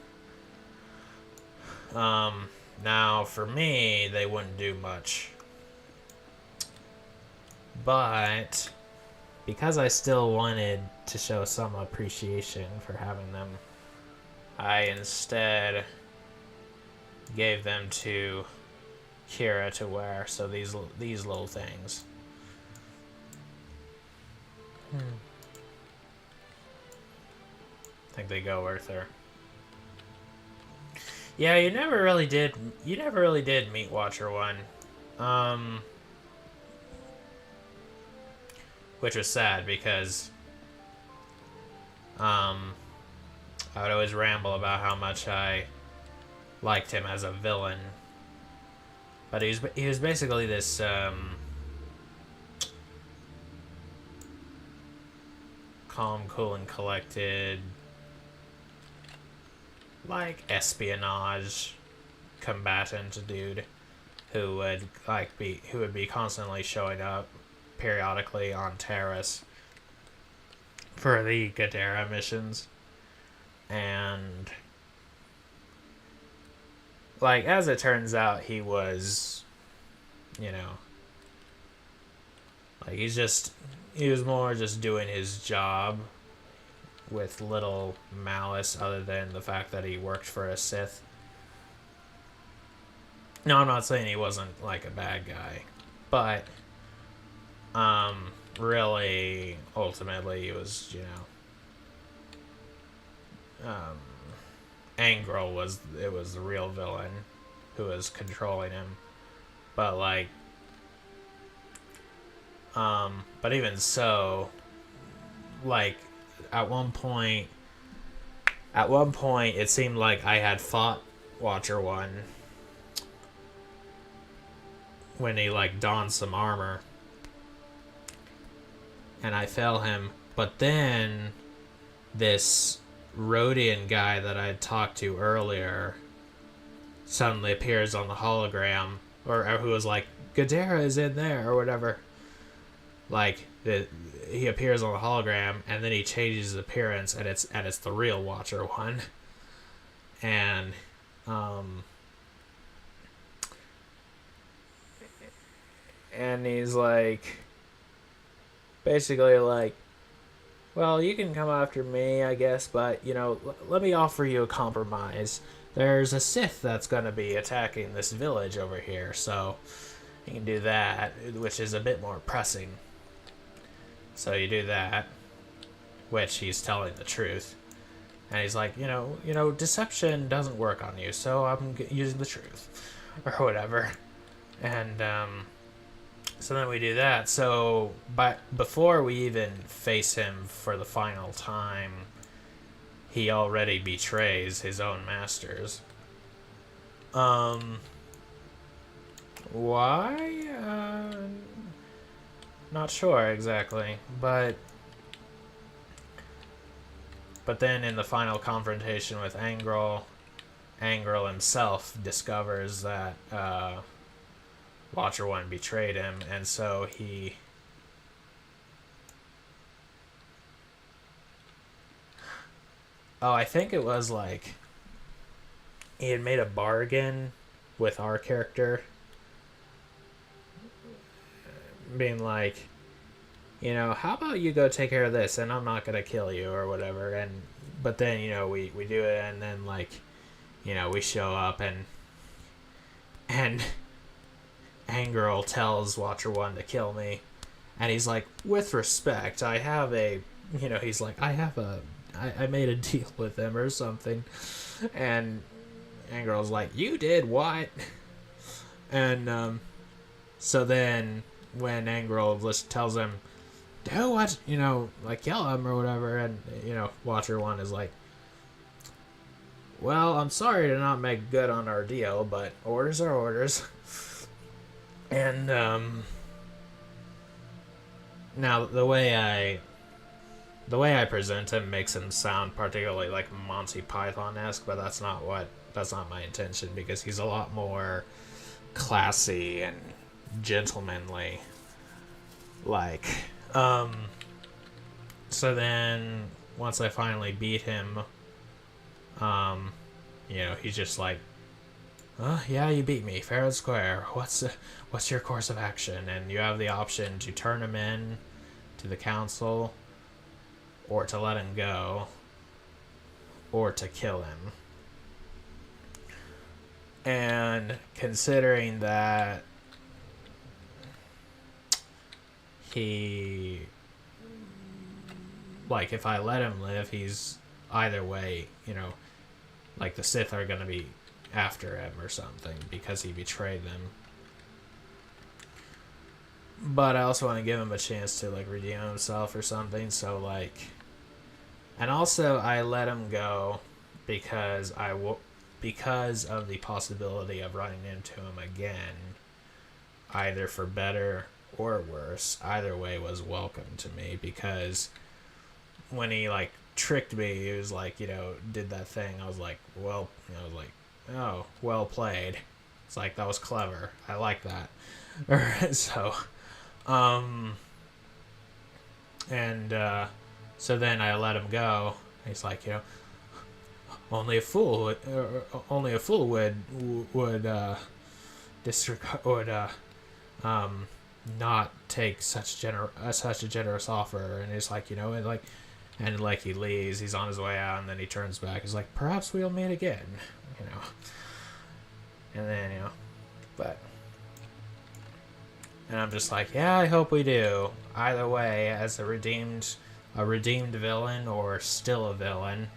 Now for me, they wouldn't do much, but because I still wanted to show some appreciation for having them, I instead gave them to Kira to wear. So these little things. I think they go with her. Yeah, you never really did meet Watcher 1. Which was sad because I would always ramble about how much I liked him as a villain. But he was basically this calm, cool, and collected, like espionage combatant dude who would be constantly showing up periodically on Terrace for the Gadara missions. And like, as it turns out, he was, you know, like he was more just doing his job with little malice other than the fact that he worked for a Sith. No, I'm not saying he wasn't like a bad guy, but really ultimately he was, you know, Angrel was the real villain who was controlling him. But like but even so, like at one point it seemed like I had fought Watcher 1 when he like donned some armor and I fell him, but then this Rhodian guy that I had talked to earlier suddenly appears on the hologram, or who was like, Gadara is in there or whatever. Like he appears on the hologram and then he changes his appearance and it's the real Watcher 1. And and he's like basically like, well, you can come after me, I guess, but, you know, let me offer you a compromise. There's a Sith that's going to be attacking this village over here, so you can do that, which is a bit more pressing. So you do that, which he's telling the truth. And he's like, you know, deception doesn't work on you, so I'm using the truth, or whatever. And, so then we do that. So, but before we even face him for the final time, he already betrays his own masters. Why? Not sure exactly, but then in the final confrontation with Angrel himself discovers that Watcher 1 betrayed him, and so he I think it was like he had made a bargain with our character, being like, you know, how about you go take care of this and I'm not gonna kill you or whatever. And but then, you know, we do it, and then like, you know, we show up and Angirl tells Watcher 1 to kill me. And he's like, with respect, I have a... You know, he's like, I made a deal with them or something. And Angirl's like, you did what? And, so then when Angirl just tells him, do what? You know, like, kill him or whatever. And, you know, Watcher 1 is like, well, I'm sorry to not make good on our deal, but orders are orders. And, now, the way I present him makes him sound particularly like Monty Python-esque, but that's not my intention, because he's a lot more classy and gentlemanly. Like, so then, once I finally beat him, you know, he's just like, oh, yeah, you beat me, fair and square. What's your course of action? And you have the option to turn him in to the council, or to let him go, or to kill him. And considering that he, like, if I let him live, he's either way, you know, like the Sith are gonna be after him or something because he betrayed them. But I also want to give him a chance to, like, redeem himself or something, so, like... And also, I let him go because because of the possibility of running into him again, either for better or worse. Either way was welcome to me, because when he, like, tricked me, he was like, you know, did that thing, I was like, well, you know, I was like, oh, well played. It's like, that was clever. I like that. So... so then I let him go. He's like, you know, only a fool would disregard, not take such a generous offer. And he's like, you know, and like he leaves, he's on his way out, and then he turns back. He's like, perhaps we'll meet again, you know. And then, you know, but... And I'm just like, yeah, I hope we do. Either way, as a redeemed villain or still a villain,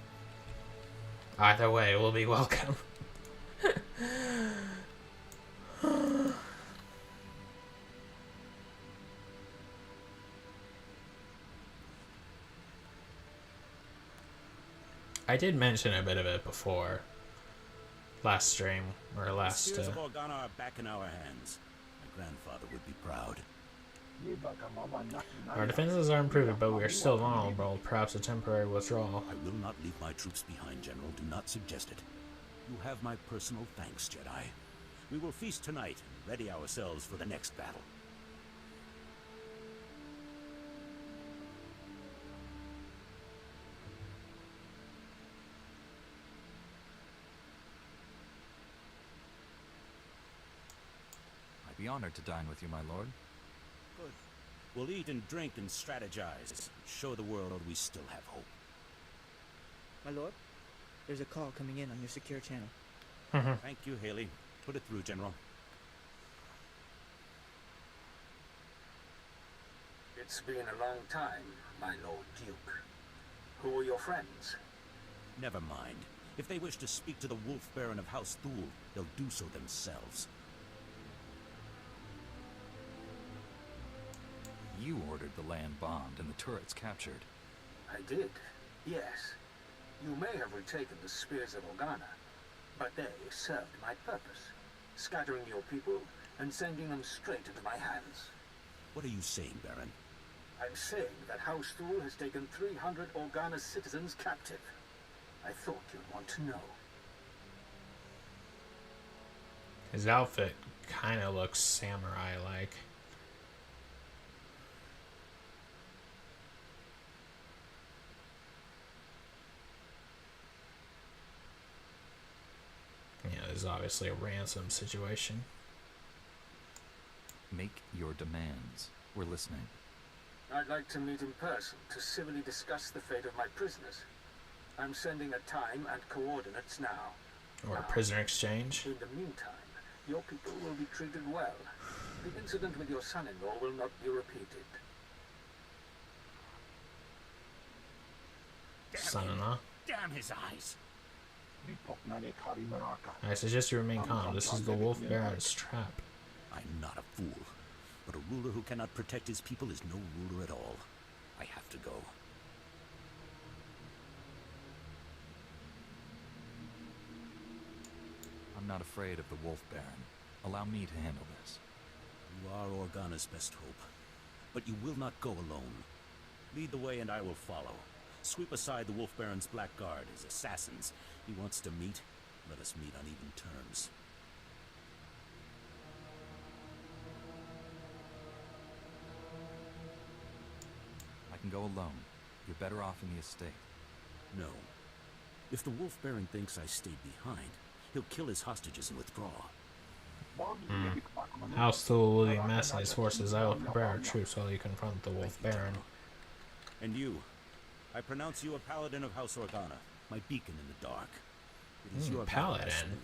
either way will be welcome. I did mention a bit of it before. Last stream, or last...
The Spears of Organa are back in our hands. Grandfather would be proud.
Our defenses are improved, but we are still vulnerable. Perhaps a temporary withdrawal.
I will not leave my troops behind, General. Do not suggest it. You have my personal thanks, Jedi. We will feast tonight and ready ourselves for the next battle.
I'd be honored to dine with you, my lord.
Good. We'll eat and drink and strategize. Show the world we still have hope.
My lord, there's a call coming in on your secure channel.
Thank you, Haley. Put it through, General.
It's been a long time, my Lord Duke. Who are your friends?
Never mind. If they wish to speak to the Wolf Baron of House Thule, they'll do so themselves.
You ordered the land bombed and the turrets captured.
I did, yes. You may have retaken the Spears of Organa, but they served my purpose, scattering your people and sending them straight into my hands.
What are you saying, Baron?
I'm saying that House Thule has taken 300 Organa citizens captive. I thought you'd want to know.
His outfit kind of looks samurai-like. Yeah, there's obviously a ransom situation.
Make your demands. We're listening.
I'd like to meet in person to civilly discuss the fate of my prisoners. I'm sending a time and coordinates now.
Or a prisoner exchange.
In the meantime, your people will be treated well. The incident with your son-in-law will not be repeated.
Son-in-law.
Damn his eyes!
I suggest you remain calm. This is the Wolf Baron's trap.
I'm not a fool, but a ruler who cannot protect his people is no ruler at all. I have to go.
I'm not afraid of the Wolf Baron. Allow me to handle this.
You are Organa's best hope, but you will not go alone. Lead the way and I will follow. Sweep aside the Wolf Baron's black guard, his assassins. He wants to meet. Let us meet on even terms.
I can go alone. You're better off in the estate.
No. If the Wolf Baron thinks I stayed behind, he'll kill his hostages and withdraw.
House Thule will be massing his forces. I will prepare our troops while you confront the Wolf Baron.
And you, I pronounce you a paladin of House Organa, my beacon in the dark. It is your
paladin.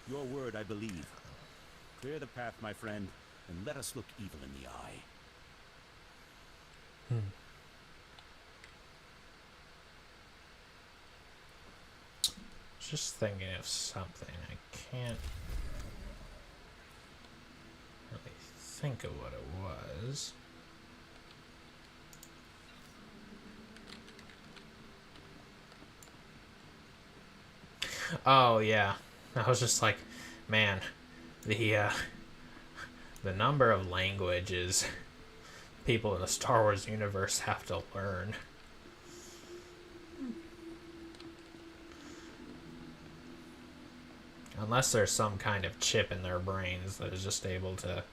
Your word I believe. Clear the path, my friend, and let us look evil in the eye.
Just thinking of something. I can't really think of what it was. Oh yeah, I was just like, man, the number of languages people in the Star Wars universe have to learn. Unless there's some kind of chip in their brains that is just able to...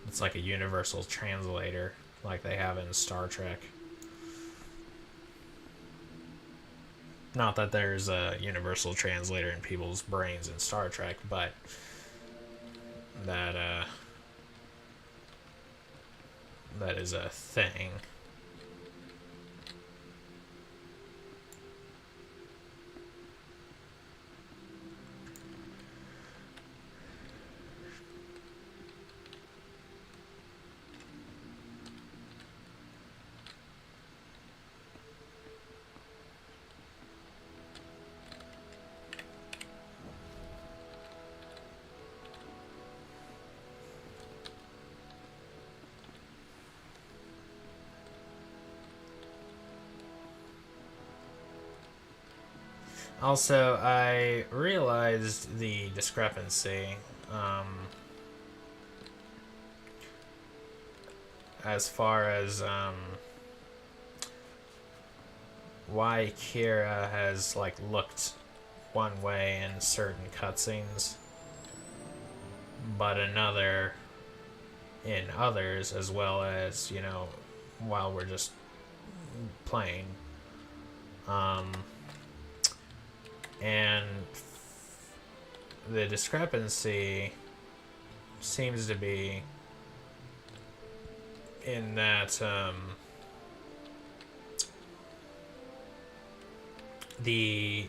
It's like a universal translator, like they have in Star Trek. Not that there's a universal translator in people's brains in Star Trek, but... that is a thing. Also, I realized the discrepancy as far as why Kira has like looked one way in certain cutscenes, but another in others, as well as, you know, while we're just playing. And the discrepancy seems to be in that the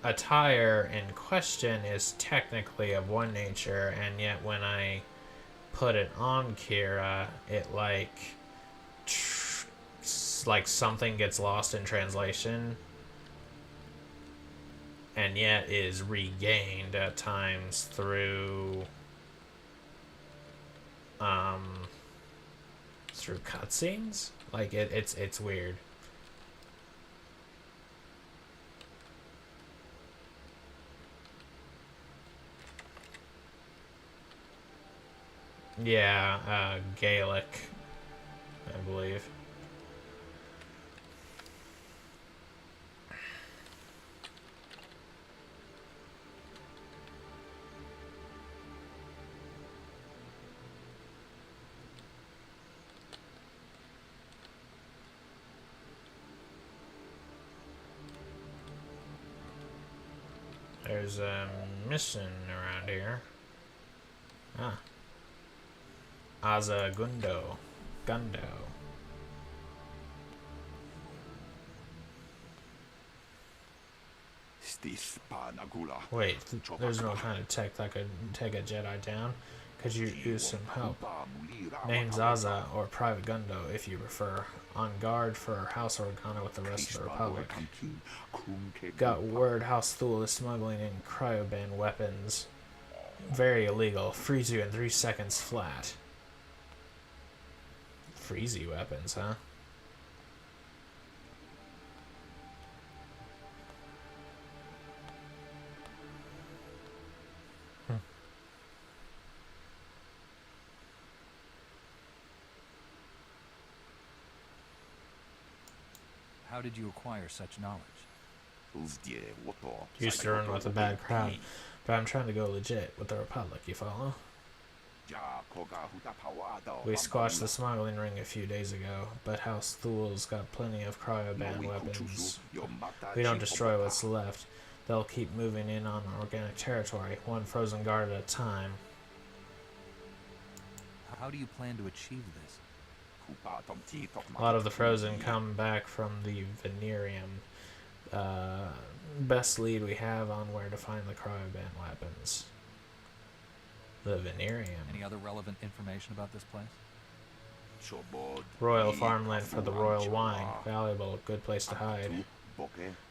attire in question is technically of one nature, and yet when I put it on Kira, it like something gets lost in translation, and yet is regained at times through cutscenes. Like it's weird. Yeah, Gaelic, I believe. There's a mission around here. Ah. Gundo. Wait, there's no kind of tech that could take a Jedi down. Could you use some help? Name Zaza or Private Gundo if you prefer. On guard for House Organa with the rest of the Republic. Got word House Thule is smuggling in cryoban weapons. Very illegal. Freeze you in 3 seconds flat. Freezy weapons, huh?
How did you acquire such knowledge?
Used to run with a bad crowd, but I'm trying to go legit with the Republic, you follow? We squashed the smuggling ring a few days ago, but House Thule's got plenty of cryoban weapons. We don't destroy what's left. They'll keep moving in on organic territory, one frozen guard at a time.
How do you plan to achieve this?
A lot of the frozen come back from the Venerium. Best lead we have on where to find the cryoban weapons. The Venerium.
Any other relevant information about this place?
Royal farmland for the royal wine. Valuable, good place to hide.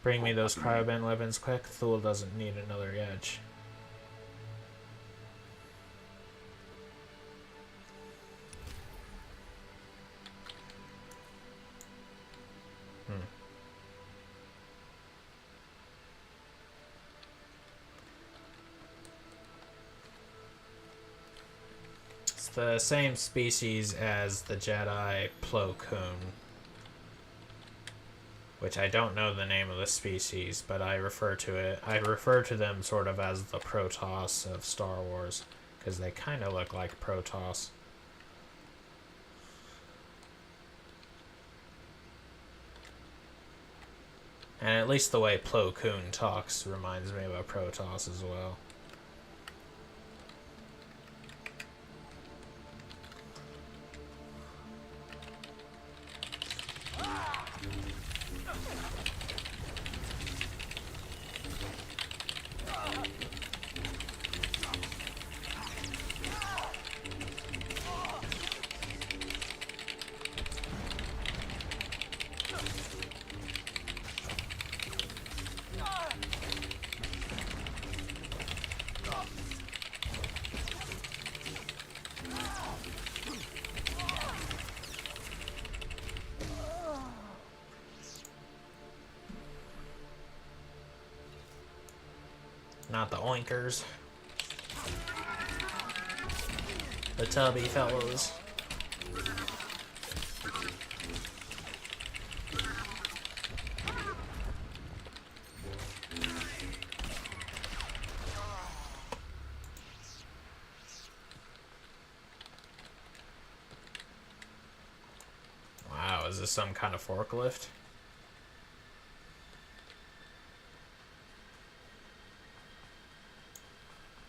Bring me those cryoban weapons quick. Thule doesn't need another edge. It's the same species as the Jedi Plo Koon, which I don't know the name of the species, but I refer to them sort of as the Protoss of Star Wars, because they kind of look like Protoss. And at least the way Plo Koon talks reminds me of a Protoss as well. Not the oinkers. The tubby fellows. Wow, is this some kind of forklift?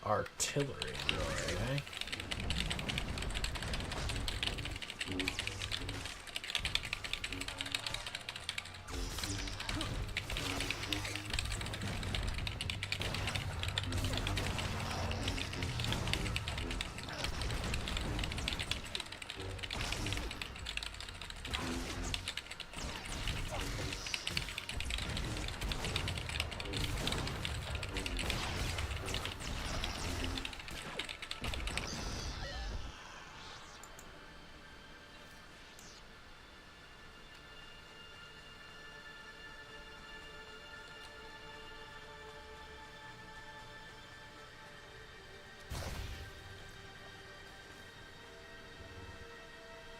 Artillery droid, eh?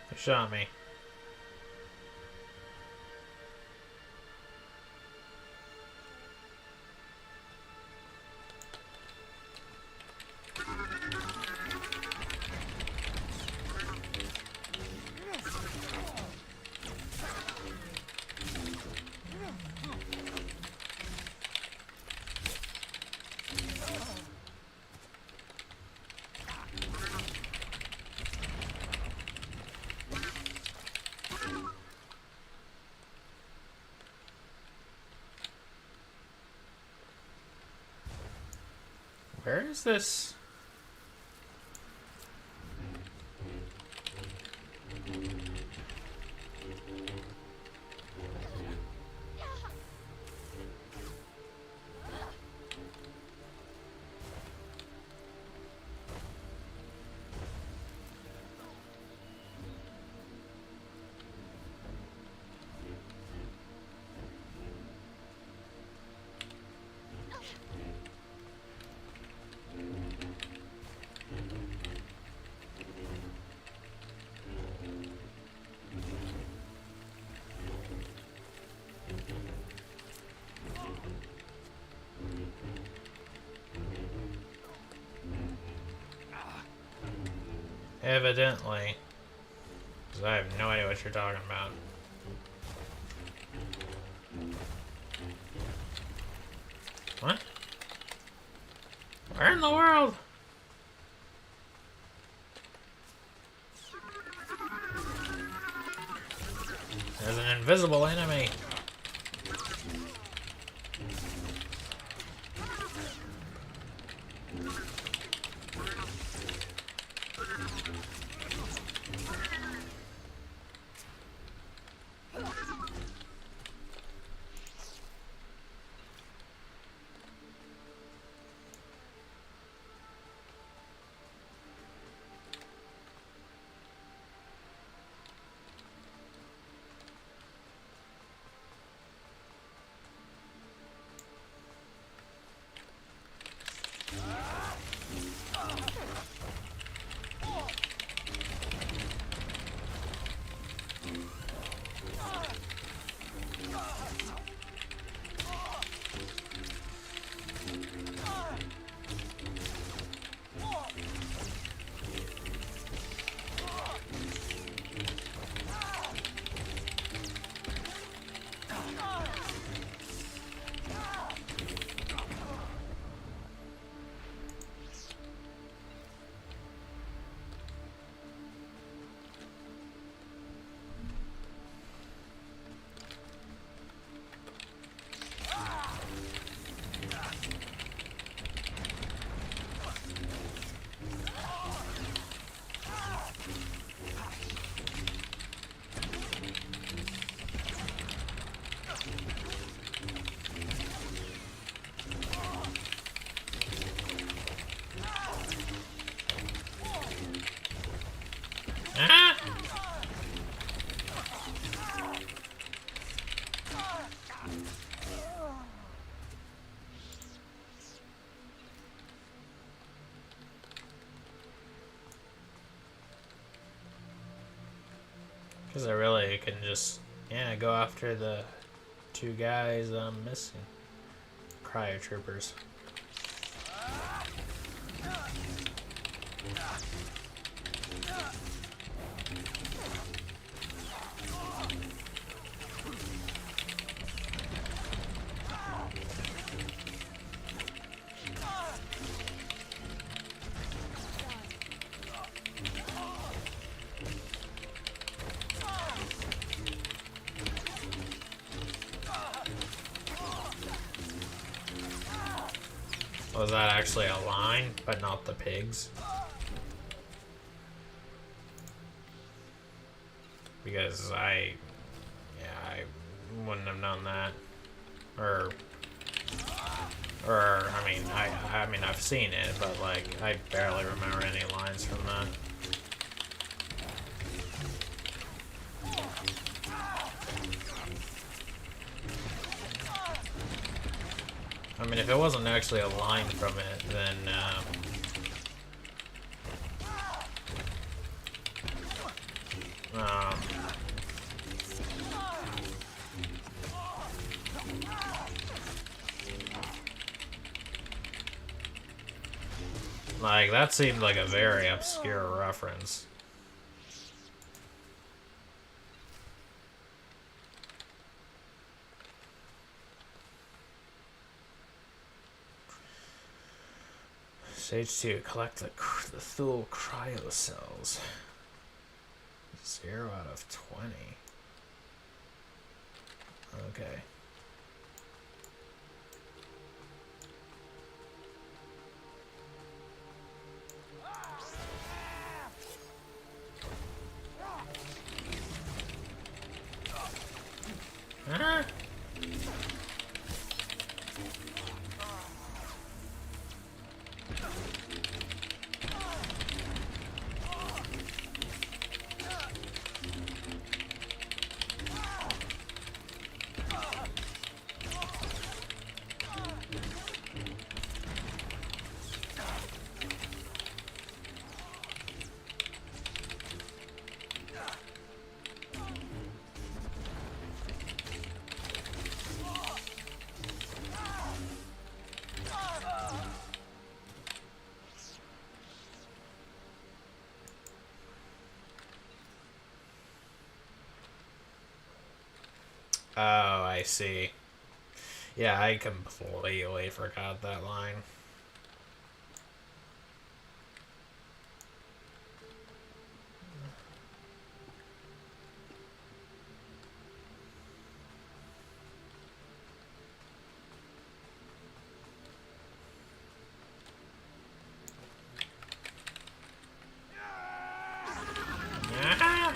They shot me. Where is this? Evidently. Because I have no idea what you're talking about. What? Where in the world? There's an invisible enemy. Because I really can just, yeah, go after the two guys that I'm missing. Cryo troopers. Was that actually a line, but not the pigs? Because I wouldn't have known that. Or I mean, I've seen it, but like, I barely remember any lines from that. I mean, if it wasn't actually a line from it, then, like, that seemed like a very obscure reference. Stage 2, collect the Thule cryo cells. 0 out of 20. Okay. Ah! Oh, I see. Yeah, I completely forgot that line. Ah!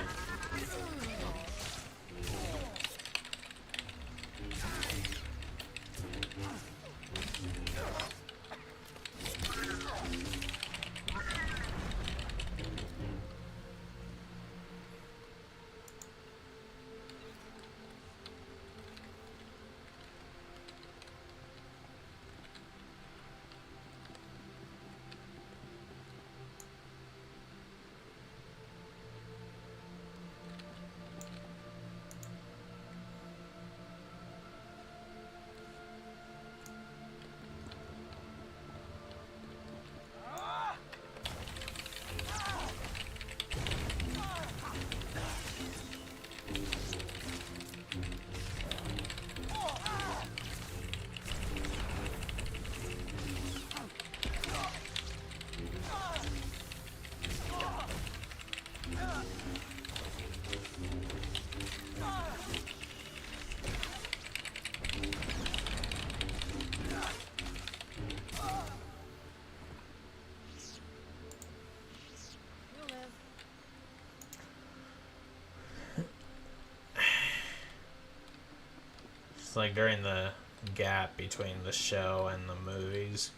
It's like during the gap between the show and the movies.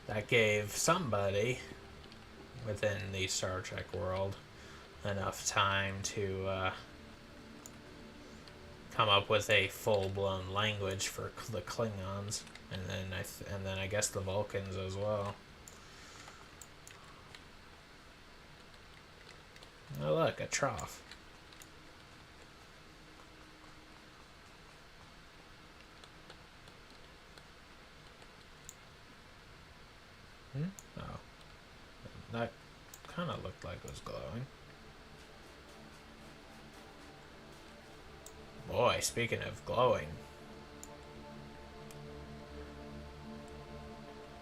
That gave somebody within the Star Trek world enough time to come up with a full-blown language for the Klingons, and then I guess the Vulcans as well. Oh look, a trough. Oh. That kind of looked like it was glowing. Boy, speaking of glowing.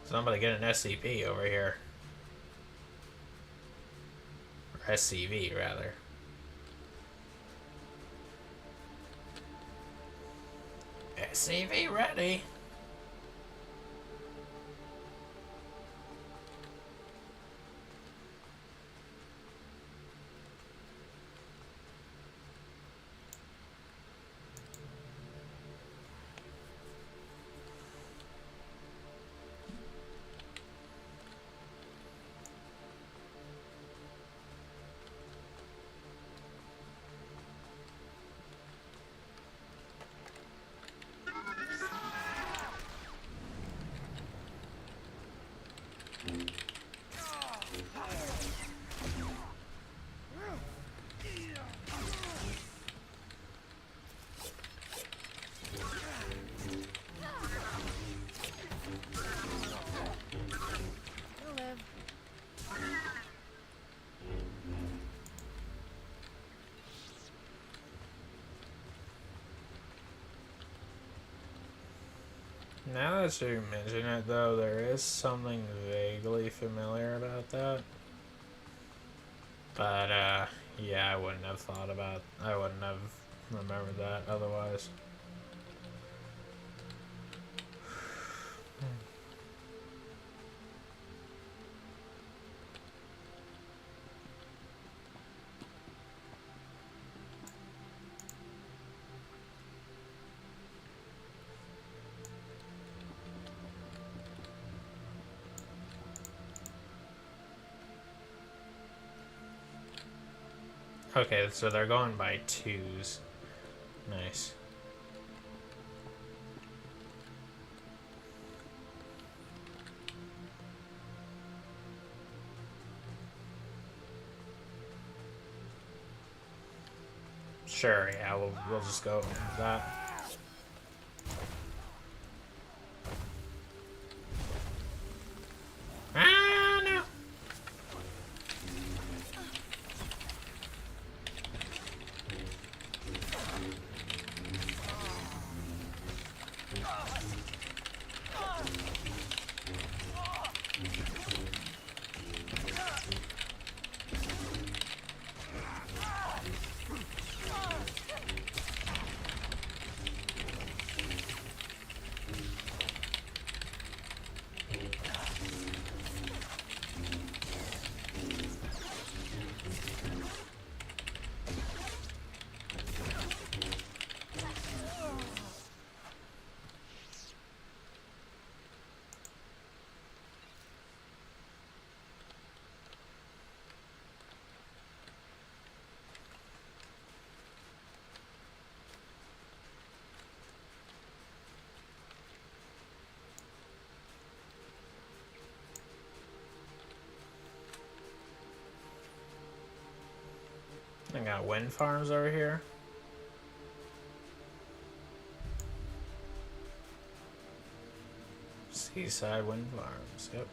Somebody get an SCP over here. Or SCV, rather. SCV ready. Now that you mention it, though, there is something vaguely familiar about that. But, yeah, I wouldn't have remembered that otherwise. Okay, so they're going by twos. Nice. Sure, yeah, we'll just go with that. Ah, no! I got wind farms over here. Seaside wind farms, yep.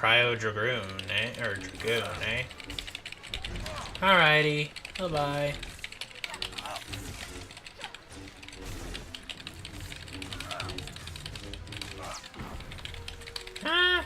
Cryo Dragoon, eh? Or Dragoon, eh? Alrighty. Bye-bye. Ah!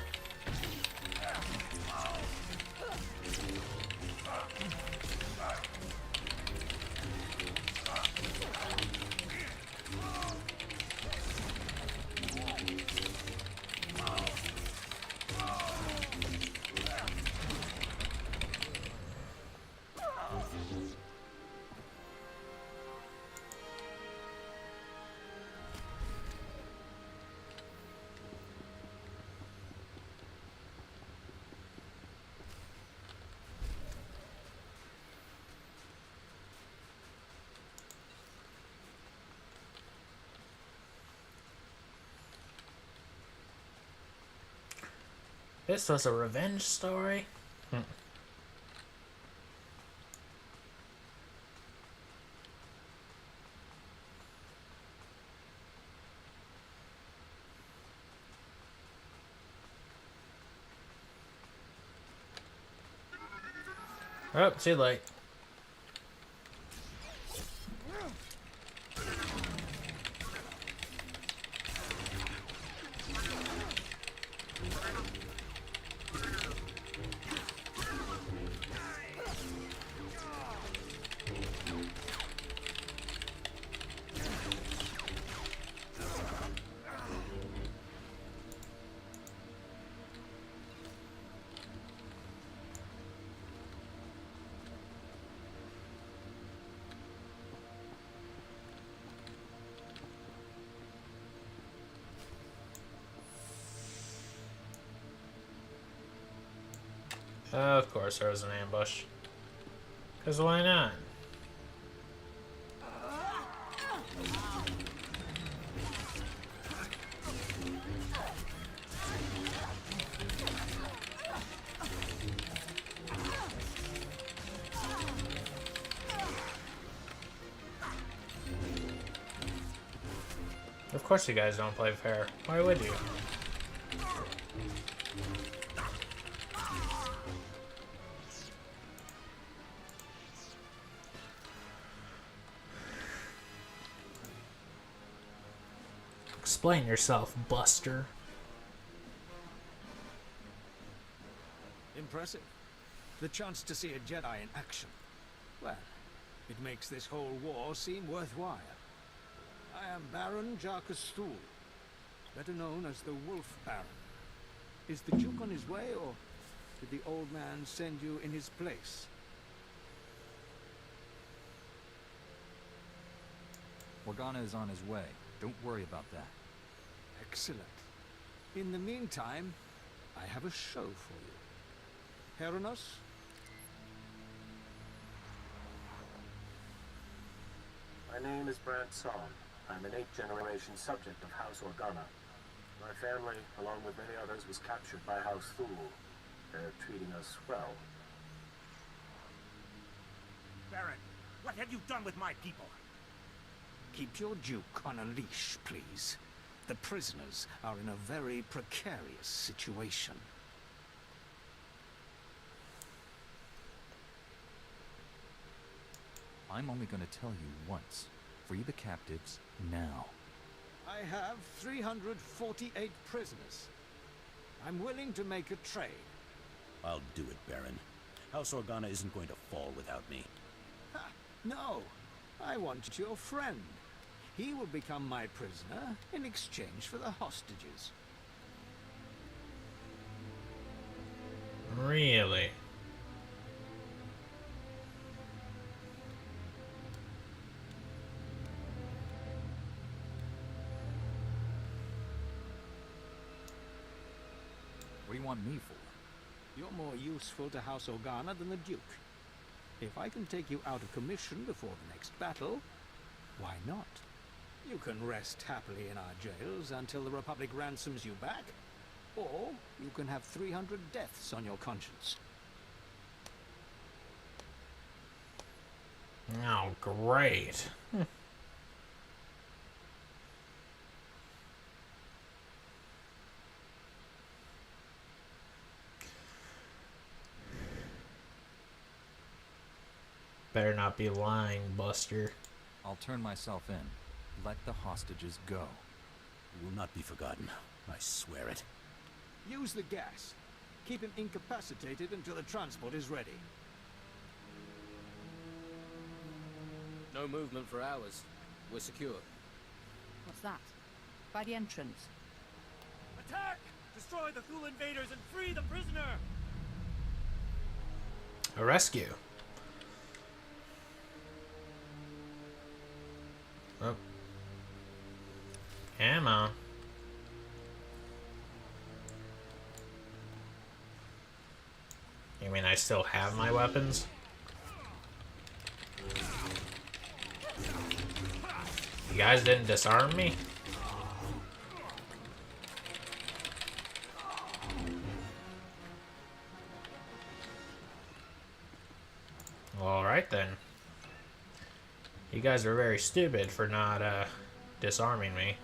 This was a revenge story? Oh, too late. Of course there was an ambush. Because why not? Of course you guys don't play fair. Why would you? Explain yourself, Buster.
Impressive.
The chance to see a Jedi in action. Well, it makes this whole war seem worthwhile. I am Baron Jarkus Thule, better known as the Wolf Baron. Is the Duke on his way, or did the old man send you in his place?
Organa is on his way. Don't worry about that.
Excellent. In the meantime, I have a show for you. Heronos?
My name is Brant Song. I'm an 8th generation subject of House Organa. My family, along with many others, was captured by House Thule. They're treating us well.
Baron, what have you done with my people?
Keep your Duke on a leash, please. The prisoners are in a very precarious situation.
I'm only going to tell you once. Free the captives now.
I have 348 prisoners. I'm willing to make a trade.
I'll do it, Baron. House Organa isn't going to fall without me.
Ha! No, I want your friend. He will become my prisoner in exchange for the hostages.
Really?
What do you want me for?
You're more useful to House Organa than the Duke. If I can take you out of commission before the next battle, why not? You can rest happily in our jails until the Republic ransoms you back, or you can have 300 deaths on your conscience.
Oh, great. Better not be lying, Buster.
I'll turn myself in. Let the hostages go.
He will not be forgotten. I swear it.
Use the gas. Keep him incapacitated until the transport is ready.
No movement for hours. We're secure.
What's that? By the entrance.
Attack! Destroy the Thule invaders and free the prisoner!
A rescue. Oh. Ammo. You mean I still have my weapons? You guys didn't disarm me? Alright then. You guys are very stupid for not disarming me.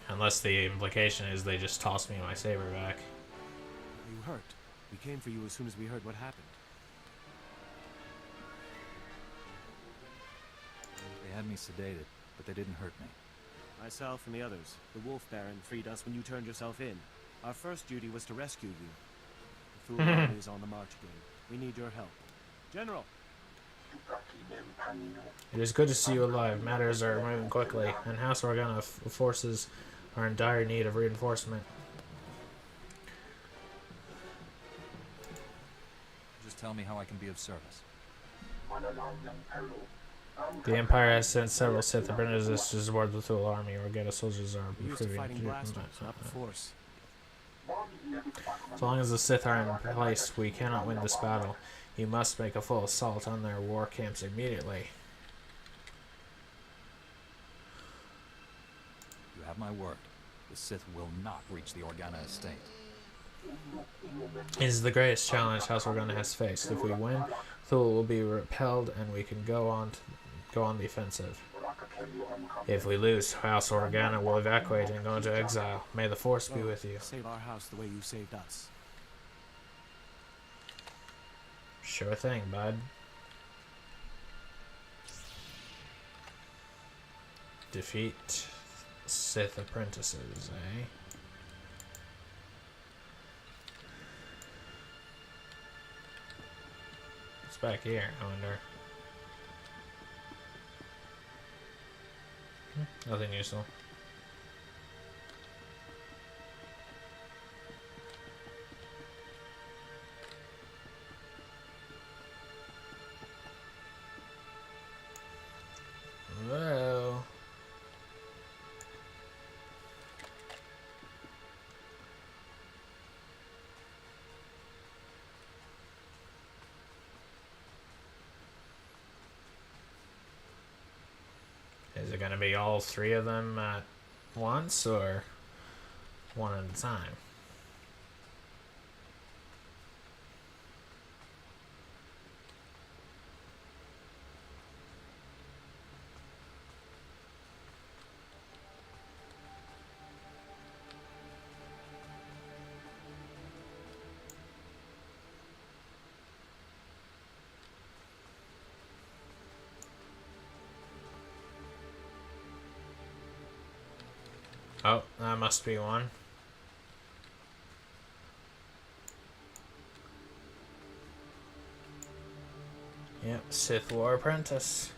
Unless the implication is they just tossed me my saber back.
Are you hurt? We came for you as soon as we heard what happened.
They had me sedated, but they didn't hurt me.
Myself and the others, the Wolf Baron, freed us when you turned yourself in. Our first duty was to rescue you. The Thule army is on the march again. We need your help. General!
It is good to see you alive. Matters are moving quickly, and House Organa forces are in dire need of reinforcement.
Just tell me how I can be of service.
The Empire has sent several Sith apprentices to support the Thule army. Organa soldiers are
Used to
improving.
fighting blasters, not the Force.
So long as the Sith are in place, we cannot win this battle. You must make a full assault on their war camps immediately.
You have my word. The Sith will not reach the Organa estate.
It is the greatest challenge House Organa has faced. If we win, Thule will be repelled and we can go on the offensive. If we lose, House Organa will evacuate and go into exile. May the Force be with you.
Save our house the way you saved us.
Sure thing, bud. Defeat Sith apprentices, eh? What's back here, I wonder? Nothing useful. Whoa. Is it gonna be all three of them at once or one at a time? Oh, that must be one. Yep, Sith War Apprentice.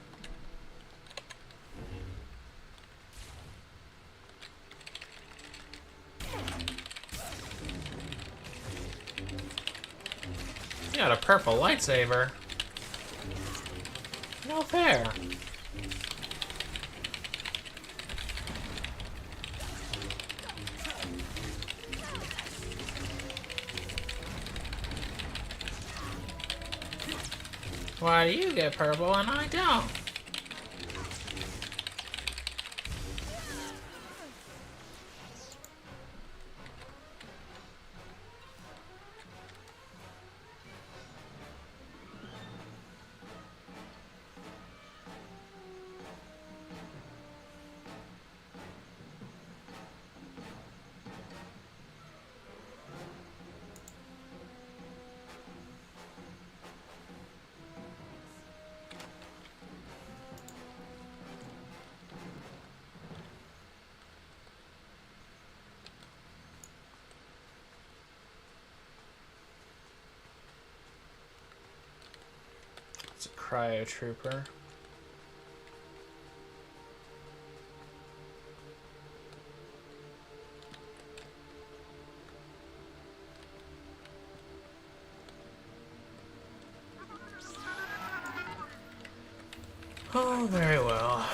You got a purple lightsaber. No fair. Why do you get purple and I don't? It's a cryo trooper. Oh, very well.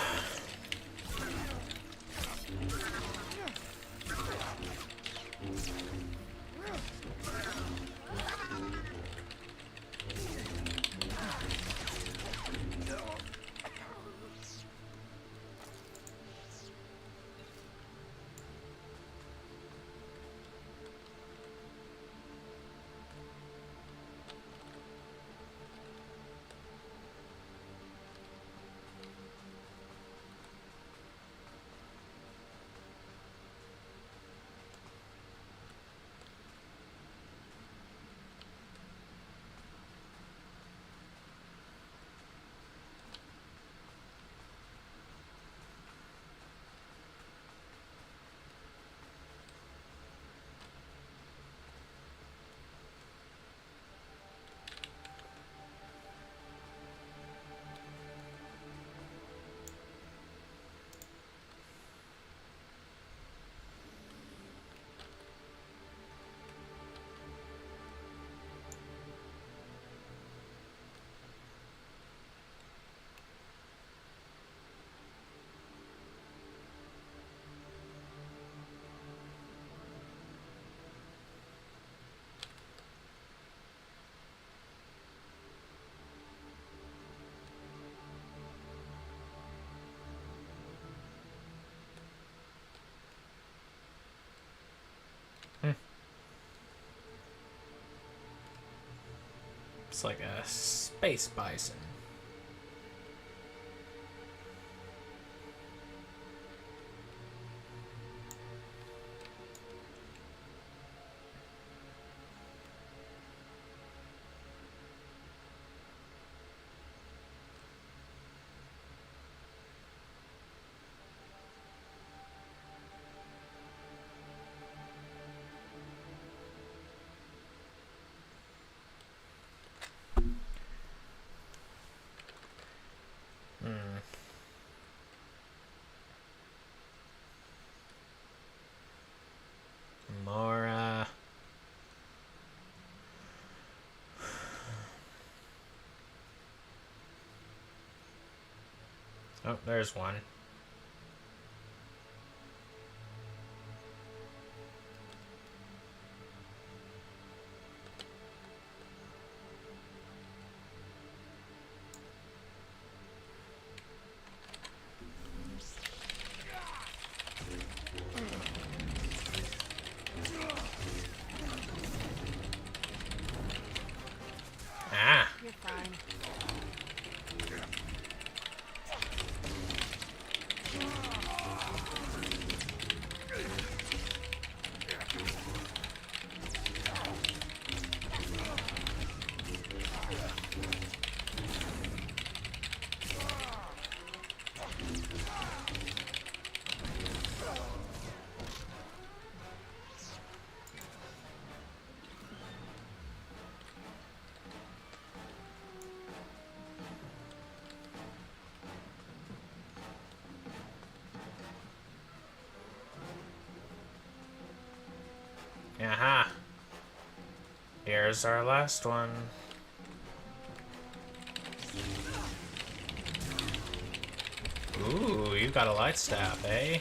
It's like a space bison. Oh, there's one. Ah.
You're fine.
Aha. Here's our last one. Ooh, you got a light staff, eh?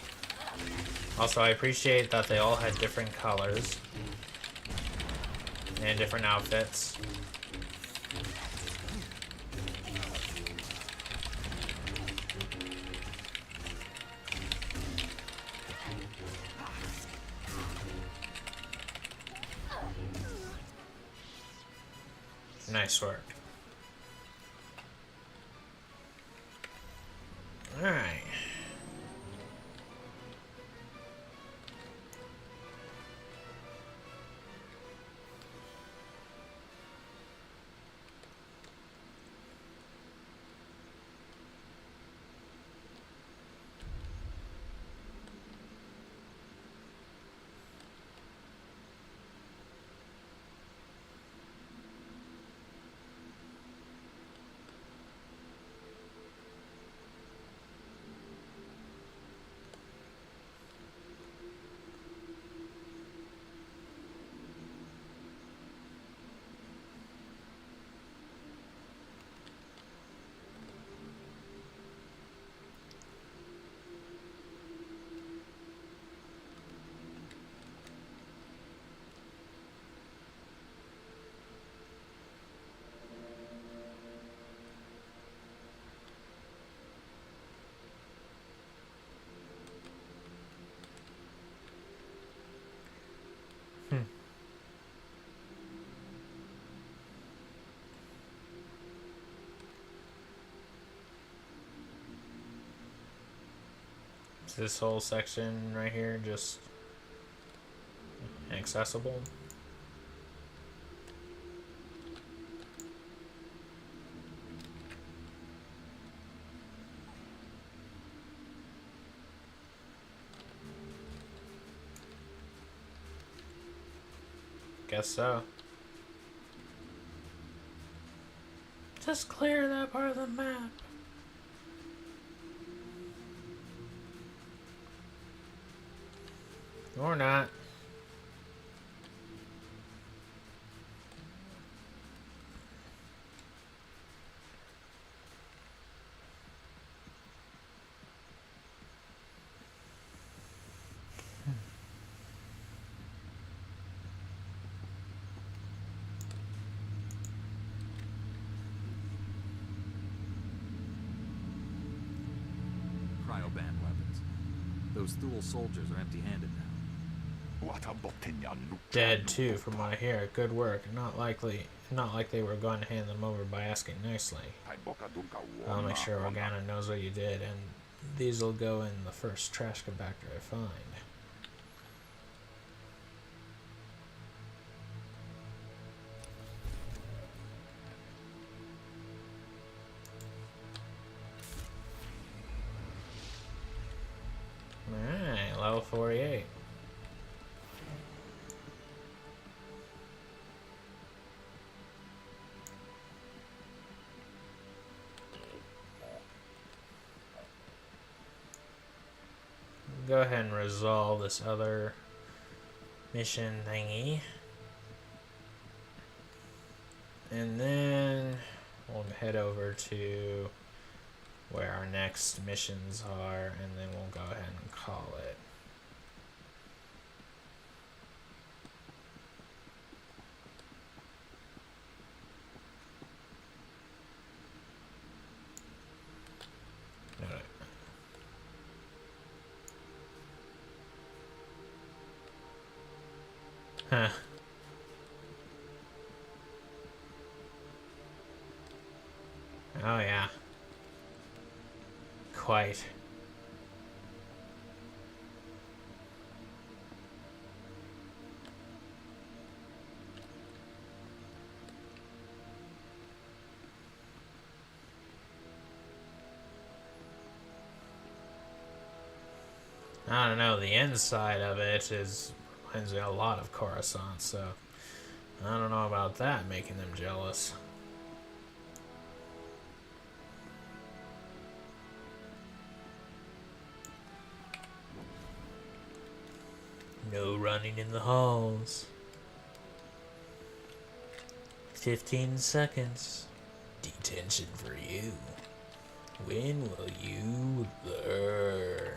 Also, I appreciate that they all had different colors and different outfits. Nice work. Alright. Is this whole section right here just accessible? Guess so. Just clear that part of the map. Or not.
Cryo-band weapons. Those Thule soldiers are empty-handed now.
Dead too, from what I hear. Good work. Not like they were going to hand them over by asking nicely. I'll make sure Organa knows what you did, and these'll go in the first trash compactor I find. Alright, level 48. Go ahead and resolve this other mission thingy. And then we'll head over to where our next missions are, and then we'll go ahead and call it. Alright. Huh. Oh yeah. Quite. I don't know, the inside of it reminds me a lot of Coruscant, so I don't know about that making them jealous. No running in the halls. 15 seconds. Detention for you. When will you learn?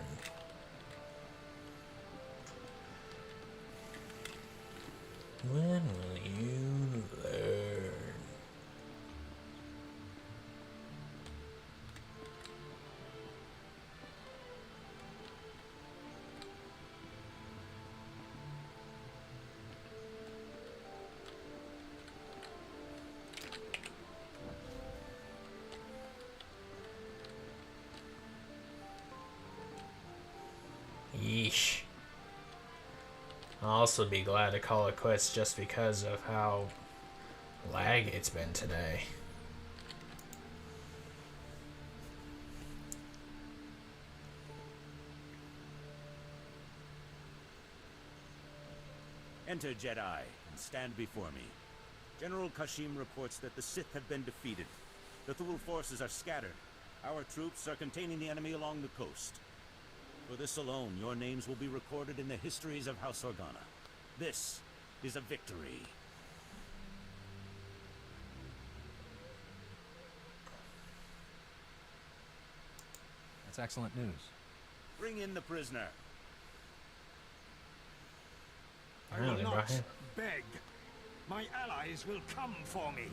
When will you learn? Yeesh. I'll also be glad to call it quits just because of how laggy it's been today.
Enter, Jedi, and stand before me. General Kashim reports that the Sith have been defeated. The Thule forces are scattered. Our troops are containing the enemy along the coast. For this alone, your names will be recorded in the histories of House Organa. This is a victory.
That's excellent news.
Bring in the prisoner.
I will not beg. My allies will come for me.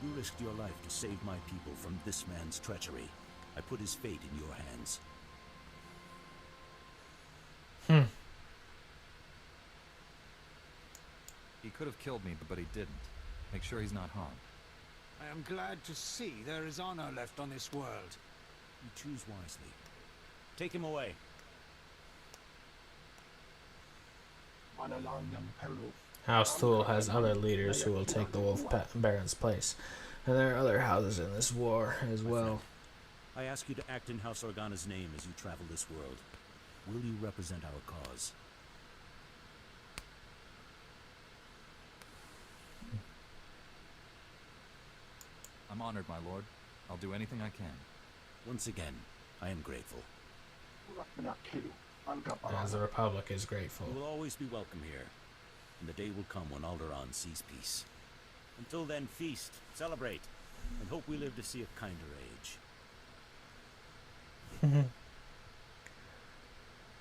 You risked your life to save my people from this man's treachery. I put his fate in your hands.
He could have killed me, but he didn't. Make sure he's not harmed.
I am glad to see there is honor left on this world.
You choose wisely. Take him away.
House Thule has other leaders who will take the Wolf Baron's place. And there are other houses in this war as well.
I ask you to act in House Organa's name as you travel this world. Will you represent our cause?
I'm honored, my lord. I'll do anything I can.
Once again, I am grateful.
As the Republic is grateful.
You will always be welcome here, and the day will come when Alderaan sees peace. Until then, feast, celebrate, and hope we live to see a kinder age.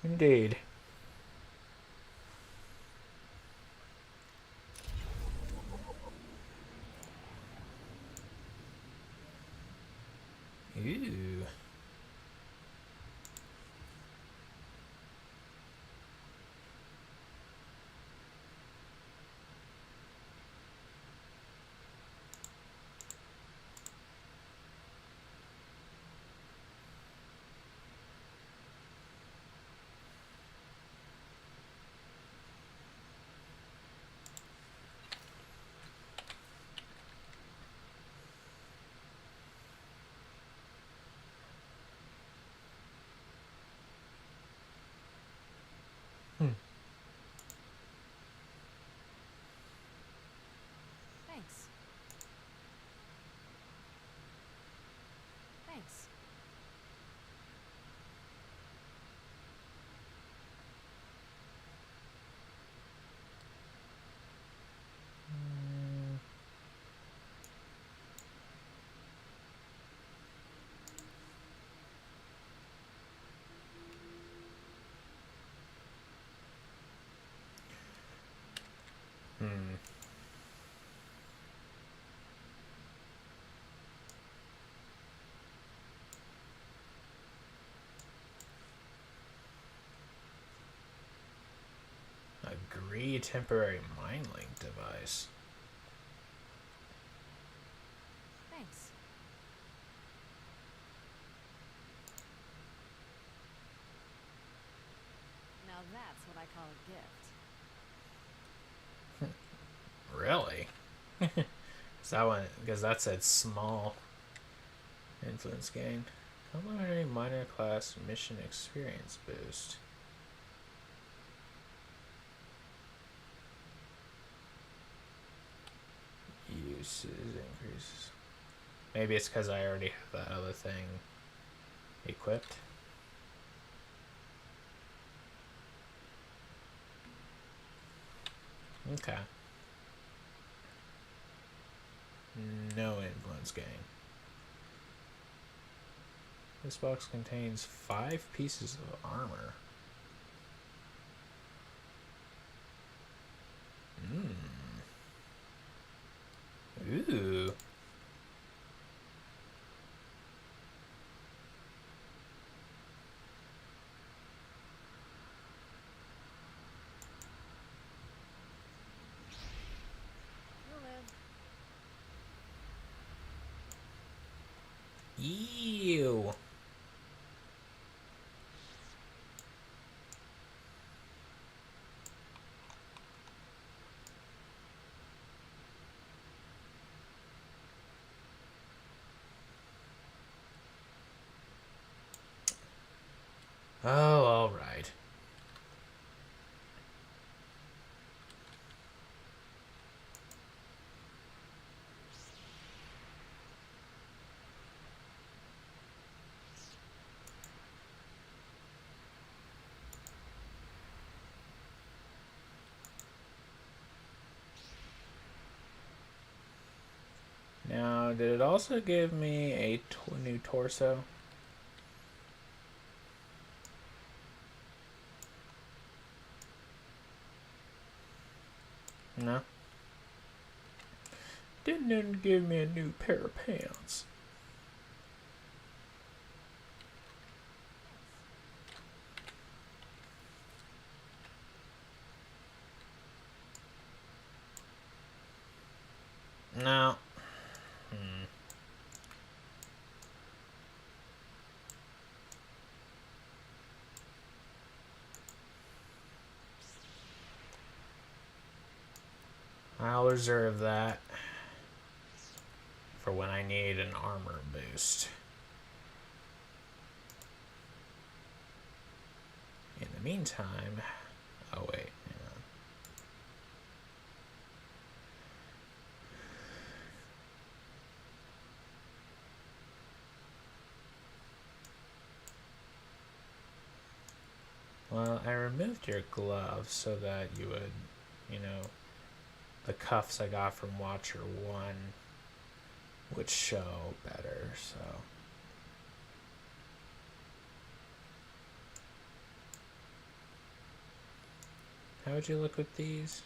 Indeed. Ooh. you temporary mind link device.
Thanks. Now that's what I call a gift.
Really? Is that one? Because that said small influence gain. Complimentary minor class mission experience boost. Uses increases. Maybe it's because I already have that other thing equipped. Okay. No influence gain. This box contains 5 pieces of armor. Ooh.
You'll live.
Ew. Oh, all right. Now, did it also give me a new torso? No. Didn't even give me a new pair of pants. No. I'll reserve that for when I need an armor boost. In the meantime, oh wait, hang on. Well, I removed your gloves so that you would, you know, the cuffs I got from Watcher 1 would show better, so. How would you look with these?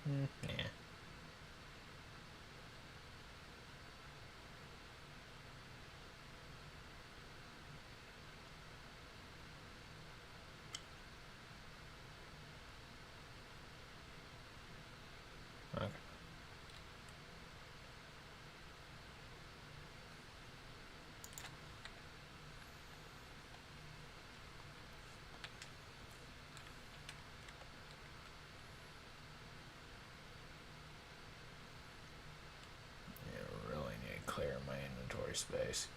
Yeah. Okay. I really need to clear my inventory space.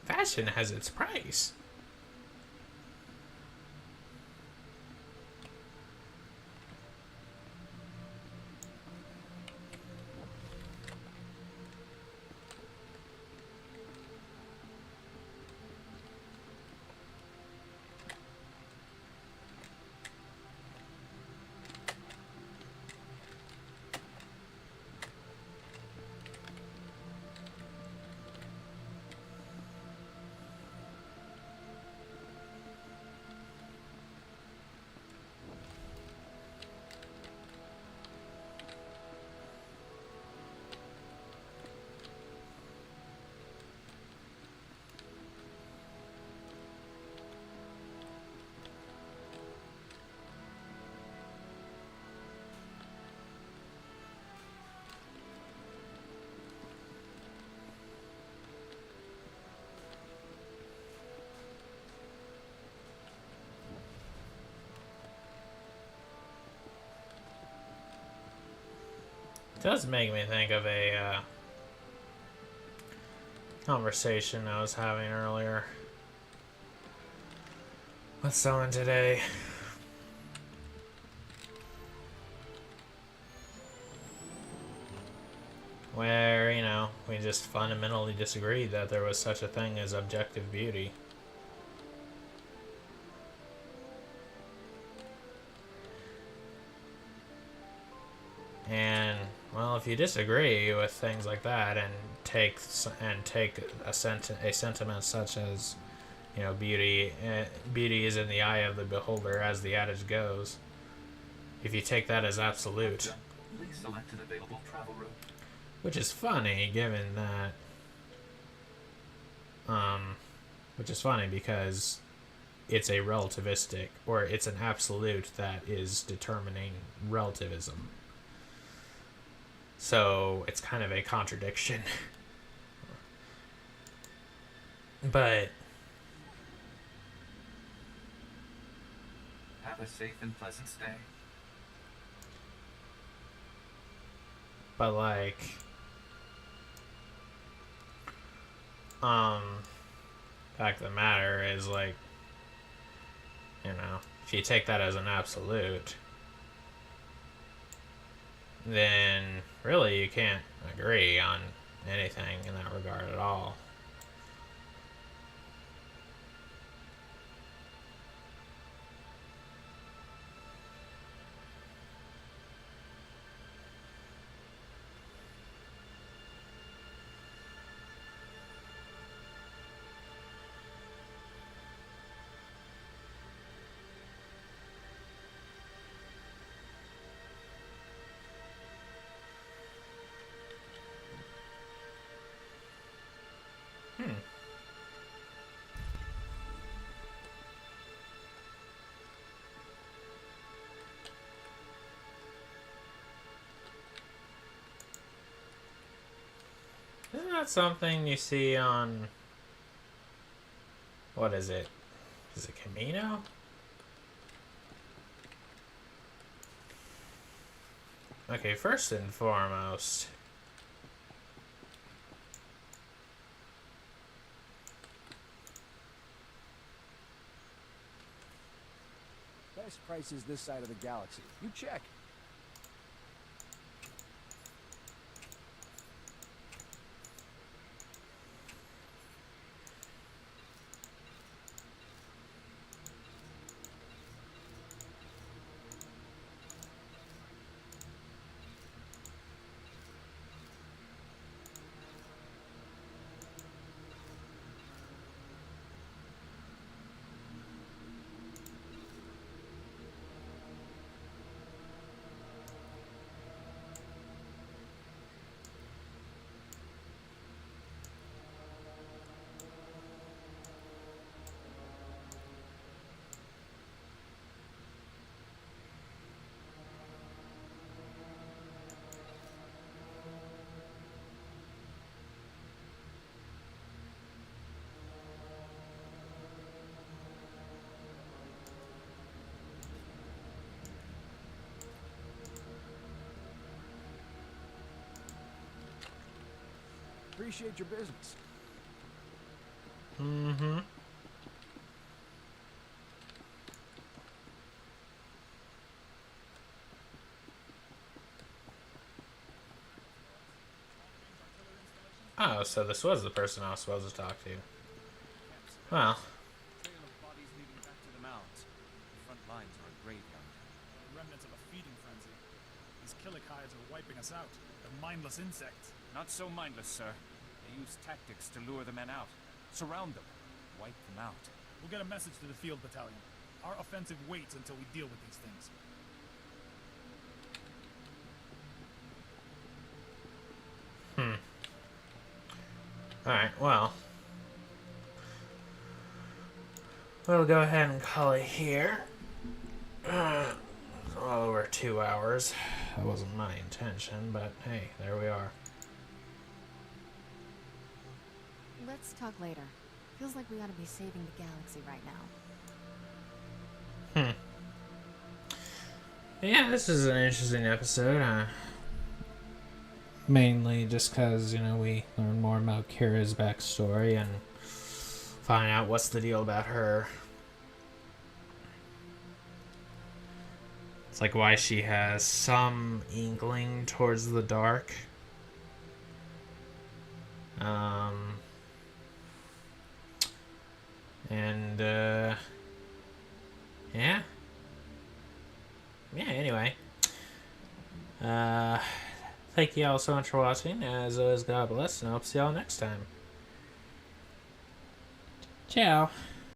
Fashion has its price. does make me think of a conversation I was having earlier with someone today. Where, you know, we just fundamentally disagreed that there was such a thing as objective beauty. And, well, if you disagree with things like that and take a sentiment such as, you know, beauty is in the eye of the beholder, as the adage goes. If you take that as absolute,
Please select an available travel route.
which is funny, given that, which is funny because it's a relativistic, or it's an absolute that is determining relativism. So it's kind of a contradiction. But
Have a safe and pleasant stay.
But like, fact of the matter is, like, you know, if you take that as an absolute, then really you can't agree on anything in that regard at all. Isn't that something you see on, what is it? Is it Camino? Okay, first and foremost,
Best prices this side of the galaxy. You check. Appreciate your business.
Mm-hmm. Oh, so this was the person I was supposed to talk to. Well.
Trail of bodies leading back to the mounds. The front lines are a graveyard.
The remnants of a feeding frenzy. These Killikides are wiping us out. They're mindless insects.
Not so mindless, sir. They use tactics to lure the men out. Surround them. Wipe them out.
We'll get a message to the field battalion. Our offensive waits until we deal with these things.
Alright, well. We'll go ahead and call it here. Well over 2 hours. That wasn't my intention, but hey, there we are.
Let's talk later. Feels like we ought to be saving the galaxy right now.
Yeah, this is an interesting episode. mainly just because, you know, we learn more about Kira's backstory and find out what's the deal about her. It's like why she has some inkling towards the dark. And, yeah. Yeah, anyway. Thank you all so much for watching. As always, God bless, and I hope to see y'all next time. Ciao.